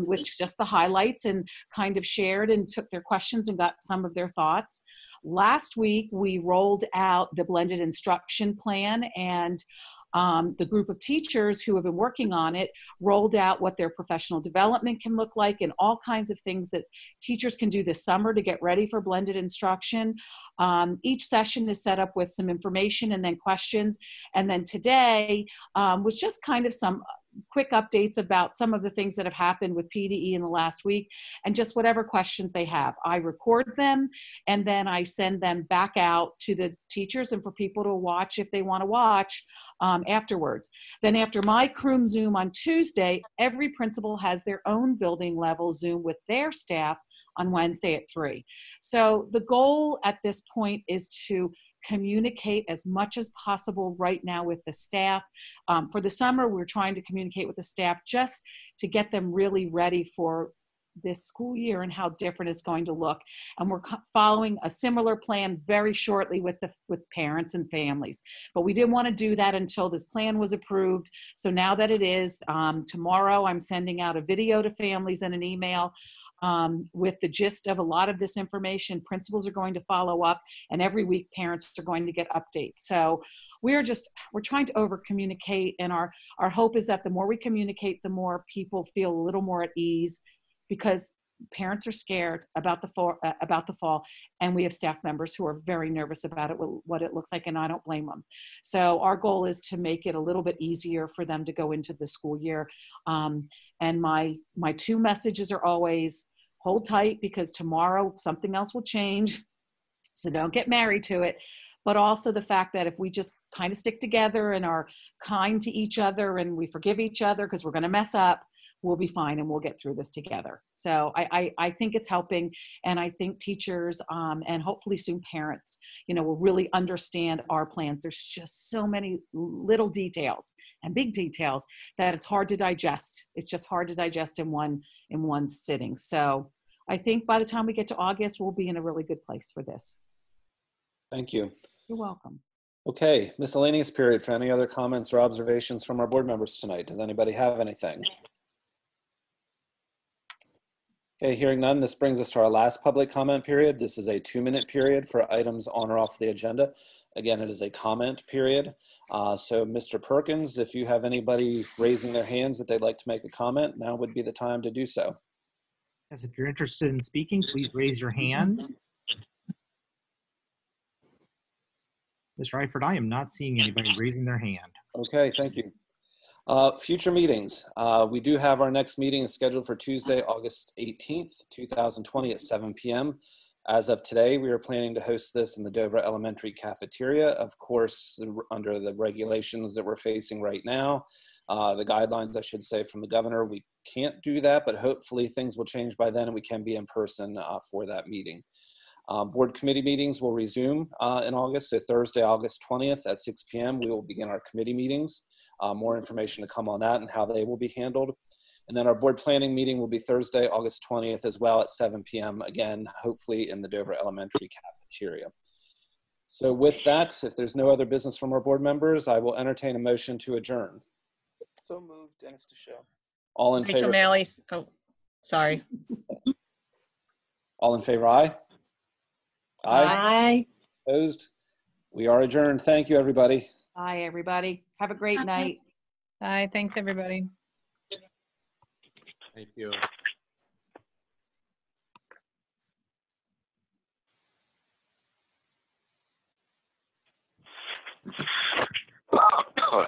which just the highlights, and kind of shared and took their questions and got some of their thoughts. Last week, we rolled out the blended instruction plan, and the group of teachers who have been working on it rolled out what their professional development can look like and all kinds of things that teachers can do this summer to get ready for blended instruction. Each session is set up with some information and then questions. And then today was just kind of some quick updates about some of the things that have happened with PDE in the last week and just whatever questions they have. I record them and then I send them back out to the teachers and for people to watch if they want to watch afterwards. Then after my Kroom Zoom on Tuesday, every principal has their own building level Zoom with their staff on Wednesday at 3. So the goal at this point is to communicate as much as possible right now with the staff. For the summer, we're trying to communicate with the staff just to get them really ready for this school year and how different it's going to look. And we're following a similar plan very shortly with parents and families. But we didn't want to do that until this plan was approved. So now that it is, tomorrow I'm sending out a video to families and an email with the gist of a lot of this information. Principals are going to follow up, and every week parents are going to get updates. So we're trying to over communicate, and our hope is that the more we communicate, the more people feel a little more at ease, because parents are scared about the fall, and we have staff members who are very nervous about it, what it looks like, and I don't blame them. So our goal is to make it a little bit easier for them to go into the school year. And my two messages are always hold tight, because tomorrow something else will change. So don't get married to it. But also the fact that if we just kind of stick together and are kind to each other and we forgive each other, because we're going to mess up, we'll be fine and we'll get through this together. So I think it's helping, and I think teachers and hopefully soon parents, will really understand our plans. There's just so many little details and big details that it's hard to digest. It's just hard to digest in one sitting. So I think by the time we get to August, we'll be in a really good place for this. Thank you. You're welcome. Okay, miscellaneous period for any other comments or observations from our board members tonight. Does anybody have anything? Okay, hearing none, this brings us to our last public comment period. This is a 2-minute period for items on or off the agenda. Again, it is a comment period. So Mr. Perkins, if you have anybody raising their hands that they'd like to make a comment, now would be the time to do so. Yes, if you're interested in speaking, please raise your hand. Mr. Eifert, I am not seeing anybody raising their hand. Okay, thank you. Future meetings. We do have our next meeting scheduled for Tuesday, August 18th, 2020 at 7 p.m. As of today, we are planning to host this in the Dover Elementary cafeteria. Of course, under the regulations that we're facing right now, the guidelines, I should say, from the governor, we can't do that, but hopefully things will change by then and we can be in person for that meeting. Board committee meetings will resume in August. So Thursday, August 20th at 6 p.m., we will begin our committee meetings. More information to come on that and how they will be handled. And then our board planning meeting will be Thursday, August 20th as well at 7 p.m. Again, hopefully in the Dover Elementary cafeteria. So with that, if there's no other business from our board members, I will entertain a motion to adjourn. So moved, Dennis DeShow. All in Rachel favor? Maley. Oh, sorry. All in favor, aye? Aye. Opposed? We are adjourned. Thank you, everybody. Bye, everybody. Have a great night. Bye. Thanks, everybody. Thank you. Wow.